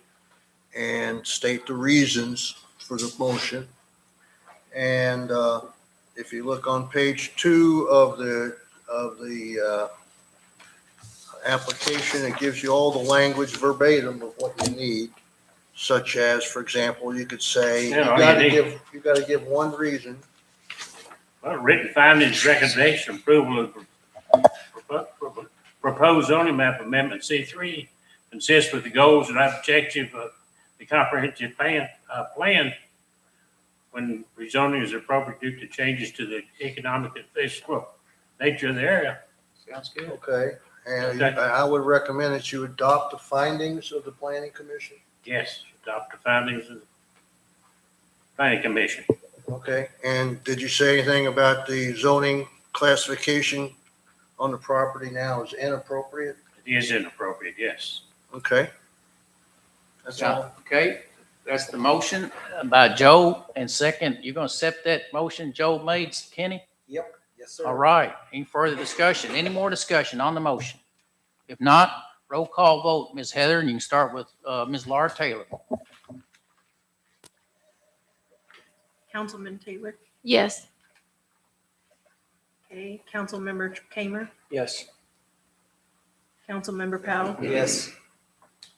and state the reasons for the motion. And if you look on page 2 of the application, it gives you all the language verbatim of what you need, such as, for example, you could say, you Yeah, all gotta you need- give one reason. Well, written findings, recommendation, approval of proposed zoning map amendment C3 consists with the goals and objective of the comprehensive plan when rezoning is appropriate due to changes to the economic and fiscal nature of the area. sounds good. Okay, and Okay. I would recommend that you adopt the findings of the planning commission. Yes, adopt the findings of the planning commission. Okay, and did you say anything about the zoning classification on the property now is inappropriate? It is inappropriate, yes. Okay. That's all. Okay, that's the motion by Joe, and second, you're gonna accept that motion Joe made, Kenny? Yep. Yes, sir. All right, any further discussion? Any more discussion on the motion? If not, roll call vote, Ms. Heather, and you can start with Ms. Laura Taylor. Councilman Taylor. Yes. Okay, Councilmember Kamer, Yes. Councilmember Powell, Yes.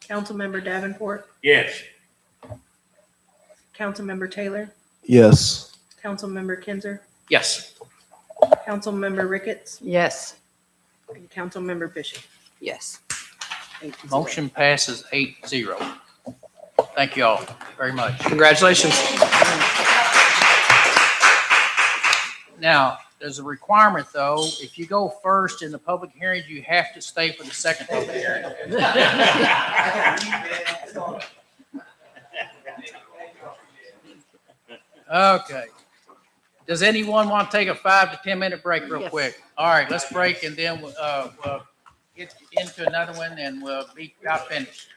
Councilmember Davenport, Yes. Councilmember Taylor, Yes. Councilmember Kinzer, Yes. Councilmember Ricketts, Yes. and Councilmember Bishop. Yes. Motion passes 8-0. Thank you all very much. Congratulations. Now, there's a requirement, though. If you go first in the public hearings, you have to stay for the second public hearing. Okay. Does anyone want to take a 5 to 10 minute break real Yes. quick? All right, let's break and then we'll get into another one and we'll be about finished.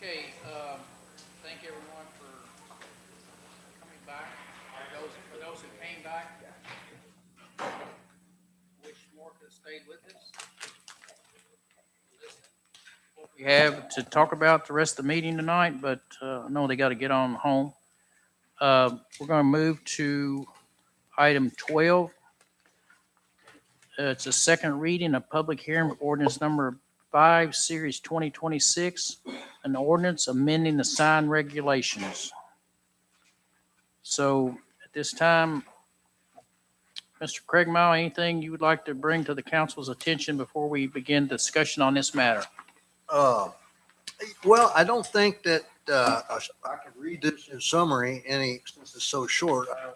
Okay, thank everyone for coming back. For those who came back, wish more could have stayed with us. Listen, what we have to talk about the rest of the meeting tonight, but I know they got to get on home. We're going to move to item 12. It's a second reading of public hearing of ordinance number 5, series 2026, an ordinance amending the sign regulations. So at this time, Mr. Craig Mile, anything you would like to bring to the council's attention before we begin discussion on this matter? Well, I don't think that I can read this in summary since it's so short. I don't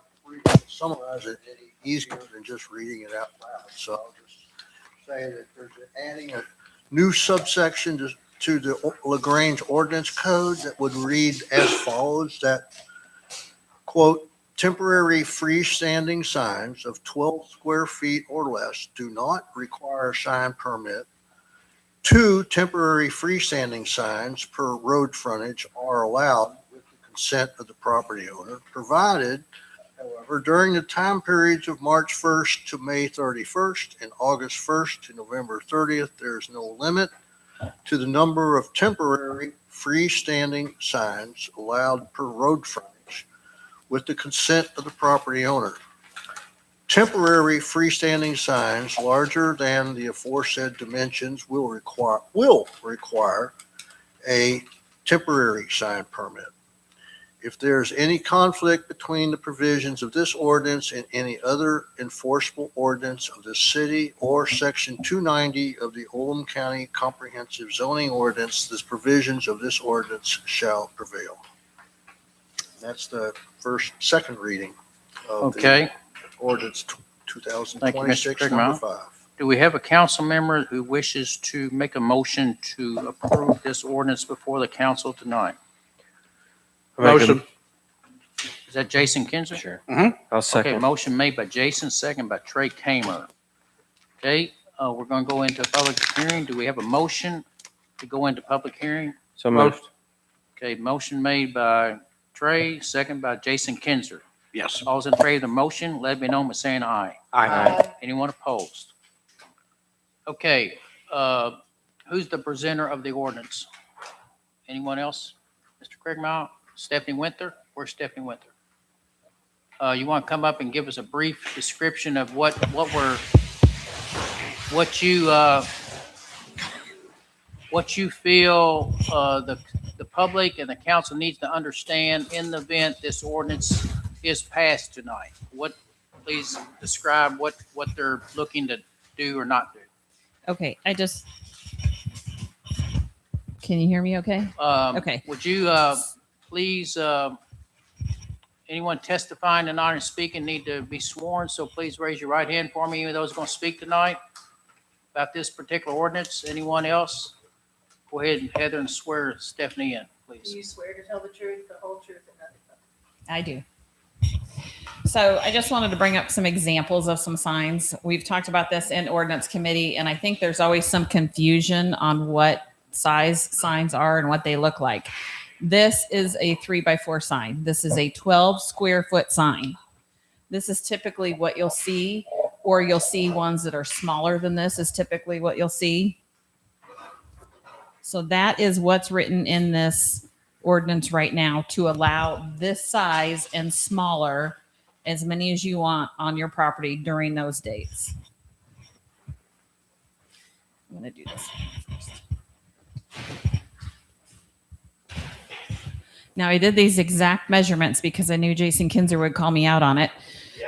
summarize it any easier than just reading it out loud. So I'll just say that there's adding a new subsection to the LaGrange ordinance code that would read as follows, that quote, temporary freestanding signs of 12 square feet or less do not require a sign permit. 2 temporary freestanding signs per road frontage are allowed with the consent of the property owner, provided, however, during the time periods of March 1st to May 31st and August 1st to November 30th, there is no limit to the number of temporary freestanding signs allowed per road frontage with the consent of the property owner. Temporary freestanding signs larger than the aforesaid dimensions will require a temporary sign permit. If there's any conflict between the provisions of this ordinance and any other enforceable ordinance of the city or section 290 of the Oldham County Comprehensive Zoning Ordinance, the provisions of this ordinance shall prevail. That's the second reading of the ordinance Thank you, Mr. 2026 number Crickmore. 5. Do we have a council member who wishes to make a motion to approve this ordinance before the council tonight? Motion. Is that Jason Kinzer? Sure. Mm-hmm. I'll Okay, second. motion made by Jason, second by Trey Kamer. Okay, we're going to go into public hearing. Do we have a motion to go into public hearing? So moved. Okay, motion made by Trey, second by Jason Kinzer. Yes. All those in favor of the motion, let me know by saying aye. Aye. Anyone opposed? Okay, who's the presenter of the ordinance? Anyone else? Mr. Craigmile? Stephanie Winter? Where's Stephanie Winter? You want to come up and give us a brief description of what you feel the public and the council needs to understand in the event this ordinance is passed tonight? Please describe what they're looking to do or not do. Okay, can you hear me okay? Okay. Would you please, anyone testifying tonight and speaking need to be sworn, so please raise your right hand for me, even those going to speak tonight about this particular ordinance. Anyone else? Go ahead, Heather, and swear Stephanie in, please. Do you swear to tell the truth, the whole truth, and nothing but the I do. So I just wanted to bring up some examples of some signs. We've talked about this in ordinance committee, and I think there's always some confusion on what size signs are and what they look like. This is a 3x4 sign. This is a 12 square foot sign. This is typically what you'll see, or you'll see ones that are smaller than this is typically what you'll see. So that is what's written in this ordinance right now, to allow this size and smaller, as many as you want on your property during those dates. I'm going to do this first. Now, I did these exact measurements because I knew Jason Kinzer would call me out on it.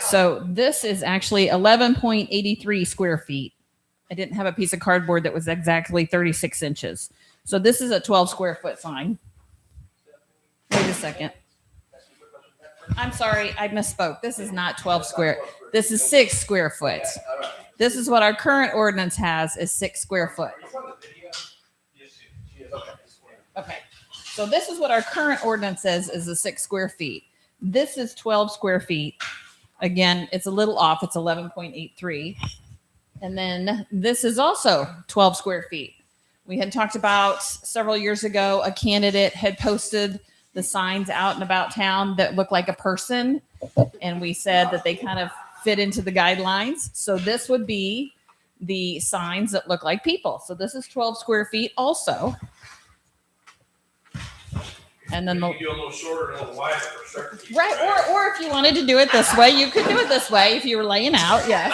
So this is actually 11.83 square feet. I didn't have a piece of cardboard that was exactly 36 inches. So this is a 12 square foot sign. Wait a second. I'm sorry, I misspoke. This is not 12 square. This is 6 square foot. This is what our current ordinance has, is 6 square foot. Okay. So this is what our current ordinance says is a 6 square feet. This is 12 square feet. Again, it's a little off. It's 11.83. And then this is also 12 square feet. We had talked about several years ago, a candidate had posted the signs out and about town that look like a person. And we said that they kind of fit into the guidelines. So this would be the signs that look like people. So this is 12 square feet also. And then the, You do a little shorter, a little wider for certain. right, or if you wanted to do it this way, you could do it this way if you were laying out, yes.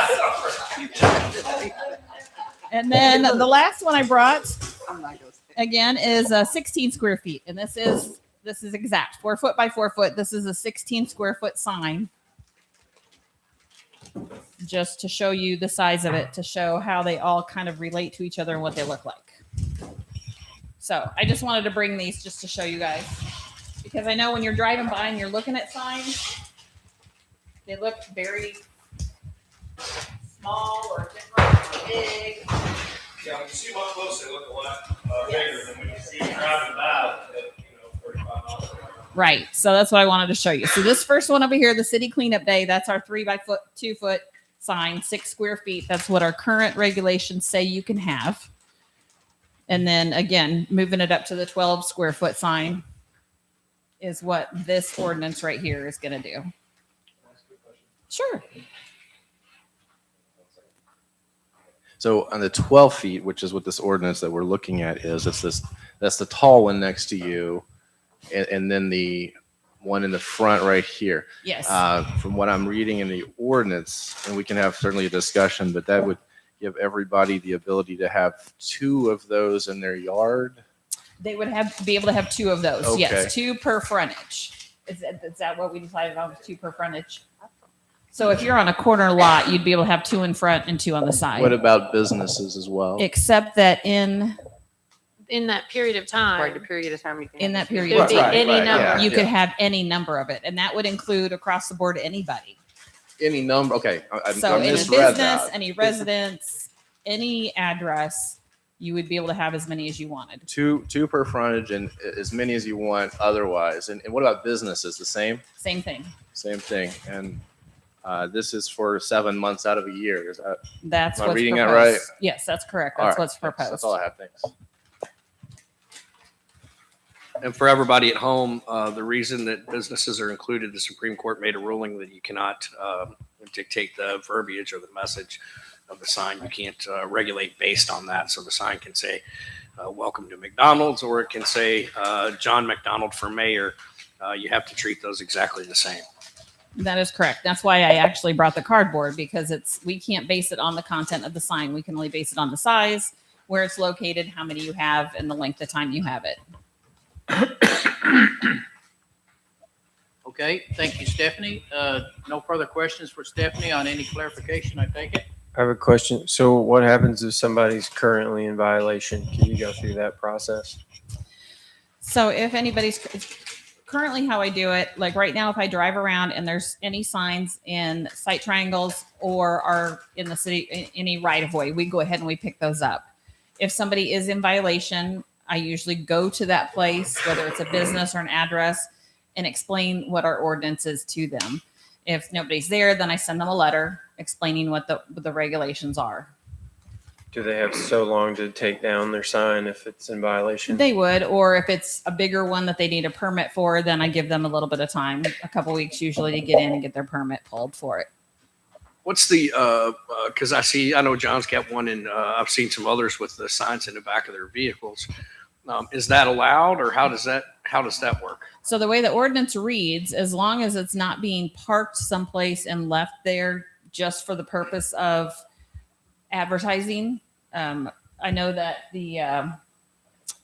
And then the last one I brought, again, is 16 square feet. And this is exact, 4 foot by 4 foot. This is a 16 square foot sign. Just to show you the size of it, to show how they all kind of relate to each other and what they look like. So I just wanted to bring these just to show you guys, because I know when you're driving by and you're looking at signs, they look very small or different or big. Yeah, when you see them up close, they look a lot bigger than when you see them driving by at 45 miles an hour. Right. So that's what I wanted to show you. So this first one over here, the city cleanup day, that's our 3 by 2 foot sign, 6 square feet. That's what our current regulations say you can have. And then again, moving it up to the 12 square foot sign is what this ordinance right here is going to do. Sure. So on the 12 feet, which is what this ordinance that we're looking at is, that's the tall one next to you. And then the one in the front right here. Yes. From what I'm reading in the ordinance, and we can have certainly a discussion, but that would give everybody the ability to have 2 of those in their yard. They would be able to have 2 of those. Okay. Yes. 2 per frontage. Is that what we decided on? 2 per frontage. So if you're on a corner lot, you'd be able to have 2 in front and 2 on the side. What about businesses as well? Except that in that period of time. Right, the period of time you can. in that period Could of be time, any number. you could have any number of it, and that would include across the board anybody. Any number? Okay. So I any misread business, that. any residence, any address, you would be able to have as many as you wanted. Two per frontage and as many as you want otherwise. And what about businesses? The same? Same thing. Same thing. And this is for 7 months out of a year. Is that, That's am I what's reading proposed. that right? Yes, that's correct. All That's right. what's proposed. That's all I have. Thanks. And for everybody at home, the reason that businesses are included, the Supreme Court made a ruling that you cannot dictate the verbiage or the message of the sign. You can't regulate based on that. So the sign can say, welcome to McDonald's, or it can say, John McDonald for mayor. You have to treat those exactly the same. That is correct. That's why I actually brought the cardboard, because we can't base it on the content of the sign. We can only base it on the size, where it's located, how many you have, and the length of time you have it. Okay, thank you, Stephanie. No further questions for Stephanie on any clarification, I take it? I have a question. So what happens if somebody's currently in violation? Can you go through that process? So if anybody's currently how I do it, like right now, if I drive around and there's any signs in sight triangles or are in the city, any right of way, we go ahead and we pick those up. If somebody is in violation, I usually go to that place, whether it's a business or an address, and explain what our ordinance is to them. If nobody's there, then I send them a letter explaining what the regulations are. Do they have so long to take down their sign if it's in violation? They would, or if it's a bigger one that they need a permit for, then I give them a little bit of time, a couple weeks usually, to get in and get their permit pulled for it. What's the, because I know John's got one, and I've seen some others with the signs in the back of their vehicles. Is that allowed, or how does that work? So the way the ordinance reads, as long as it's not being parked someplace and left there just for the purpose of advertising. I know that the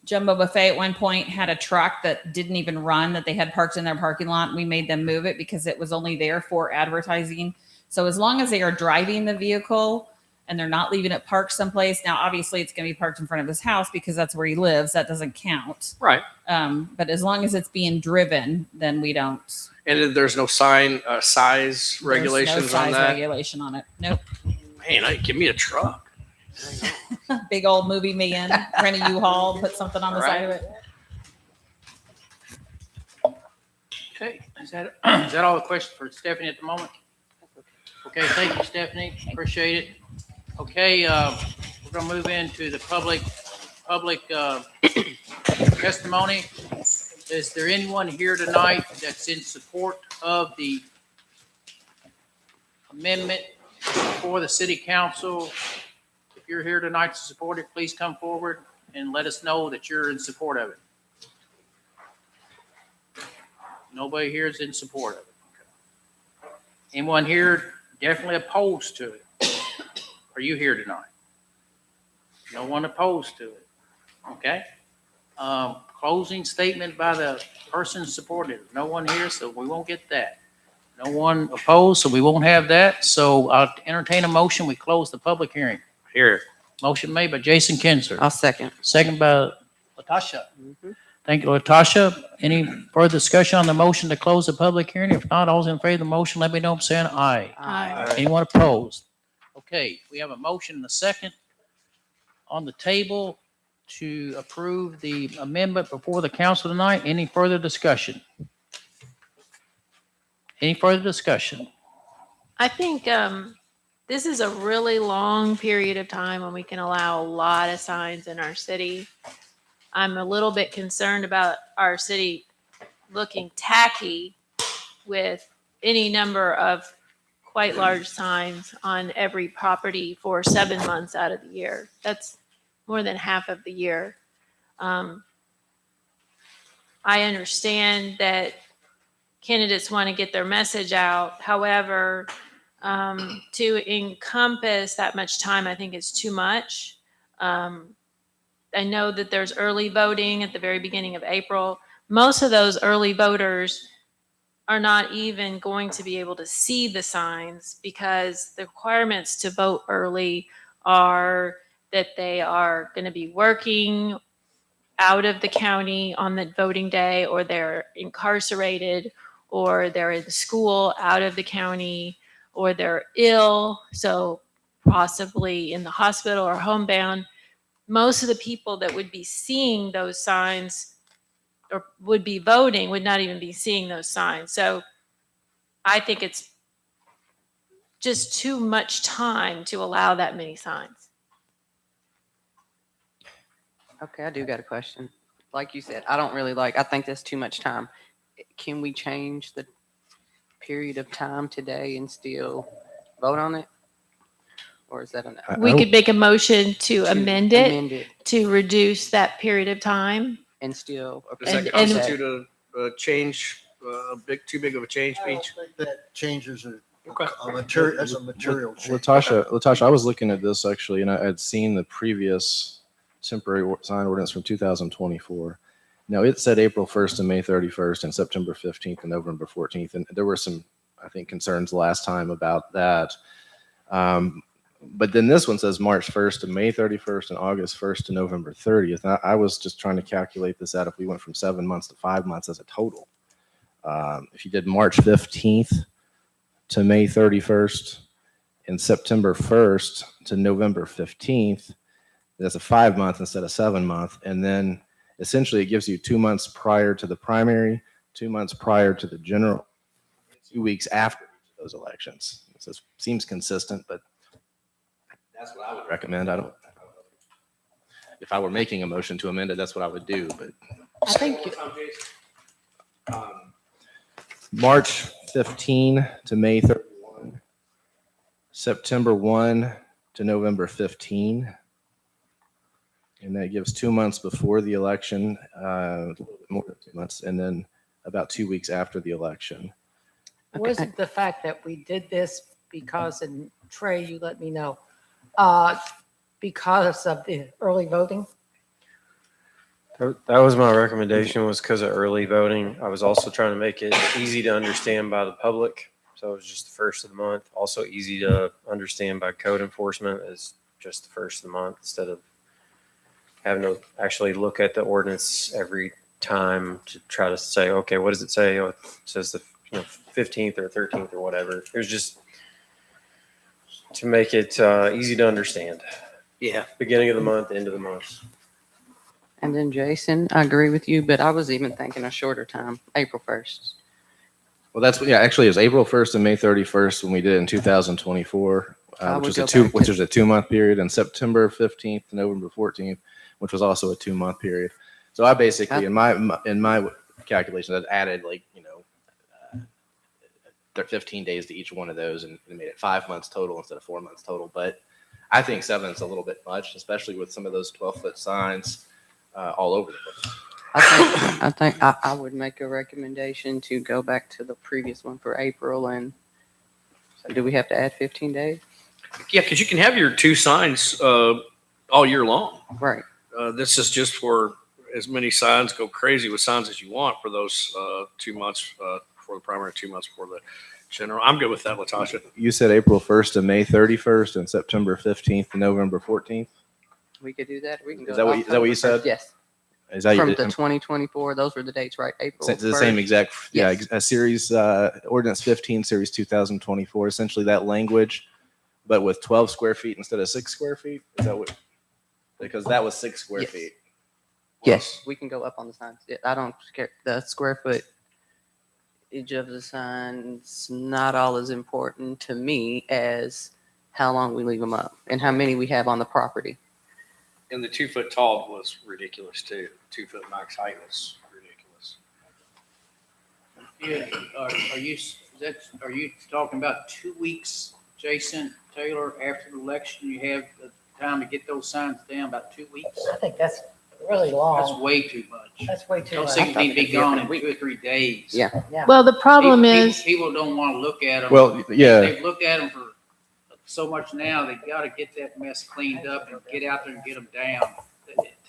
Jumbo Buffet at one point had a truck that didn't even run, that they had parked in their parking lot, and we made them move it because it was only there for advertising. So as long as they are driving the vehicle and they're not leaving it parked someplace, now obviously it's going to be parked in front of his house because that's where he lives. That doesn't count. Right. But as long as it's being driven, then we don't. And there's no sign size regulations There's no size on that? regulation on it. Nope. Man, give me a truck. Big old movie man, rent a U-Haul, put something on the side of it. Okay, is that all the questions for Stephanie at the moment? Okay, thank you, Stephanie. Appreciate it. Okay, we're gonna move into the public public testimony. Is there anyone here tonight that's in support of the amendment for the city council? If you're here tonight to support it, please come forward and let us know that you're in support of it. Nobody here is in support of it. Anyone here definitely opposed to it? Are you here tonight? No one opposed to it. Okay. Closing statement by the person supported. No one here, so we won't get that. No one opposed, so we won't have that. So I'll entertain a motion. We close the public hearing. Here. Motion made by Jason Kinzer. I'll second. Second by Latasha. Thank you, Latasha. Any further discussion on the motion to close the public hearing? If not, all's in favor of the motion, let me know by saying aye. Aye. Anyone opposed? Okay, we have a motion and a second on the table to approve the amendment before the council tonight. Any further discussion? Any further discussion? I think this is a really long period of time when we can allow a lot of signs in our city. I'm a little bit concerned about our city looking tacky with any number of quite large signs on every property for 7 months out of the year. That's more than half of the year. I understand that candidates want to get their message out. However, to encompass that much time, I think is too much. I know that there's early voting at the very beginning of April. Most of those early voters are not even going to be able to see the signs because the requirements to vote early are that they are going to be working out of the county on the voting day, or they're incarcerated, or they're in school out of the county, or they're ill, so possibly in the hospital or homebound. Most of the people that would be seeing those signs or would be voting would not even be seeing those signs. So I think it's just too much time to allow that many signs. Okay, I do got a question. Like you said, I think that's too much time. Can we change the period of time today and still vote on it? Or is that enough? We could make a motion to amend it to reduce that period of time. And still. Does that constitute a change, too big of a change, Beach? That changes a Okay. material, that's a material change. Latasha, I was looking at this actually, and I had seen the previous temporary sign ordinance from 2024. Now, it said April 1st and May 31st and September 15th and November 14th. And there were some, I think, concerns last time about that. But then this one says March 1st to May 31st and August 1st to November 30th. And I was just trying to calculate this out if we went from 7 months to 5 months as a total. If you did March 15th to May 31st and September 1st to November 15th, that's a 5 month instead of 7 month. And then essentially it gives you 2 months prior to the primary, 2 months prior to the general, 2 weeks after those elections. So it seems consistent, but that's what I would recommend. If I were making a motion to amend it, that's what I would do, but. I think March 15 to May 31, September 1 to November 15. And that gives 2 months before the election, more than 2 months, and then about 2 weeks after the election. was it the fact that we did this because, and Trey, you let me know, because of the early voting? That was my recommendation, was because of early voting. I was also trying to make it easy to understand by the public. So it was just the first of the month. Also easy to understand by code enforcement as just the first of the month, instead of having to actually look at the ordinance every time to try to say, okay, what does it say? Oh, it says the 15th or 13th or whatever. It was just to make it easy to understand. Yeah. Beginning of the month, end of the month. And then Jason, I agree with you, but I was even thinking a shorter time, April 1st. Well, actually it was April 1st and May 31st when we did it in 2024, which was a 2 month period, and September 15th to November 14th, which was also a 2-month period. So I basically, in my calculations, I've added 15 days to each one of those and made it 5 months total instead of 4 months total. But I think 7 is a little bit much, especially with some of those 12-foot signs all over the place. I think I would make a recommendation to go back to the previous one for April. And so do we have to add 15 days? Yeah, because you can have your 2 signs all year long. Right. This is just for as many signs, go crazy with signs as you want for those 2 months for the primary, 2 months for the general. I'm good with that, Latasha. You said April 1st to May 31st and September 15th to November 14th. We could do that. We can go. Is that what you said? Yes. Is that From the 2024, those were the dates, right? April. It's the same 1st. exact, Yes. a series, ordinance 15, series 2024, essentially that language, but with 12 square feet instead of 6 square feet. Is that what? Because that was 6 square Yes. feet. Yes, we can go up on the signs. I don't care. The square foot each of the signs not all as important to me as how long we leave them up and how many we have on the property. And the 2 foot tall was ridiculous too. 2 foot max height was ridiculous. Yeah, are you talking about 2 weeks, Jason Taylor, after the election? You have the time to get those signs down, about 2 weeks? I think that's really long. That's way too much. That's way too Don't long. think you need to be gone in 2 or 3 days. Yeah. Yeah. Well, the problem is, People don't want to look at them. Well, yeah. They've looked at them for so much now, they got to get that mess cleaned up and get out there and get them down.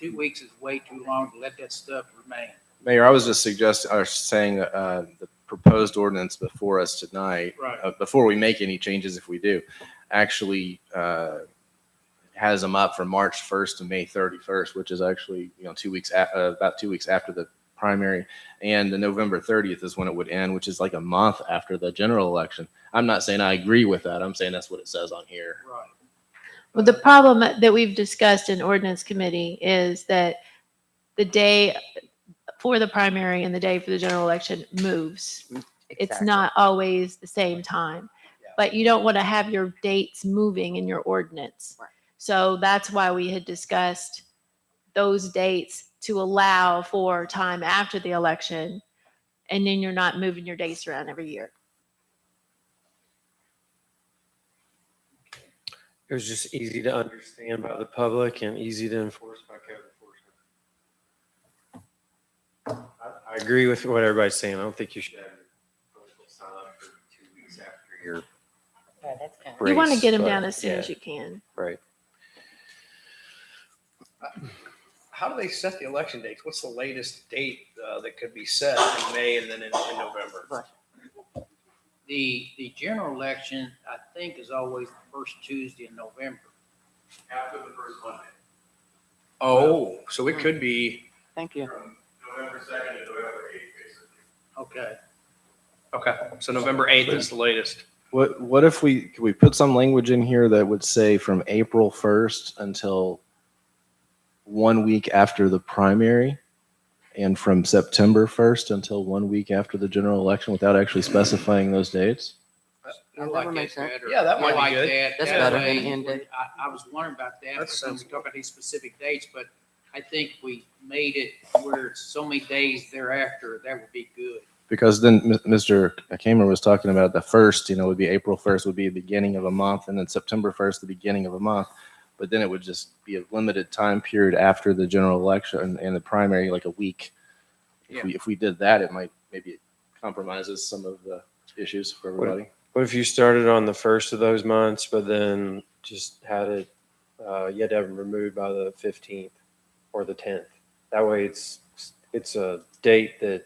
2 weeks is way too long to let that stuff remain. Mayor, I was just saying the proposed ordinance before us tonight, Right. Before we make any changes, if we do, actually has them up from March 1st to May 31st, which is actually, 2 weeks, about 2 weeks after the primary. And the November 30th is when it would end, which is like a month after the general election. I'm not saying I agree with that. I'm saying that's what it says on here. Right. well, the problem that we've discussed in ordinance committee is that the day for the primary and the day for the general election moves. It's Exactly. not always the same time, but you don't want to have your dates moving in your ordinance. Right. So that's why we had discussed those dates to allow for time after the election. And then you're not moving your dates around every year. It was just easy to understand by the public and easy to enforce by code enforcement. I agree with what everybody's saying. I don't think you should have your political sign up for 2 weeks after your Yeah, that's kind You want to race, get them but, down as soon yeah, as you can. Right. How do they set the election dates? What's the latest date that could be set in May and then in November? The general election, I think, is always the first Tuesday in November. After the first Monday, Oh, so it could be, Thank you. from November 2nd to November 8th, basically. Okay. okay, so November 8th is the latest. What if could we put some language in here that would say from April 1st until 1 week after the primary, and from September 1st until 1 week after the general election without actually specifying those dates? Yeah, that would make sense. better. Yeah, that might be I like good. that. That's That better way, than end date. I was wondering about that, That's when we sensible. talk about these specific dates, but I think we made it where it's so many days thereafter, that would be good. Because then Mr. Kamer was talking about the first, would be April 1st would be the beginning of a month, and then September 1st, the beginning of a month. But then it would just be a limited time period after the general election and the primary, like a week. If we did that, it might maybe compromises some of the issues for everybody. What if you started on the first of those months, but then just had it, you had to have them removed by the 15th or the 10th? That way it's a date that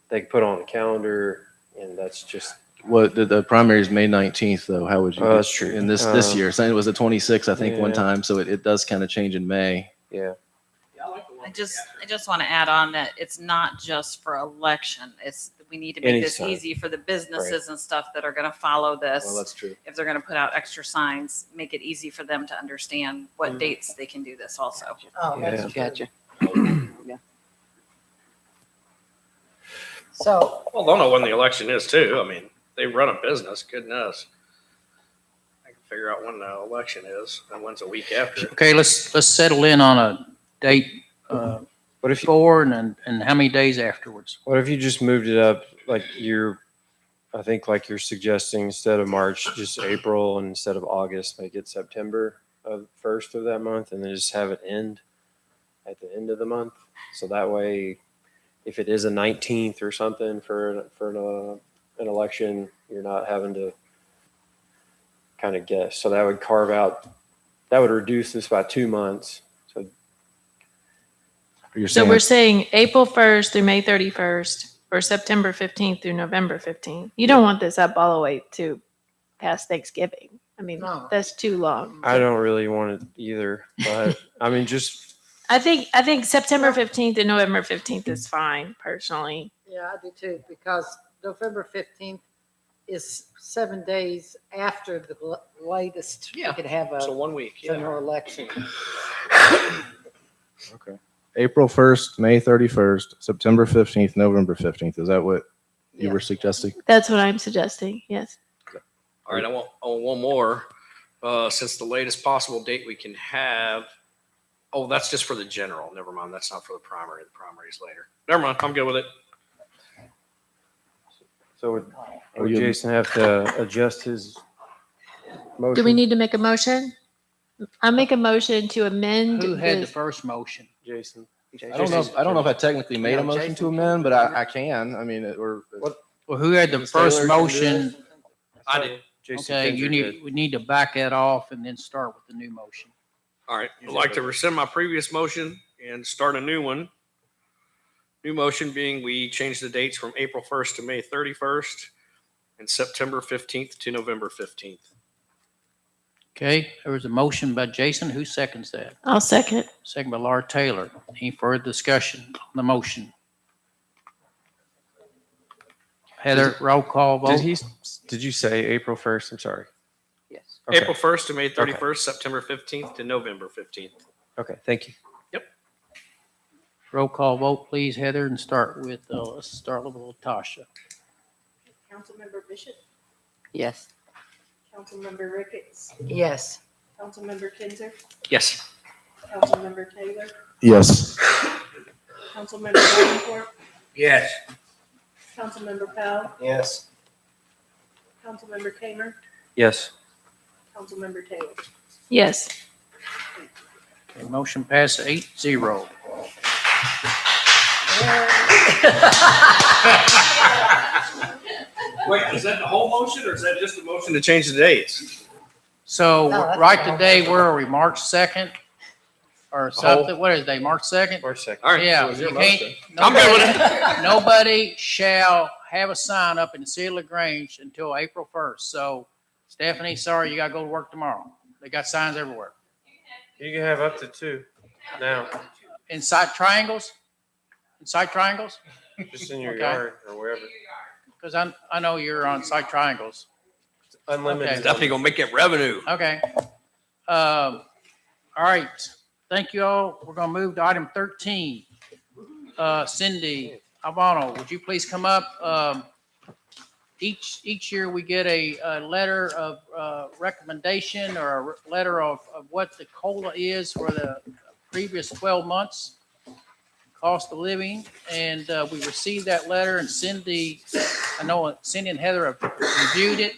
they can put on the calendar, and that's just. What the primary is May 19th, though. How would you? Oh, that's true. In this year, so it was the 26th, I think, one Yeah. time. So it does kind of change in May. Yeah. I just want to add on that it's not just for election. We need to make this Anytime. easy for the businesses and stuff that are going to follow this. Well, that's true. If they're going to put out extra signs, make it easy for them to understand what dates they can do this also. Oh, that's true. Gotcha. So, Well, they'll know when the election is too. I mean, they run a business, goodness. I can figure out when the election is and when's a week after. Okay, let's settle in on a date What if you, before and how many days afterwards? what if you just moved it up, like I think like you're suggesting, instead of March, just April, and instead of August, make it September of 1st of that month, and then just have it end at the end of the month. So that way, if it is a 19th or something for an election, you're not having to kind of guess. So that would that would reduce this by 2 months. So You're So saying we're saying April 1st through May 31st or September 15th through November 15th. You don't want this up all the way to past Thanksgiving. I mean, No. that's too long. I don't really want it either, but I mean, just I think September 15th and November 15th is fine personally. Yeah, I do too, because November 15th is 7 days after the latest we could have So a 1 week. Yeah. general election. okay. April 1st, May 31st, September 15th, November 15th. Is that what you were suggesting? That's what I'm suggesting. Yes. All right, I want one more. Since the latest possible date we can have. Oh, that's just for the general. Never mind. That's not for the primary. The primary is later. Never mind. I'm good with it. so would Jason have to adjust his motion? Do we need to make a motion? I make a motion to amend. Who had the this- first motion? Jason. I don't know if I technically made a motion to amend, but I can. I mean, Well, who had the Ms. first Taylor can do motion? I did. Jason Okay, Kinzer we need to back that off and then start with the new motion. All right. I'd like to rescind my previous motion and start a new one. New motion being we change the dates from April 1st to May 31st and September 15th to November 15th. Okay, there was a motion by Jason. Who seconds that? I'll second. Second by Laura Taylor. Any further discussion on the motion? Heather, roll call vote. Did you say April 1st? I'm sorry. Yes. Okay. April 1st to May 31st, September 15th to November 15th. Okay, thank you. Roll call vote, please, Heather, and let's start with Tasha. Councilmember Bishop, Yes. Councilmember Ricketts, Yes. Councilmember Kinzer, Yes. Councilmember Taylor, yes. Councilmember Davenport, Yes. Councilmember Powell, Yes. Councilmember Kamer, Yes. Councilmember Taylor. Yes. Okay, motion passed 8-0. Wait, is that the whole motion or is that just a motion to change the dates? So No, that's right the whole today, thing. where are we, March 2nd? Or something? What is today, March 2nd? Or second. All right. Yeah, So is your you can't, motion? I'm good with it. nobody shall have a sign up in the city of LaGrange until April 1st. So Stephanie, sorry, you gotta go to work tomorrow. They got signs everywhere. You can have up to 2 now, Inside triangles? Inside triangles? just in your Okay. yard or wherever. Because I know you're on site triangles. Unlimited. Okay. Definitely gonna make it revenue. Okay. All right. Thank you all. We're gonna move to item 13. Cindy Albano, would you please come up? Each year we get a letter of recommendation or a letter of what the COLA is for the previous 12 months, cost of living. And we received that letter, and I know Cindy and Heather have reviewed it.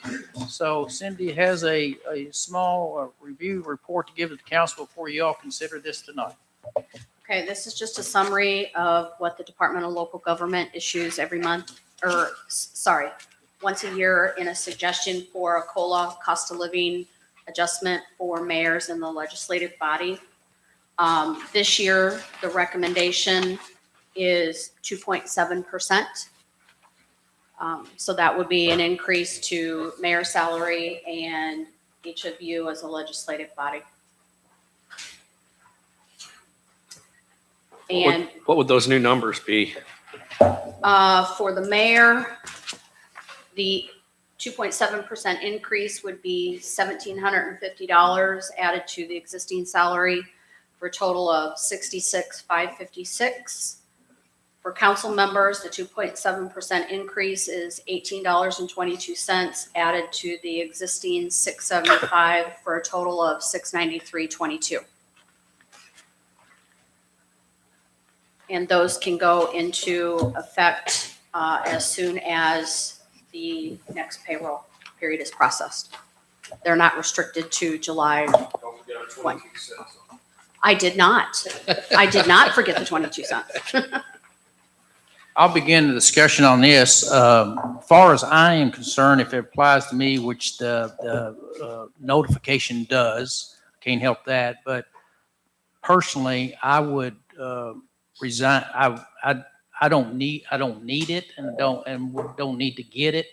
So Cindy has a small review report to give to the council before you all consider this tonight. Okay, this is just a summary of what the Department of Local Government issues every month, once a year, in a suggestion for a COLA, cost of living adjustment for mayors in the legislative body. This year, the recommendation is 2.7%. So that would be an increase to mayor's salary and each of you as a legislative body. And What would those new numbers be? for the mayor, the 2.7% increase would be $1,750 added to the existing salary for a total of $66,556. For council members, the 2.7% increase is $18.22 added to the existing $675 for a total of $693.22. And those can go into effect as soon as the next payroll period is processed. They're not restricted to July 1. I did not. I did not forget the 22 cents. I'll begin the discussion on this. Far as I am concerned, if it applies to me, which the notification does, can't help that. But personally, I would resign. I don't need it, and don't need to get it.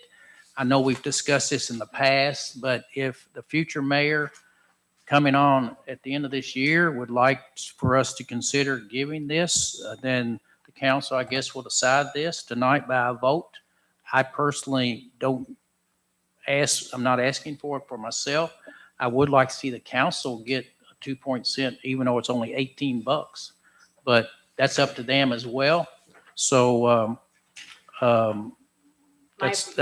I know we've discussed this in the past, but if the future mayor coming on at the end of this year would like for us to consider giving this, then the council, I guess, will decide this tonight by a vote. I personally don't I'm not asking for it for myself. I would like to see the council get a 2 cent, even though it's only $18, but that's up to them as well. So, that's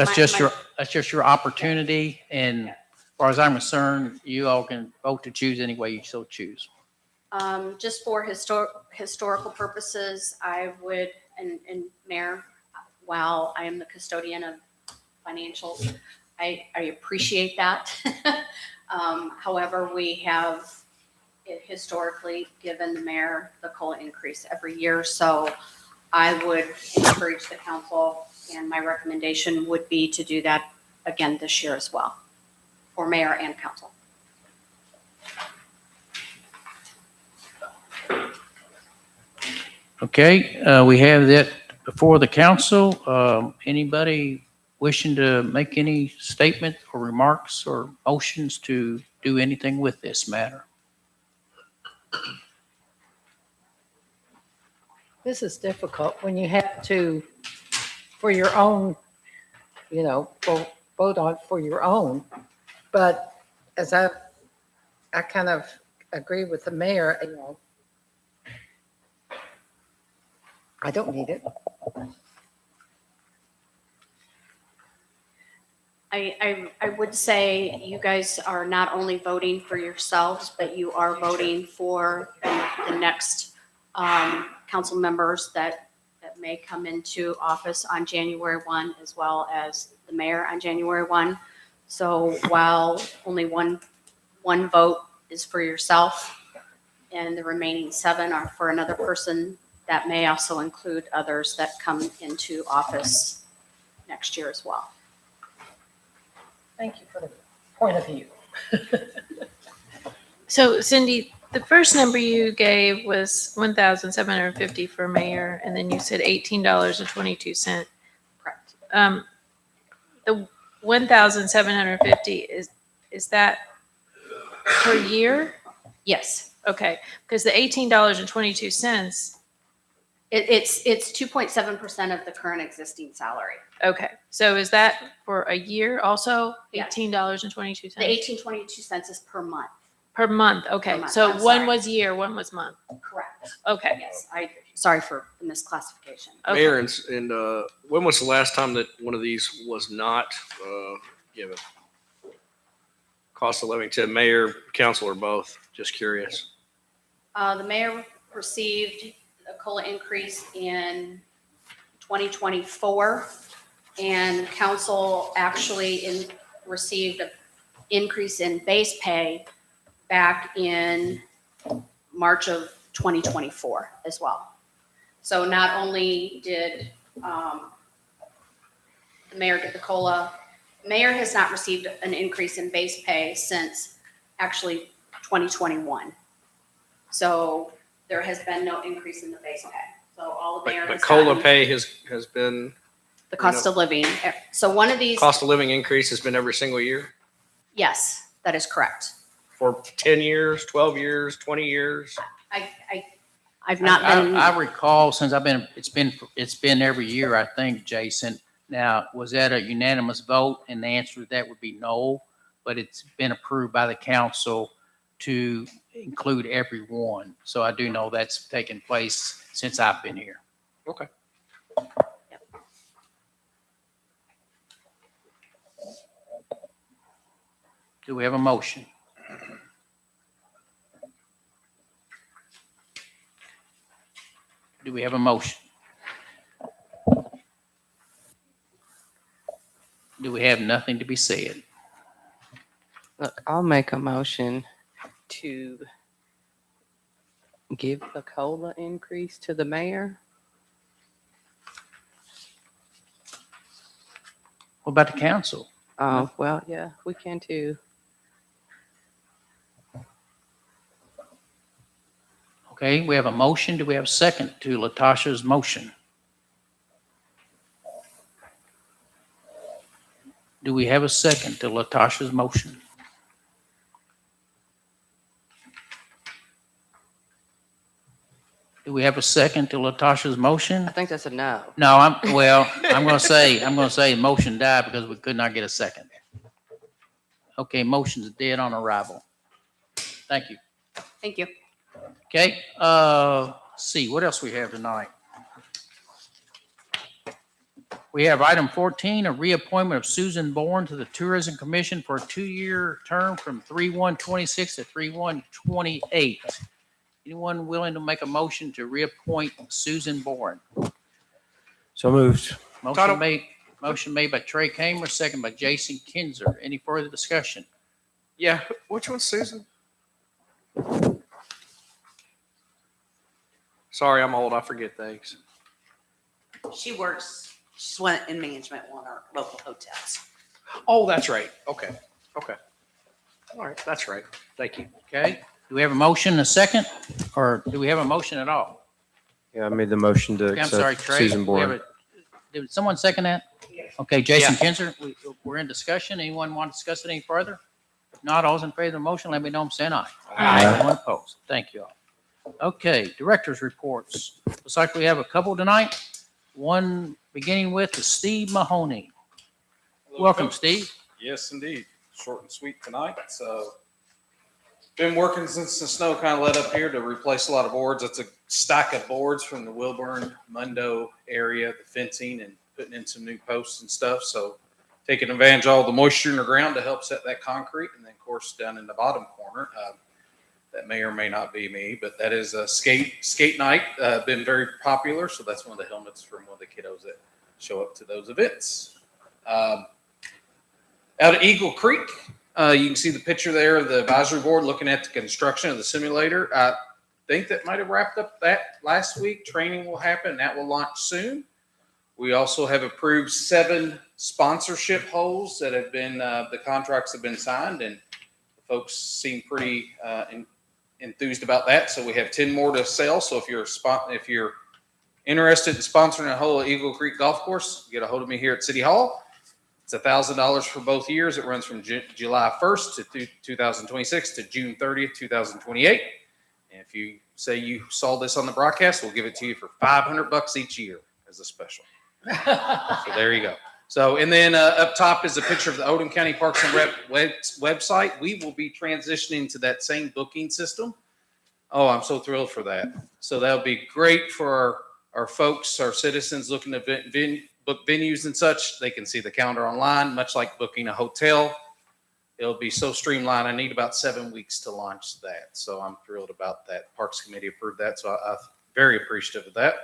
just your opportunity. And as far as I'm concerned, you all can vote to choose any way you so choose. Just for historical purposes, I would, and Mayor, while I am the custodian of financials, I appreciate that. However, we have historically given the mayor the COLA increase every year. So I would encourage the council, and my recommendation would be to do that again this year as well, for mayor and council. Okay, we have that before the council. Anybody wishing to make any statement or remarks or motions to do anything with this matter? This is difficult when you have to, for your own, vote on for your own. But as I kind of agree with the mayor, I don't need it. I would say you guys are not only voting for yourselves, but you are voting for the next council members that may come into office on January 1, as well as the mayor on January 1. So while only one vote is for yourself and the remaining 7 are for another person, that may also include others that come into office next year as well. Thank you for the point of view. So Cindy, the first number you gave was 1,750 for mayor, and then you said $18.22. Correct. The 1,750 is that per year? Yes. Okay, because the $18.22. It's 2.7% of the current existing salary. Okay, so is that for a year also? Yes. $18.22? The 18.22 cents is per month. Per month, okay. Per month, So I'm one sorry. was year, one was month. Correct. Okay. Yes, sorry for the misclassification. Okay. Mayor, and when was the last time that one of these was not given? Cost of living to mayor, council, or both? Just curious. The mayor received a COLA increase in 2024, and council actually received an increase in base pay back in March of 2024 as well. So not only did the mayor get the COLA, mayor has not received an increase in base pay since actually 2021. So there has been no increase in the base pay. So all the mayor But has COLA gotten pay has been, the cost of living. So one of these, cost of living increase has been every single year yes, that is correct. for 10 years, 12 years, 20 years. I've not been. I recall since it's been every year, I think, Jason. Now, was that a unanimous vote? And the answer to that would be no, but it's been approved by the council to include everyone. So I do know that's taken place since I've been here. Okay. Do we have a motion? Do we have a motion? Do we have nothing to be said? Look, I'll make a motion to give the COLA increase to the mayor. What about the council? Oh, well, yeah, we can too. Okay, we have a motion. Do we have a second to Latasha's motion? Do we have a second to Latasha's motion? Do we have a second to Latasha's motion? I think that's a no. No, I'm gonna say motion died because we could not get a second. Okay, motion's dead on arrival. Thank you. Thank you. Okay, let's see, what else we have tonight? We have item 14, a reappointment of Susan Bourne to the Tourism Commission for a 2-year term from 3/1/26 to 3/1/28. Anyone willing to make a motion to reappoint Susan Bourne? So moved. Motion made by Trey Kamer, second by Jason Kinzer. Any further discussion? Yeah, which one's Susan? Sorry, I'm old. I forget things. She's one in management, one of our local hotels. Oh, that's right. Okay. Okay. All right. That's right. Thank you. Okay, do we have a motion and a second? Or do we have a motion at all? Yeah, I made the motion to Okay, I'm sorry, accept Trey. Susan We have Bourne. Did someone second that? Okay, Jason Kinzer, we're in discussion. Anyone want to discuss it any further? If not, all those in favor of the motion, let me know I'm saying aye. Aye. Anyone opposed? Thank you all. Okay, director's reports. Looks like we have a couple tonight. One beginning with is Steve Mahoney. Welcome, Steve. Yes, indeed. Short and sweet tonight. So been working since the snow kind of let up here to replace a lot of boards. It's a stack of boards from the Wilburn, Mundo area, the fencing, and putting in some new posts and stuff. So taking advantage of all the moisture in the ground to help set that concrete. And then, of course, down in the bottom corner, that may or may not be me, but that is a skate night. Been very popular. So that's one of the helmets from one of the kiddos that show up to those events. Out at Eagle Creek, you can see the picture there of the advisory board looking at the construction of the simulator. I think that might have wrapped up that last week. Training will happen. That will launch soon. We also have approved 7 sponsorship holes that have been, the contracts have been signed, and the folks seem pretty enthused about that. So we have 10 more to sell. So if you're interested in sponsoring a hole at Eagle Creek Golf Course, get a hold of me here at City Hall. It's $1,000 for both years. It runs from July 1st to 2026 to June 30th, 2028. And if you say you saw this on the broadcast, we'll give it to you for $500 each year as a special. So there you go. So, and then up top is a picture of the Oldham County Parks and Rec website. We will be transitioning to that same booking system. Oh, I'm so thrilled for that. So that'll be great for our folks, our citizens looking to book venues and such. They can see the calendar online, much like booking a hotel. It'll be so streamlined. I need about 7 weeks to launch that. So I'm thrilled about that. Parks Committee approved that. So I'm very appreciative of that.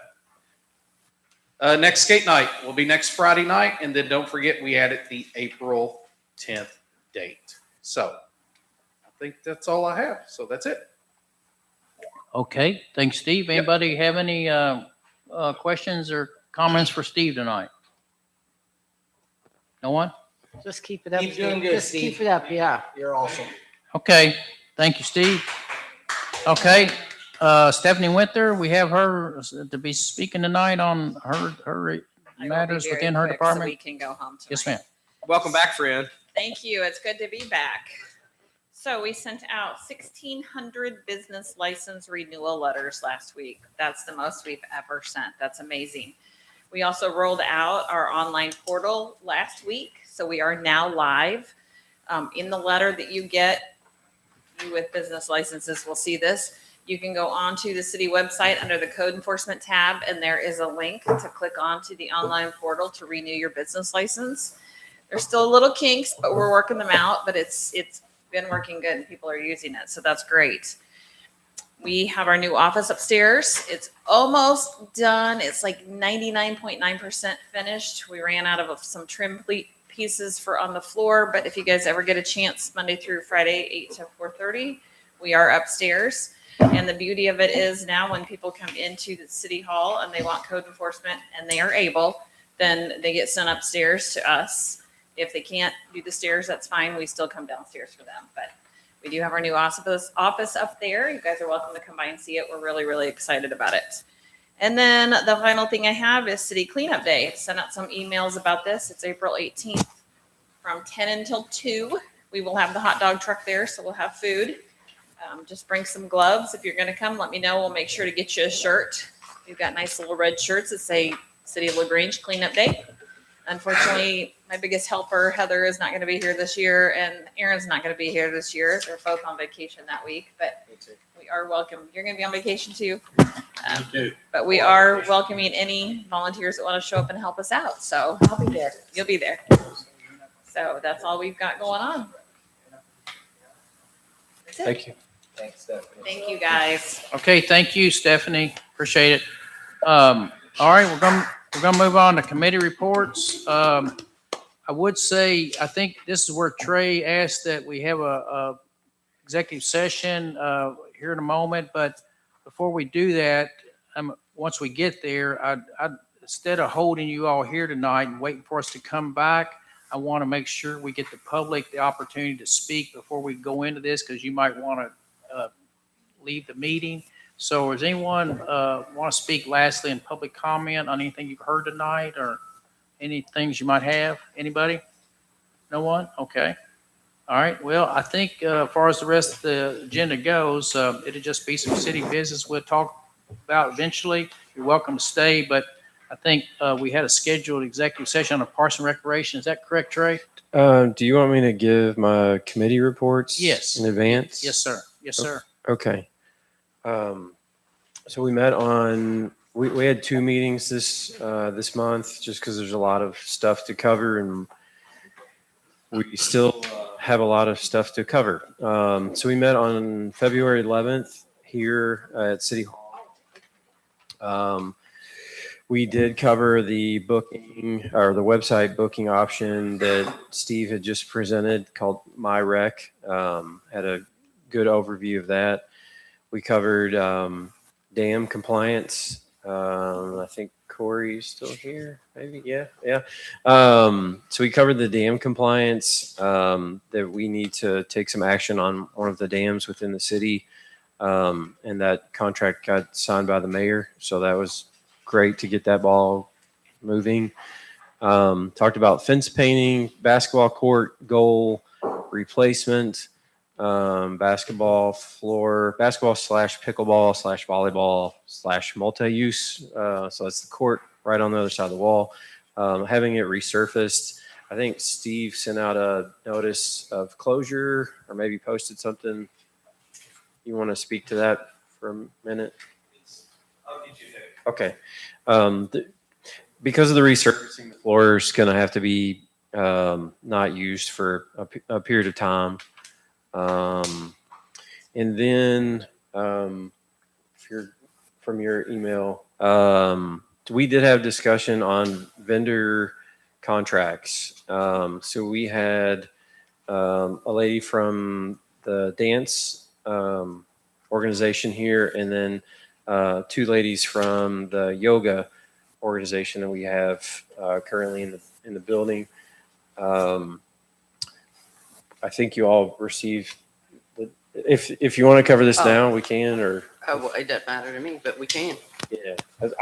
Next skate night will be next Friday night. And then don't forget, we added the April 10th date. So I think that's all I have. So that's it. Okay, thanks, Steve. Anybody have any questions or comments for Steve tonight? No one? Just keep it up. Keep doing good, Just Steve. keep it up, yeah. You're awesome. Okay, thank you, Steve. Okay, Stephanie Winter, we have her to be speaking tonight on her matters within her department. So we can go home tonight. Yes, ma'am. Welcome back, friend. Thank you. It's good to be back. So we sent out 1,600 business license renewal letters last week. That's the most we've ever sent. That's amazing. We also rolled out our online portal last week. So we are now live. In the letter that you get, you with business licenses will see this. You can go onto the city website under the code enforcement tab, and there is a link to click onto the online portal to renew your business license. There's still a little kinks, but we're working them out, but it's been working good and people are using it. So that's great. We have our new office upstairs. It's almost done. It's like 99.9% finished. We ran out of some trim pieces for on the floor, but if you guys ever get a chance, Monday through Friday, 8 to 4:30, we are upstairs. And the beauty of it is now when people come into the city hall and they want code enforcement and they are able, then they get sent upstairs to us. If they can't do the stairs, that's fine. We still come downstairs for them, but we do have our new office up there. You guys are welcome to come by and see it. We're really, really excited about it. And then the final thing I have is City Cleanup Day. Sent out some emails about this. It's April 18th from 10 until 2. We will have the hot dog truck there, so we'll have food. Just bring some gloves. If you're going to come, let me know. We'll make sure to get you a shirt. We've got nice little red shirts that say City of LaGrange Cleanup Day. Unfortunately, my biggest helper, Heather, is not going to be here this year, and Aaron's not going to be here this year. They're both on vacation that week, but we are welcome. You're going to be on vacation too. Me too. But we are welcoming any volunteers that want to show up and help us out. So I'll be there. you'll be there. So that's all we've got going on. That's it. Thank you. Thanks, Stephanie. Thank you, guys. Okay, thank you, Stephanie. Appreciate it. All right, we're gonna move on to committee reports. I would say, I think this is where Trey asked that we have a executive session here in a moment, but before we do that, once we get there, I'd instead of holding you all here tonight and waiting for us to come back, I want to make sure we get the public the opportunity to speak before we go into this, because you might want to leave the meeting. So does anyone want to speak lastly in public comment on anything you've heard tonight or any things you might have? Anybody? No one? Okay. All right. Well, I think as far as the rest of the agenda goes, it'll just be some city business we'll talk about eventually. You're welcome to stay, but I think we had a scheduled executive session on the Parks and Recreation. Is that correct, Trey? Do you want me to give my committee reports? Yes. In advance? Yes, sir. Yes, sir. Okay. So we met on, we had 2 meetings this month, just because there's a lot of stuff to cover, and we still have a lot of stuff to cover. So we met on February 11th here at City Hall. We did cover the booking, or the website booking option that Steve had just presented called MyRec. Had a good overview of that. We covered dam compliance. I think Corey's still here, maybe. Yeah. So we covered the dam compliance, that we need to take some action on one of the dams within the city. And that contract got signed by the mayor. So that was great to get that ball moving. Talked about fence painting, basketball court goal replacement, basketball slash pickleball slash volleyball slash multi-use. So that's the court right on the other side of the wall. Having it resurfaced. I think Steve sent out a notice of closure or maybe posted something. You want to speak to that for a minute? Okay. Because of the resurfacing, the floor is going to have to be not used for a period of time. And then, if you're from your email, we did have discussion on vendor contracts. So we had a lady from the dance organization here, and then 2 ladies from the yoga organization that we have currently in the building. I think you all received. If you want to cover this now, we can. Or Well, it doesn't matter to me, but we can. yeah,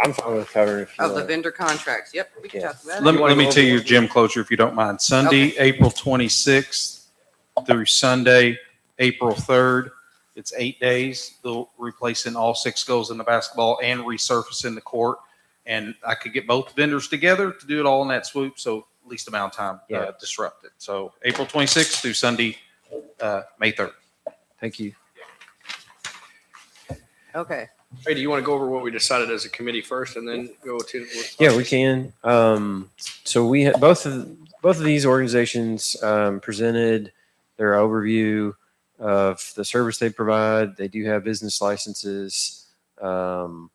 I'm fine with covering. If you The want. vendor contracts. Yep, we can talk about it. Let me tell you gym closure if you don't mind. Sunday, April 26th through Sunday, April 3rd. It's 8 days. They'll replacing all 6 goals in the basketball and resurfacing the court. And I could get both vendors together to do it all in that swoop. So least amount of time disrupted. So April 26th through Sunday, May 3rd. Thank you. Okay. Hey, do you want to go over what we decided as a committee first and then go to? Yeah, we can. So we had both of these organizations presented their overview of the service they provide. They do have business licenses. And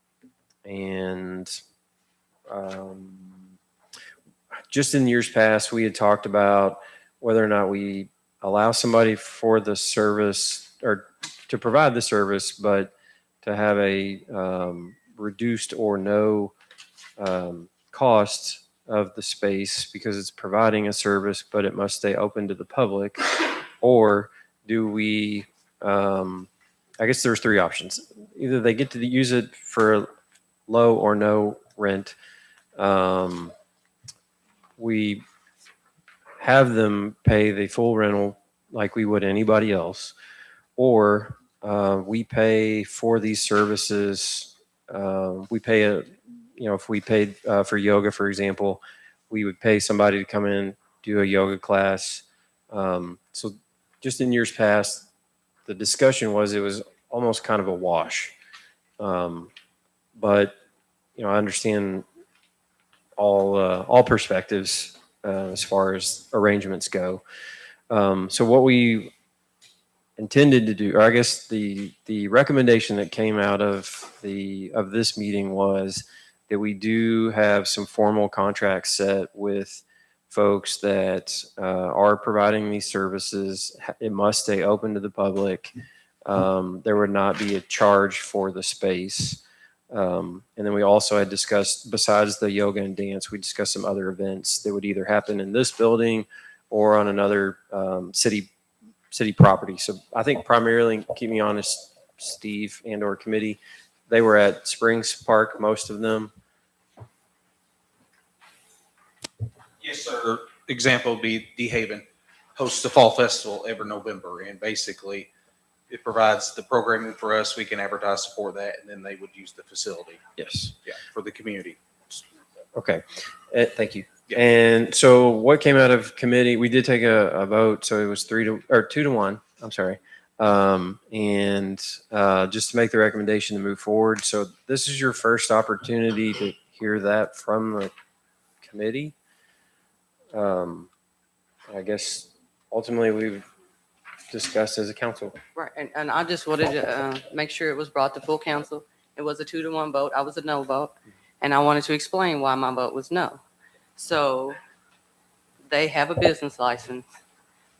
just in years past, we had talked about whether or not we allow somebody for the service or to provide the service, but to have a reduced or no cost of the space because it's providing a service, but it must stay open to the public. Or do we, I guess there's three options. Either they get to use it for low or no rent. We have them pay the full rental like we would anybody else, or we pay for these services. We pay if we paid for yoga, for example, we would pay somebody to come in, do a yoga class. So just in years past, the discussion was it was almost kind of a wash. But I understand all perspectives as far as arrangements go. So what we intended to do, or I guess the recommendation that came out of this meeting was that we do have some formal contracts set with folks that are providing these services. It must stay open to the public. There would not be a charge for the space. And then we also had discussed, besides the yoga and dance, we discussed some other events that would either happen in this building or on another city property. So I think primarily, keep me honest, Steve and or committee, they were at Springs Park, most of them. Yes, sir. Example would be D Haven hosts the fall festival every November, and basically it provides the programming for us. We can advertise, support that, and then they would use the facility. Yes. Yeah, for the community. Okay. Thank you. Yeah. And so what came out of committee, we did take a vote. So it was 2 to 1. I'm sorry. And just to make the recommendation to move forward. So this is your first opportunity to hear that from the committee. I guess ultimately we've discussed as a council. Right, and I just wanted to make sure it was brought to full council. It was a 2 to 1 vote. I was a no vote, and I wanted to explain why my vote was no. So they have a business license,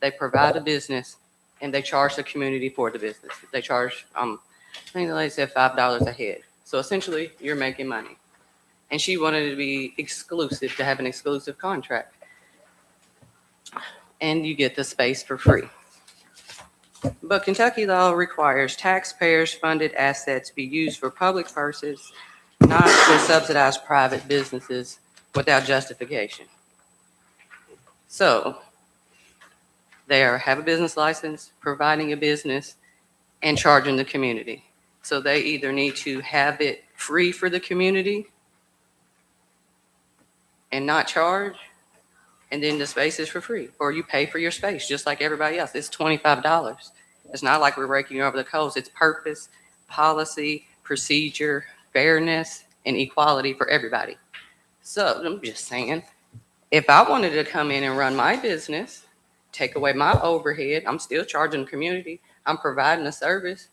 they provide a business, and they charge the community for the business. They charge, I think the lady said $5 a head. So essentially, you're making money. And she wanted it to be exclusive, to have an exclusive contract. And you get the space for free. But Kentucky law requires taxpayers' funded assets be used for public purposes, not to subsidize private businesses without justification. So they have a business license, providing a business, and charging the community. So they either need to have it free for the community and not charge, and then the space is for free, or you pay for your space just like everybody else. It's $25. It's not like we're breaking over the codes. It's purpose, policy, procedure, fairness, and equality for everybody. So I'm just saying, if I wanted to come in and run my business, take away my overhead, I'm still charging the community. I'm providing a service.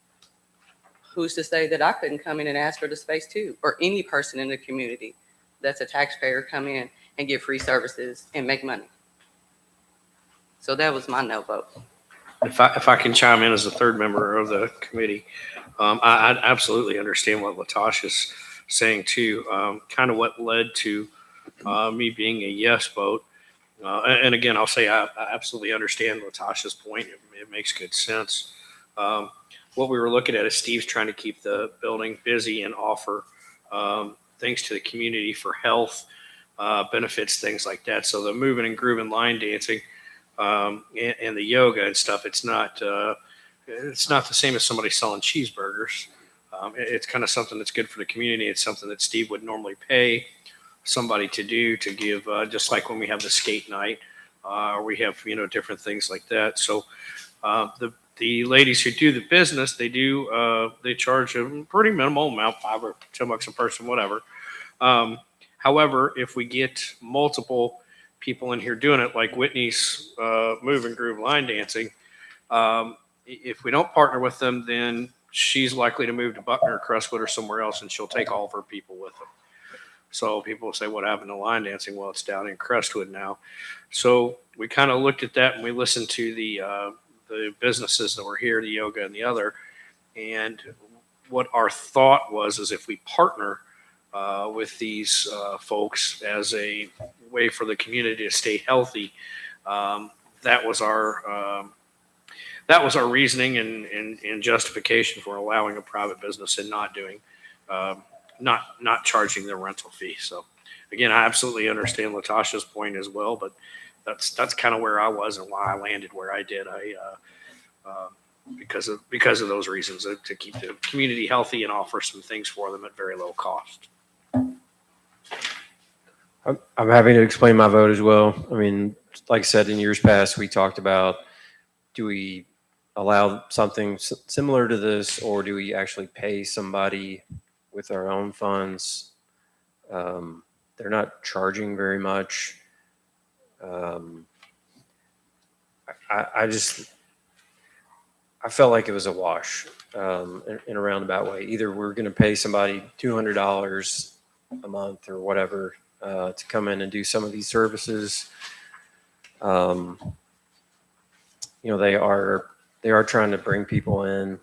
Who's to say that I couldn't come in and ask for the space too, or any person in the community that's a taxpayer come in and get free services and make money? So that was my no vote. If I can chime in as a third member of the committee, I absolutely understand what Latasha's saying too. Kind of what led to me being a yes vote. And again, I'll say I absolutely understand Latasha's point. It makes good sense. What we were looking at is Steve's trying to keep the building busy and offer things to the community for health benefits, things like that. So the moving and grooving line dancing and the yoga and stuff, it's not the same as somebody selling cheeseburgers. It's kind of something that's good for the community. It's something that Steve would normally pay somebody to do, to give, just like when we have the skate night, or we have, different things like that. So the ladies who do the business, they charge a pretty minimal amount, $5 or $10 a person, whatever. However, if we get multiple people in here doing it, like Whitney's Move and Groove line dancing, if we don't partner with them, then she's likely to move to Buckner or Crestwood or somewhere else, and she'll take all of her people with them. So people will say, what happened to line dancing? Well, it's down in Crestwood now. So we kind of looked at that, and we listened to the businesses that were here, the yoga and the other. And what our thought was is if we partner with these folks as a way for the community to stay healthy, that was our reasoning and justification for allowing a private business and not doing not charging their rental fee. So again, I absolutely understand Latasha's point as well, but that's kind of where I was and why I landed where I did. Because of those reasons, to keep the community healthy and offer some things for them at very low cost. I'm having to explain my vote as well. I mean, like I said, in years past, we talked about, do we allow something similar to this, or do we actually pay somebody with our own funds? They're not charging very much. I felt like it was a wash in a roundabout way. Either we're going to pay somebody $200 a month or whatever to come in and do some of these services. You know, they are trying to bring people in.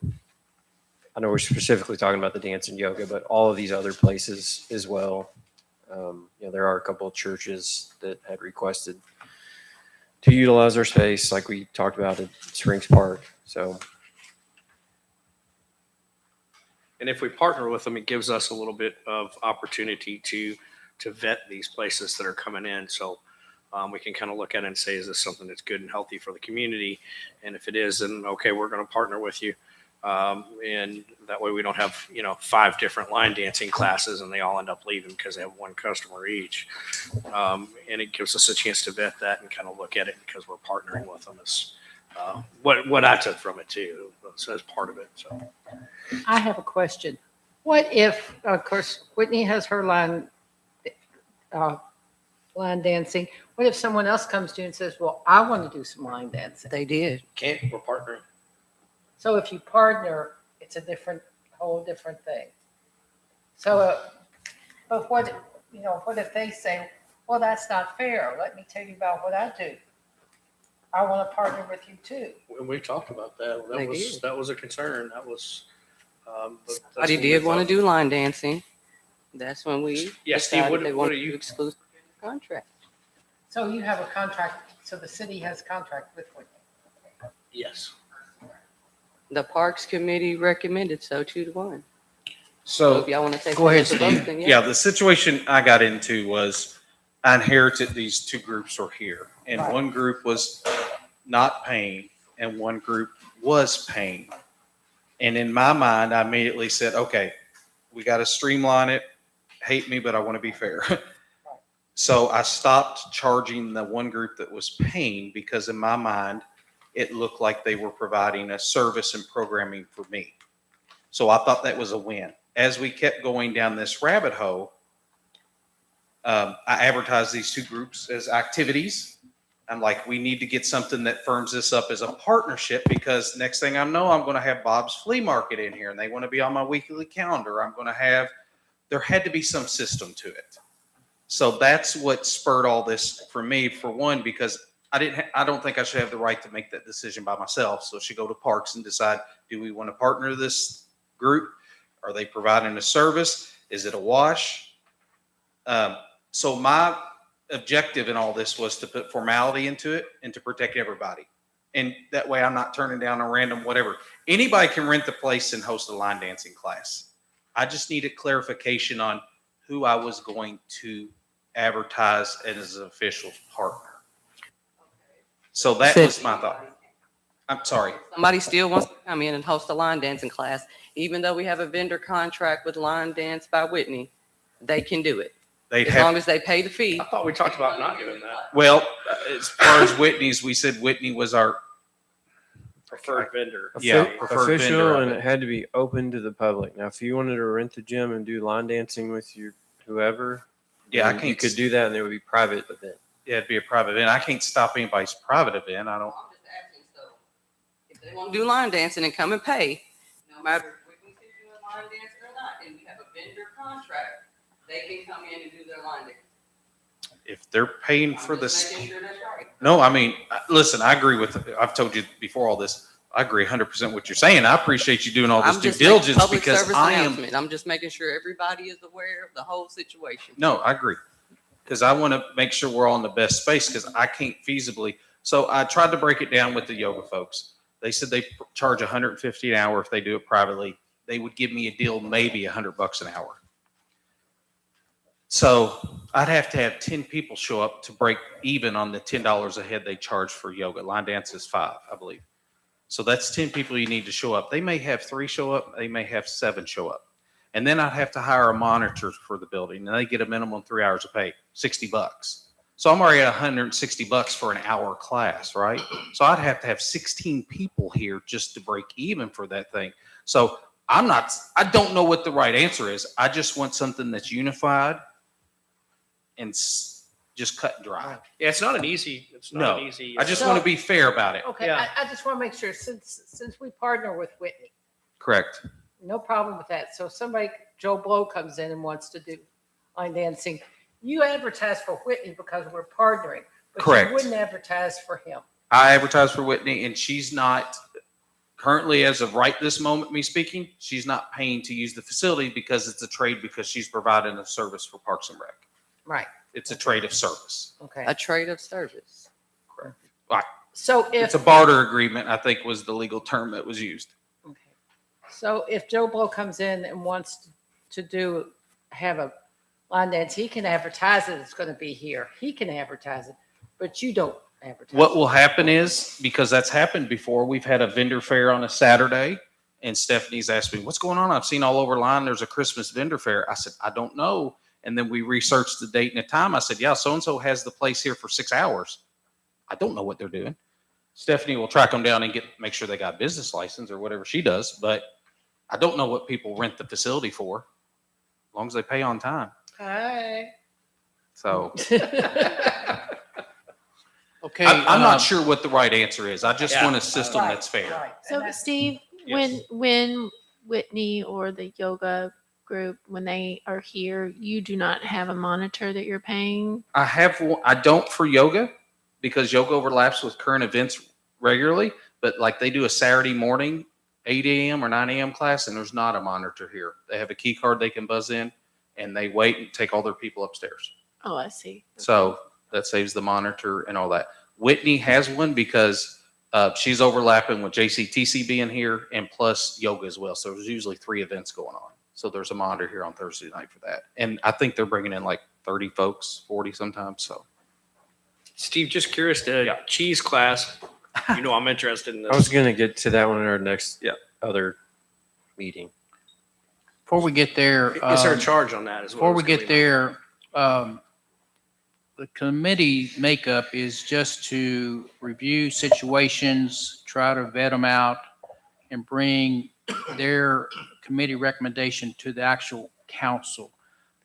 I know we're specifically talking about the dance and yoga, but all of these other places as well. You know, there are a couple of churches that had requested to utilize our space, like we talked about at Springs Park. So, and if we partner with them, it gives us a little bit of opportunity to vet these places that are coming in. So we can kind of look at it and say, is this something that's good and healthy for the community? And if it is, then okay, we're going to partner with you. And that way we don't have, 5 different line dancing classes and they all end up leaving because they have one customer each. And it gives us a chance to vet that and kind of look at it because we're partnering with them. Is what I took from it too. So that's part of it. So I have a question. What if, of course, Whitney has her line dancing. What if someone else comes to you and says, well, I want to do some line dancing? They did. can't, we're partnering. So if you partner, it's a whole different thing. So, but what if they say, well, that's not fair. Let me tell you about what I do. I want to partner with you too. When we talked about that, that was a concern. That was. Somebody did want to do line dancing. That's when we decided they want to do exclusive contract. So you have a contract, so the city has a contract with Whitney. Yes. The Parks Committee recommended so 2-1. So if y'all want to take go ahead, the Steve. vote, then Yeah, the situation I got into was I inherited these 2 groups are here, and Right. one group was not paying, and one group was paying. And in my mind, I immediately said, okay, we got to streamline it. Hate me, but I want to be fair. So I stopped charging the one group that was paying because in my mind, it looked like they were providing a service and programming for me. So I thought that was a win. As we kept going down this rabbit hole, I advertised these 2 groups as activities. I'm like, we need to get something that firms this up as a partnership because next thing I know, I'm going to have Bob's Flea Market in here and they want to be on my weekly calendar. There had to be some system to it. So that's what spurred all this for me, for one, because I don't think I should have the right to make that decision by myself. So I should go to Parks and decide, do we want to partner this group? Are they providing a service? Is it a wash? So my objective in all this was to put formality into it and to protect everybody. And that way I'm not turning down a random whatever. Anybody can rent the place and host a line dancing class. I just needed clarification on who I was going to advertise as an official partner. So that was my thought. I'm sorry. Somebody still wants to come in and host a line dancing class, even though we have a vendor contract with Line Dance by Whitney, they can do it. As long as they pay the fee. I thought we talked about not doing that. Well, as far as Whitney's, we said Whitney was our Preferred vendor. Yeah, preferred official, vendor of and it. it had to be open to the public. Now, if you wanted to rent the gym and do line dancing with your whoever, Yeah, I then can't. you could do that, and there would be private event. Yeah, it'd be a private event. I can't stop anybody's private event. I don't. I'm just asking, so if They want to do line dancing and come and pay, no matter if Whitney's doing line dancing or not, and we have a vendor contract, they can come in and do their line dance. If they're paying I'm for just this. making sure that's right. No, I mean, listen, I agree with, I've told you before all this, I agree 100% what you're saying. I appreciate you doing all this I'm due just making diligence public because service I am, announcement. I'm just making sure everybody is aware of the whole situation. no, I agree. Because I want to make sure we're all in the best space because I can't feasibly. So I tried to break it down with the yoga folks. They said they charge $150 an hour if they do it privately. They would give me a deal, maybe $100 an hour. So I'd have to have 10 people show up to break even on the $10 a head they charge for yoga. Line dance is $5, I believe. So that's 10 people you need to show up. They may have 3 show up. They may have 7 show up. And then I'd have to hire a monitor for the building. And they get a minimum 3 hours of pay, $60. So I'm already at $160 for an hour class, right? So I'd have to have 16 people here just to break even for that thing. So I don't know what the right answer is. I just want something that's unified and just cut and dry. Yeah, it's not an easy. I just want to be fair about it. Okay, I just want to make sure, since we partner with Whitney, Correct. no problem with that. So if somebody, Joe Blow comes in and wants to do line dancing, you advertise for Whitney because we're partnering. But Correct. you wouldn't advertise for him. I advertise for Whitney, and she's not currently, as of right this moment, me speaking, she's not paying to use the facility because it's a trade because she's providing a service for Parks and Rec. Right. It's a trade of service. Okay. A trade of service. Right. So if It's a barter agreement, I think was the legal term that was used. So if Joe Blow comes in and wants to have a line dance, he can advertise it. It's going to be here. He can advertise it, but you don't advertise. What will happen is, because that's happened before, we've had a vendor fair on a Saturday, and Stephanie's asked me, what's going on? I've seen all over line there's a Christmas vendor fair. I said, I don't know. And then we researched the date and the time. I said, yeah, so-and-so has the place here for 6 hours. I don't know what they're doing. Stephanie will track them down and make sure they got a business license or whatever she does, but I don't know what people rent the facility for, as long as they pay on time. Hi. So Okay. I'm not sure what the right answer is. I just Yeah. want a system that's fair. So Steve, Yes. when Whitney or the yoga group, when they are here, you do not have a monitor that you're paying? I have one, I don't for yoga because yoga overlaps with current events regularly, but like they do a Saturday morning, 8 a.m. or 9 a.m. class, and there's not a monitor here. They have a key card they can buzz in and they wait and take all their people upstairs. Oh, I see. So that saves the monitor and all that. Whitney has one because she's overlapping with JCTC being here and plus yoga as well. So there's usually 3 events going on. So there's a monitor here on Thursday night for that. And I think they're bringing in like 30 folks, 40 sometimes. So Steve, just curious, the cheese class, you know, I'm interested in this. I was going to get to that one in our next other meeting. Before we get there. Is there a charge on that as well? Before we get there, the committee makeup is just to review situations, try to vet them out, and bring their committee recommendation to the actual council.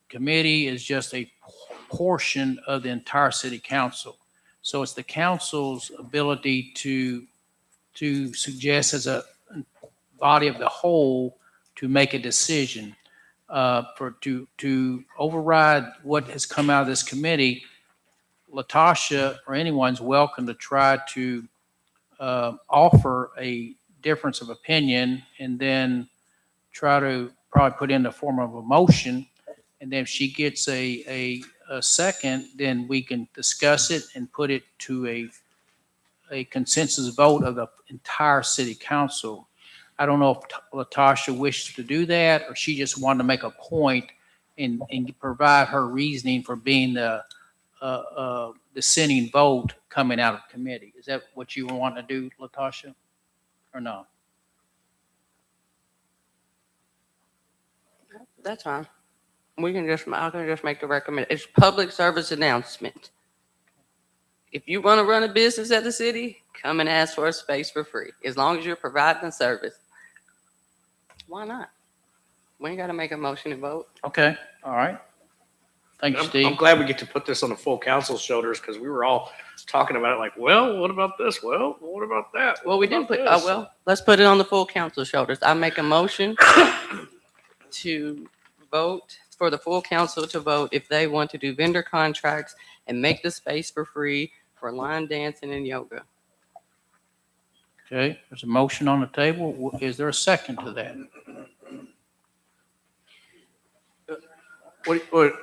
Committee is just a portion of the entire city council. So it's the council's ability to suggest as a body of the whole to make a decision. To override what has come out of this committee, Latasha or anyone's welcome to try to offer a difference of opinion and then try to probably put in the form of a motion. And then if she gets a second, then we can discuss it and put it to a consensus vote of the entire city council. I don't know if Latasha wished to do that or she just wanted to make a point and provide her reasoning for being the dissenting vote coming out of committee. Is that what you want to do, Latasha, or no? That's fine. I can just make the recommendation. It's public service announcement. If you want to run a business at the city, come and ask for a space for free. As long as you're providing a service. Why not? We ain't got to make a motion and vote. Okay, all right. Thank you, I'm Steve. glad we get to put this on the full council's shoulders because we were all talking about it like, well, what about this? Well, what about that? Well, we What didn't put, about this? well, let's put it on the full council shoulders. I make a motion to vote, for the full council to vote if they want to do vendor contracts and make the space for free for line dancing and yoga. Okay, there's a motion on the table. Is there a second to that? What?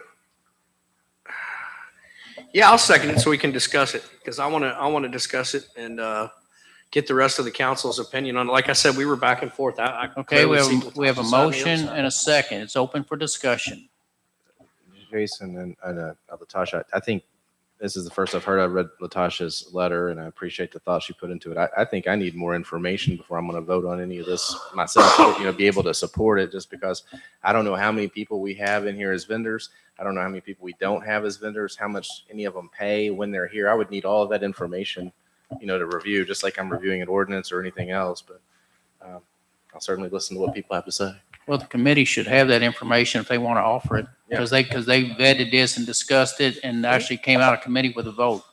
Yeah, I'll second it so we can discuss it because I want to discuss it and get the rest of the council's opinion on it. Like I said, we were back and forth. Okay, we have a motion and a second. It's open for discussion. Jason and Latasha, I think this is the first I've heard. I read Latasha's letter, and I appreciate the thought she put into it. I think I need more information before I'm going to vote on any of this myself. Be able to support it, just because I don't know how many people we have in here as vendors. I don't know how many people we don't have as vendors. How much any of them pay when they're here. I would need all of that information, to review, just like I'm reviewing an ordinance or anything else. But I'll certainly listen to what people have to say. Well, the committee should have that information if they want to offer it, because they vetted this and discussed it and actually came out of committee with a vote.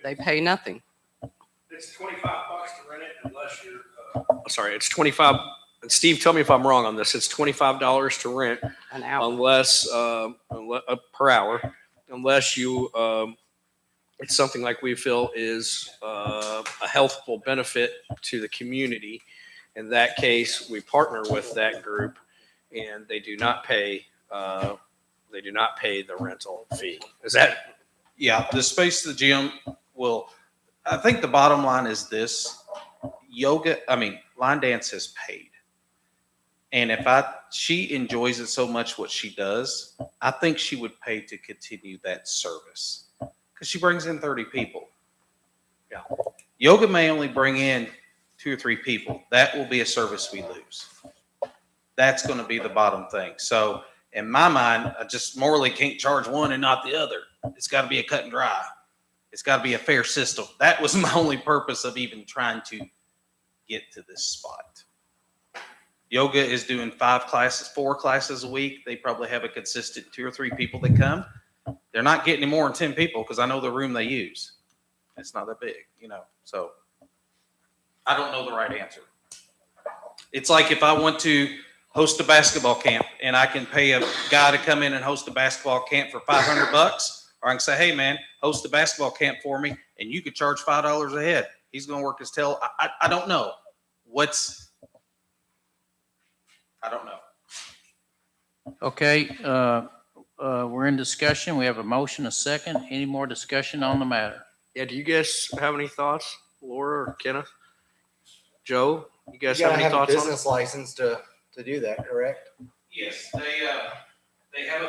They pay nothing. It's $25 to rent it unless you're. Sorry, it's 25. Steve, tell me if I'm wrong on this. It's $25 to rent An hour. unless per hour, unless you. It's something like we feel is a healthful benefit to the community. In that case, we partner with that group, and they do not pay. They do not pay the rental fee. Is that? Yeah, the space of the gym will, I think the bottom line is this: line dance is paid. And if she enjoys it so much what she does, I think she would pay to continue that service because she brings in 30 people. Yeah. Yoga may only bring in 2 or 3 people. That will be a service we lose. That's going to be the bottom thing. So in my mind, I just morally can't charge one and not the other. It's got to be a cut and dry. It's got to be a fair system. That was my only purpose of even trying to get to this spot. Yoga is doing 4 classes a week. They probably have a consistent 2 or 3 people that come. They're not getting any more than 10 people because I know the room they use. It's not that big, so I don't know the right answer. It's like if I want to host a basketball camp and I can pay a guy to come in and host a basketball camp for $500, or I can say, hey man, host a basketball camp for me and you could charge $5 a head. He's going to work his tail. I don't know. I don't know. Okay, we're in discussion. We have a motion, a second. Any more discussion on the matter? Yeah. Do you guys have any thoughts, Laura or Kenneth? Joe, you guys You have gotta any have a thoughts on business it? license to do that, correct? Yes, they have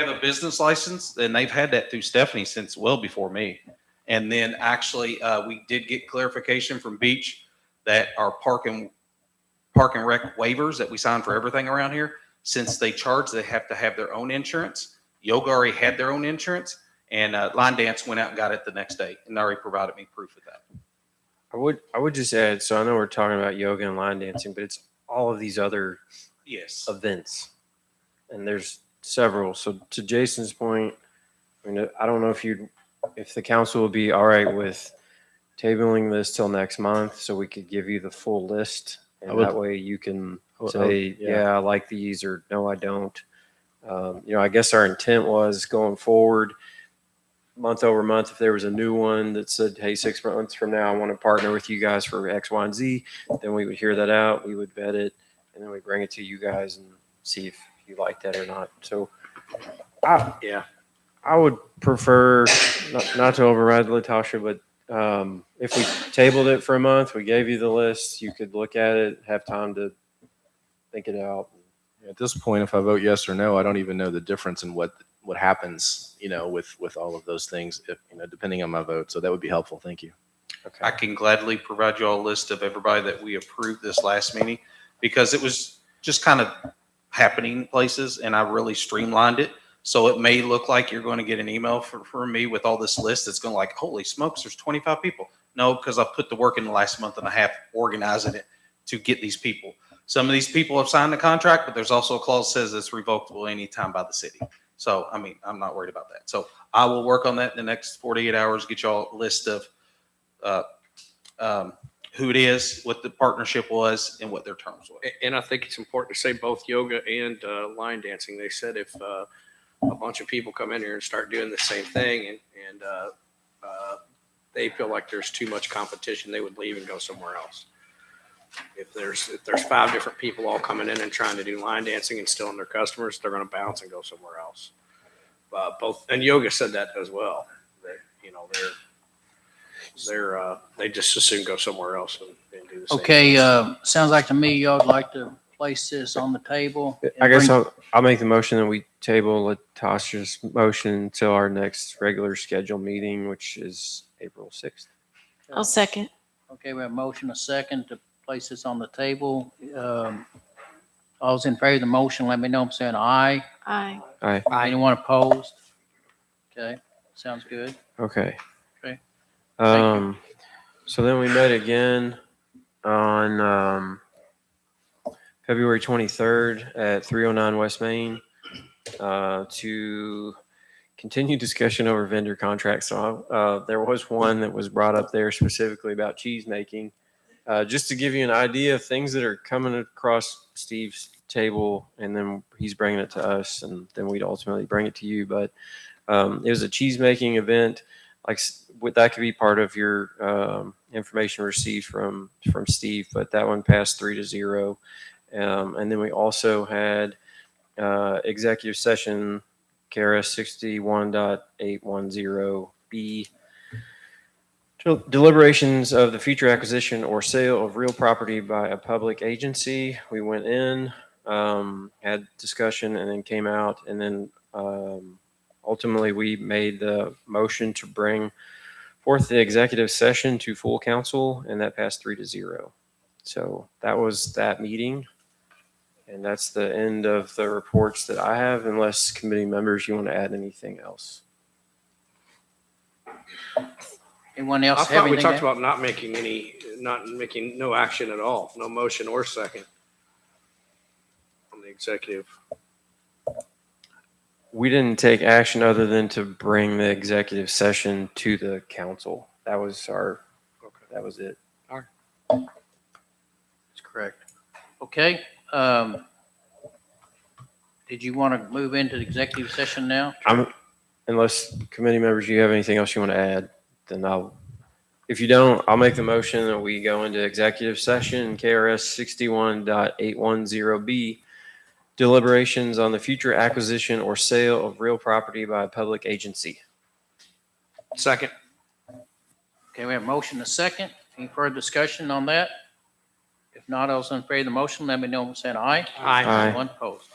a business license, and they've had that through Stephanie since well before me. And then actually, we did get clarification from Beach that our park and rec waivers that we sign for everything around here, since they have to have their own insurance. Yoga already had their own insurance, and Line Dance went out and got it the next day and already provided me proof of that. I would just add, so I know we're talking about yoga and line dancing, but it's all of these other events, and there's several. So to Jason's point, I don't know if the council would be all right with tabling this till next month, so we could give you the full list, and that way you can say, yeah, I like these, or no, I don't. I guess our intent was going forward, month over month, if there was a new one that said, hey, 6 months from now, I want to partner with you guys for X, Y, and Z, then we would hear that out, we would vet it, and then we bring it to you guys and see if you like that or not. So, I would prefer not to override Latasha, but if we tabled it for a month, we gave you the list, you could look at it, have time to think it out. At this point, if I vote yes or no, I don't even know the difference in what happens, with all of those things, if, depending on my vote. So that would be helpful. Thank you. Okay. I can gladly provide you all a list of everybody that we approved this last meeting, because it was just kind of happening places and I really streamlined it. So it may look like you're going to get an email from me with all this list that's going to like, holy smokes, there's 25 people. No, because I put the work in the last month and a half organizing it to get these people. some of these people have signed the contract, but there's also a clause that says it's revocable anytime by the city. So, I mean, I'm not worried about that. So I will work on that in the next 48 hours, get y'all a list of who it is, what the partnership was, and what their terms were. And I think it's important to say both yoga and line dancing. They said if a bunch of people come in here and start doing the same thing and they feel like there's too much competition, they would leave and go somewhere else. If there's 5 different people all coming in and trying to do line dancing and stealing their customers, they're going to bounce and go somewhere else. Both and yoga said that as well. That they just as soon go somewhere else and do the same. Okay, sounds like to me y'all would like to place this on the table. I guess and I'll make the motion that we table Latasha's motion until our next regular scheduled meeting, which is April 6th. I'll second. Okay, we have a motion, a second to place this on the table. All those in favor of the motion, let me know. I'm saying aye. Aye. Aye. Anyone opposed? Okay, sounds good. Okay. Okay. So then we met again on February 23rd at 309 West Main to continue discussion over vendor contracts. So there was one that was brought up there specifically about cheese making. Just to give you an idea of things that are coming across Steve's table, and then he's bringing it to us, and then we'd ultimately bring it to you. But it was a cheese making event. Like that could be part of your information received from Steve, but that one passed 3-0. And then we also had executive session KRS 61.810B. Deliberations of the future acquisition or sale of real property by a public agency. We went in, had discussion, and then came out, and then ultimately we made the motion to bring forth the executive session to full council, and that passed 3-0. So that was that meeting, and that's the end of the reports that I have, unless committee members, you want to add anything else. Anyone I else have thought we anything? talked to about not making no action at all, no motion or second on the executive. We didn't take action other than to bring the executive session to the council. That was that was it. All right. That's correct. Okay. Did you want to move into the executive session now? Unless committee members, you have anything else you want to add, then if you don't, I'll make the motion that we go into executive session, KRS 61.810B, deliberations on the future acquisition or sale of real property by a public agency. Second. Okay, we have a motion, a second. Any further discussion on that? If not, all those in favor of the motion, let me know by saying aye. Aye. Anyone opposed?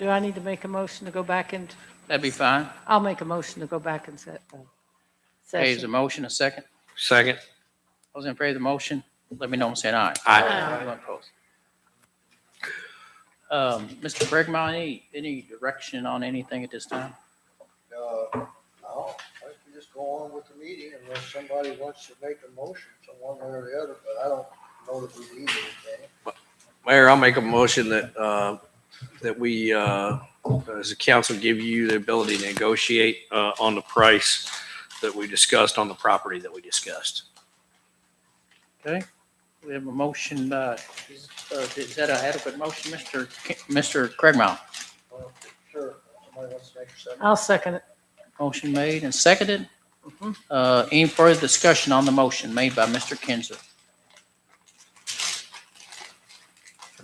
Do I need to make a motion to go back and, That'd be fine. I'll make a motion to go back and set. Okay, is a Session. motion, a second? Second. Those in favor of the motion, let me know and say aye. Aye. Anyone opposed? Mr. Bregman, any direction on anything at this time? No, I think we just go on with the meeting unless somebody wants to make a motion to one way or the other, but I don't know that we need anything. Mayor, I'll make a motion that we, as a council, give you the ability to negotiate on the price that we discussed on the property that we discussed. Okay, we have a motion, is that an adequate motion, Mr. Craigmount? Sure, somebody wants to make a second. I'll second it. Motion made and seconded. Any further discussion on the motion made by Mr. Kinzer?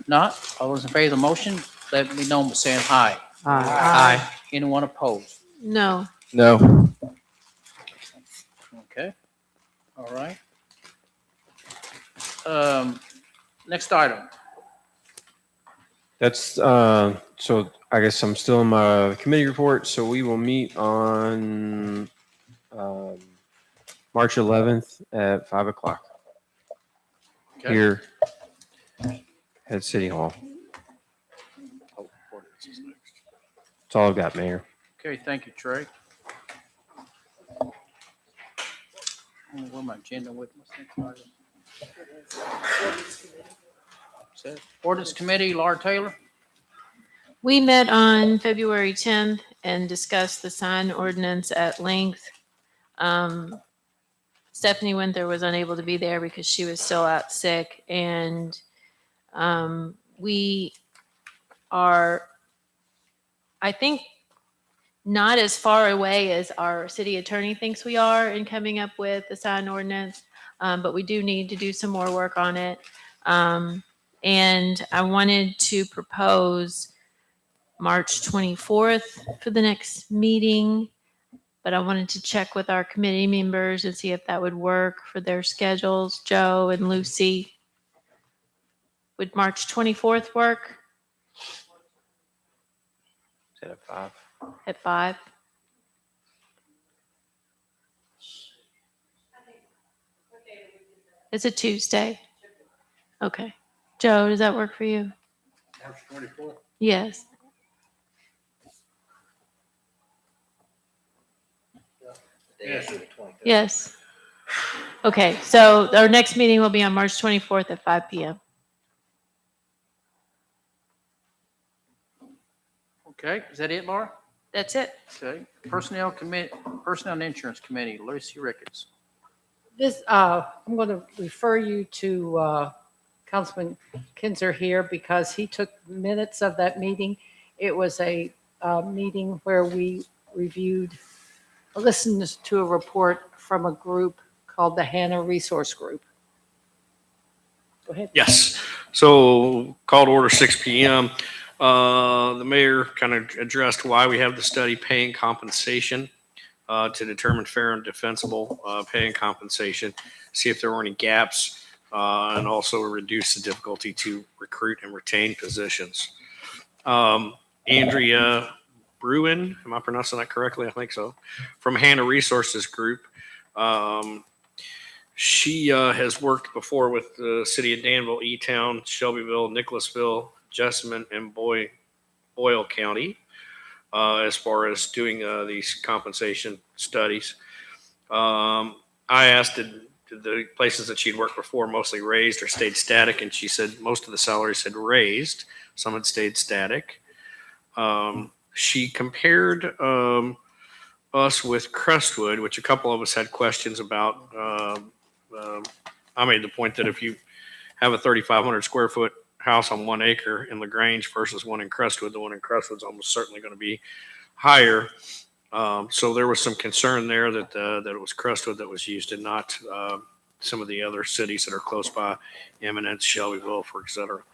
If not, all those in favor of the motion, let me know by saying aye. Aye. Anyone opposed? No. No. Okay, all right. Next item. That's, so I guess I'm still in my committee report, so we will meet on, March 11th at 5 o'clock Okay. here at City Hall. That's all I've got, Mayor. Okay, thank you, Trey. Where my agenda with my next item? Is that Ordinance Committee, Laura Taylor? We met on February 10th and discussed the sign ordinance at length. Stephanie Winther was unable to be there because she was still out sick, and we are, I think, not as far away as our city attorney thinks we are in coming up with the sign ordinance, but we do need to do some more work on it. And I wanted to propose March 24th for the next meeting, but I wanted to check with our committee members and see if that would work for their schedules. Joe and Lucy, would March 24th work Is that at 5? at 5? It's a Tuesday. Okay. Joe, does that work for you? March 24th. Yes. Yes. Yes. Okay, so our next meeting will be on March 24th at 5 PM. Okay, is that it, Laura? That's it. Okay, Personnel Committee, Personnel and Insurance Committee, Lucy Ricketts. This, I'm going to refer you to Councilman Kinzer here because he took minutes of that meeting. It was a meeting where we listened to a report from a group called the Hannah Resource Group. Go ahead. Yes. So called order 6 PM. The mayor kind of addressed why we have the study paying compensation to determine fair and defensible pay and compensation, see if there were any gaps, and also reduce the difficulty to recruit and retain positions. Andrea Bruin, am I pronouncing that correctly? I think so. From Hannah Resources Group. She has worked before with the city of Danville, E-Town, Shelbyville, Nicholasville, Jessamine, and Boyle County as far as doing these compensation studies. I asked, did the places that she'd worked before mostly raised or stayed static? And she said most of the salaries had raised. Some had stayed static. She compared us with Crestwood, which a couple of us had questions about. I made the point that if you have a 3,500 square foot house on 1 acre in LaGrange versus one in Crestwood, the one in Crestwood's almost certainly going to be higher. So there was some concern there that it was Crestwood that was used and not some of the other cities that are close by, Eminence, Shelbyville, for et cetera.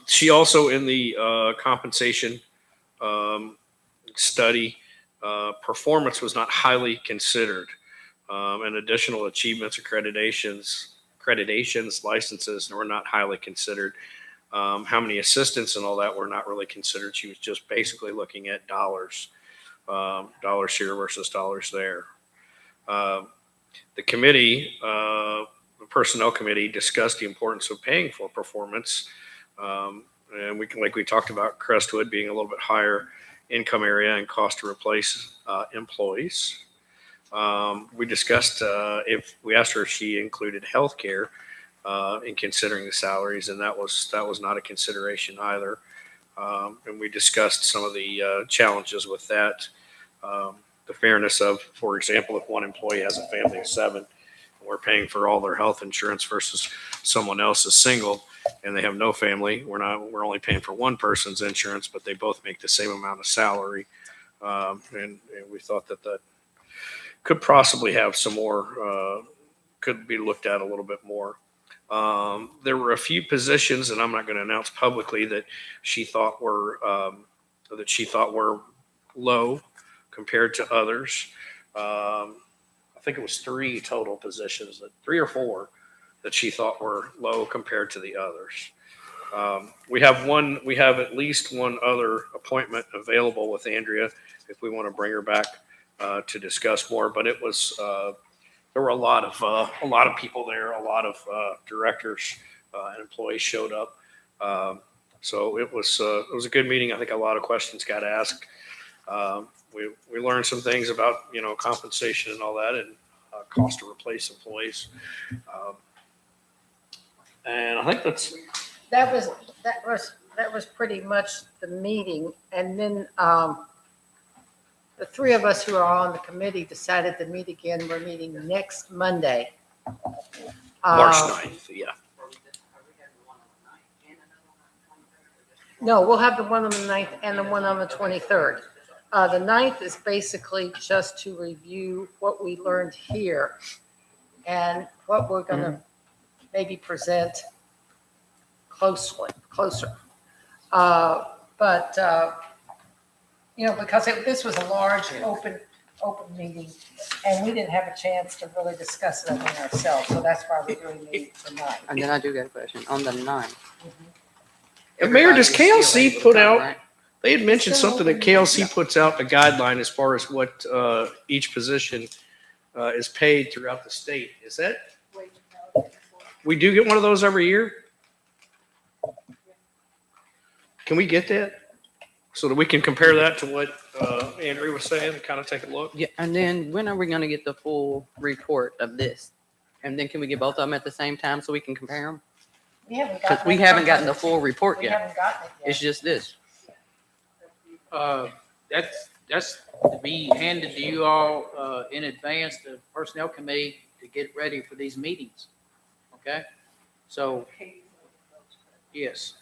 She also, in the compensation study, performance was not highly considered, and additional achievements, accreditations, licenses were not highly considered. How many assistants and all that were not really considered. She was just basically looking at dollars, dollars here versus dollars there. The committee, the personnel committee, discussed the importance of paying for performance. And like we talked about, Crestwood being a little bit higher income area and cost to replace employees. We discussed we asked her if she included healthcare in considering the salaries, and that was not a consideration either. And we discussed some of the challenges with that. The fairness of, for example, if one employee has a family of 7, and we're paying for all their health insurance versus someone else is single and they have no family, we're only paying for one person's insurance, but they both make the same amount of salary. And we thought that could possibly have some more, could be looked at a little bit more. There were a few positions, and I'm not going to announce publicly, that she thought were low compared to others. I think it was 3 total positions, 3 or 4 that she thought were low compared to the others. We have at least one other appointment available with Andrea if we want to bring her back to discuss more. But it was there were a lot of people there, a lot of directors and employees showed up. So it was a good meeting. I think a lot of questions got asked. We learned some things about compensation and all that, and cost to replace employees. And I think That was pretty much the meeting. And then the 3 of us who are on the committee decided to meet again. We're meeting next Monday. March 9th, yeah. No, we'll have the one on the 9th and the one on the 23rd. The 9th is basically just to review what we learned here and what we're going to maybe present closer. Because this was a large open meeting and we didn't have a chance to really discuss it among ourselves. So that's why we're doing it tonight. And then I do got a question on the 9th. And Mayor, does Everybody's still KLC able to put come, out? right? They had mentioned something that KLC puts out a guideline as far as what each position is paid throughout the state. Is that? We do get one of those every year? Can we get that? So that we can compare that to what Andrea was saying and kind of take a look? Yeah, and then when are we gonna get the full report of this? And then can we get both of them at the same time so we can compare them? Because we haven't gotten the full report We yet. haven't gotten it yet. It's just this. That's to be handed to you all in advance, the personnel committee, to get ready for these meetings. Okay? So, yes.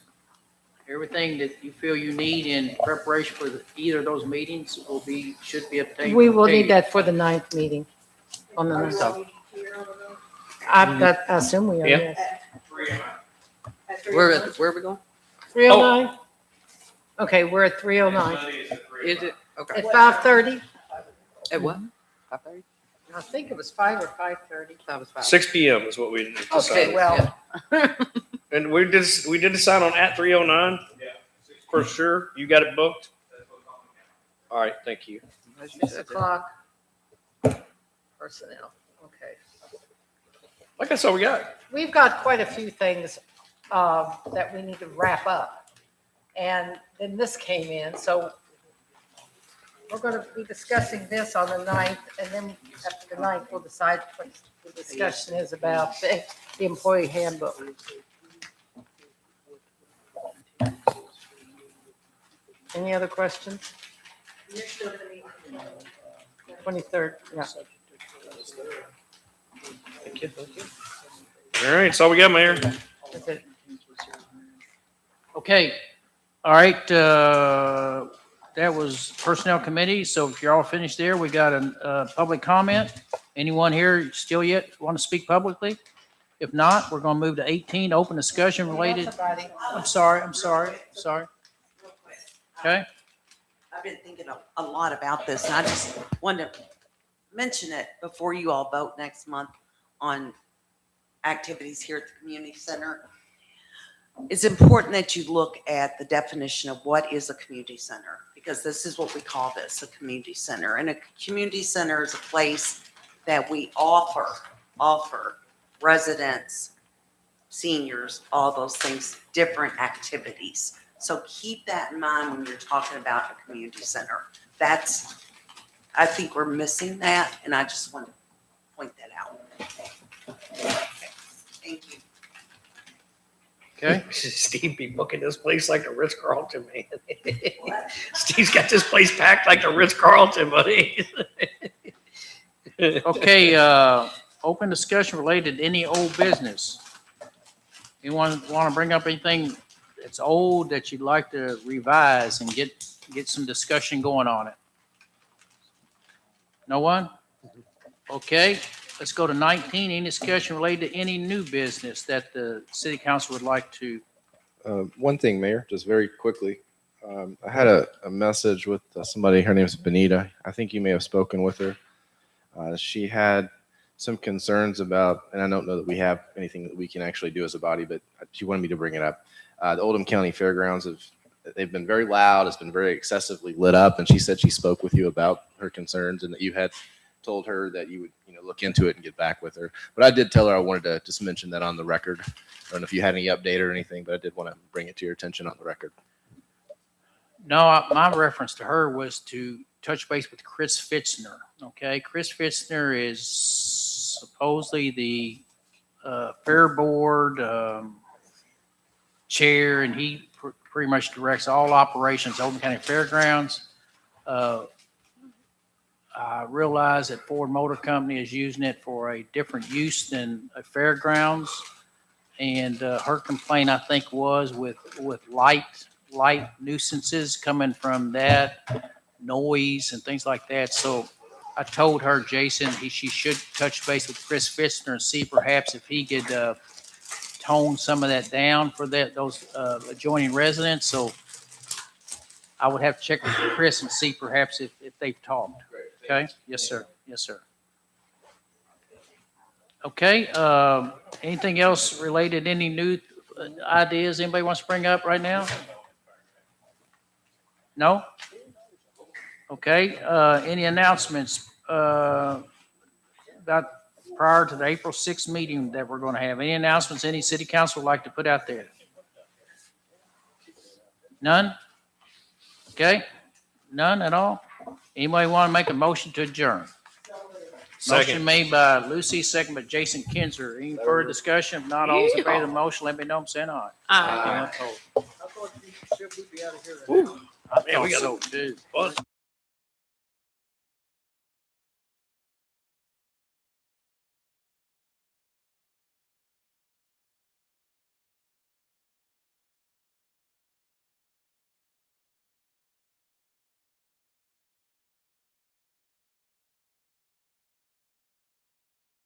Everything that you feel you need in preparation for either of those meetings should be obtained. We will need that for the 9th meeting on the 9th. I assume we are, Yeah. yes. Where are we going? 309? Okay, we're at 309. Is it? Okay. At 5:30? At what? 5:30? I think it was 5 or 5:30. That was 5. 6 p.m. is what we decided. Okay, well, And we did decide on at 309? Yeah. For sure? You got it booked? All right, thank you. 6 o'clock. Personnel, okay. Like that's all we got. We've got quite a few things that we need to wrap up. And then this came in, so we're going to be discussing this on the 9th, and then after the 9th, we'll decide what the discussion is about the employee handbook. Any other questions? 23rd, yeah. Thank you. All right, that's all we got, Mayor. That's it. Okay. All right. That was personnel committee. So if you're all finished there, we got a public comment. Anyone here still yet want to speak publicly? If not, we're going to move to 18, open discussion related. I'm sorry. Okay. I've been thinking a lot about this, and I just wanted to mention it before you all vote next month on activities here at the community center. it's important that you look at the definition of what is a community center, because this is what we call this, a community center. And a community center is a place that we offer residents, seniors, all those things, different activities. So keep that in mind when you're talking about a community center. I think we're missing that, and I just want to point that out. Thank you. Okay. Steve be booking this place like the Ritz Carlton, man. Steve's got this place packed like the Ritz Carlton, buddy. Okay, open discussion related to any old business. Anyone want to bring up anything that's old that you'd like to revise and get some discussion going on it? No one? Okay, let's go to 19. Any discussion related to any new business that the city council would like to? One thing, Mayor, just very quickly. I had a message with somebody, her name is Benita. I think you may have spoken with her. She had some concerns about, and I don't know that we have anything that we can actually do as a body, but she wanted me to bring it up. The Oldham County Fairgrounds they've been very loud. It's been very excessively lit up. And she said she spoke with you about her concerns and that you had told her that you would, look into it and get back with her. But I did tell her I wanted to just mention that on the record. I don't know if you had any update or anything, but I did want to bring it to your attention on the record. No, my reference to her was to touch base with Chris Fitzner. Okay, Chris Fitzner is supposedly the fair board chair, and he pretty much directs all operations at Oldham County Fairgrounds. I realize that Ford Motor Company is using it for a different use than a fairgrounds, and her complaint, I think, was with light nuisances coming from that, noise and things like that. So I told her, Jason, she should touch base with Chris Fitzner and see perhaps if he could tone some of that down for those adjoining residents. So I would have to check with Chris and see perhaps if they've talked. Okay? Yes, sir. Yes, sir. Okay. Anything else related? Any new ideas anybody wants to bring up right now? No? Okay. Any announcements about prior to the April 6th meeting that we're going to have? Any announcements any city council would like to put out there? None? Okay. None at all? Anybody want to make a motion to adjourn? Second. Motion made by Lucy, second by Jason Kinzer. Any further discussion? If not, all those in favor of the motion, let me know. I'm saying aye. Aye. Anyone opposed? I Man, we thought got so too.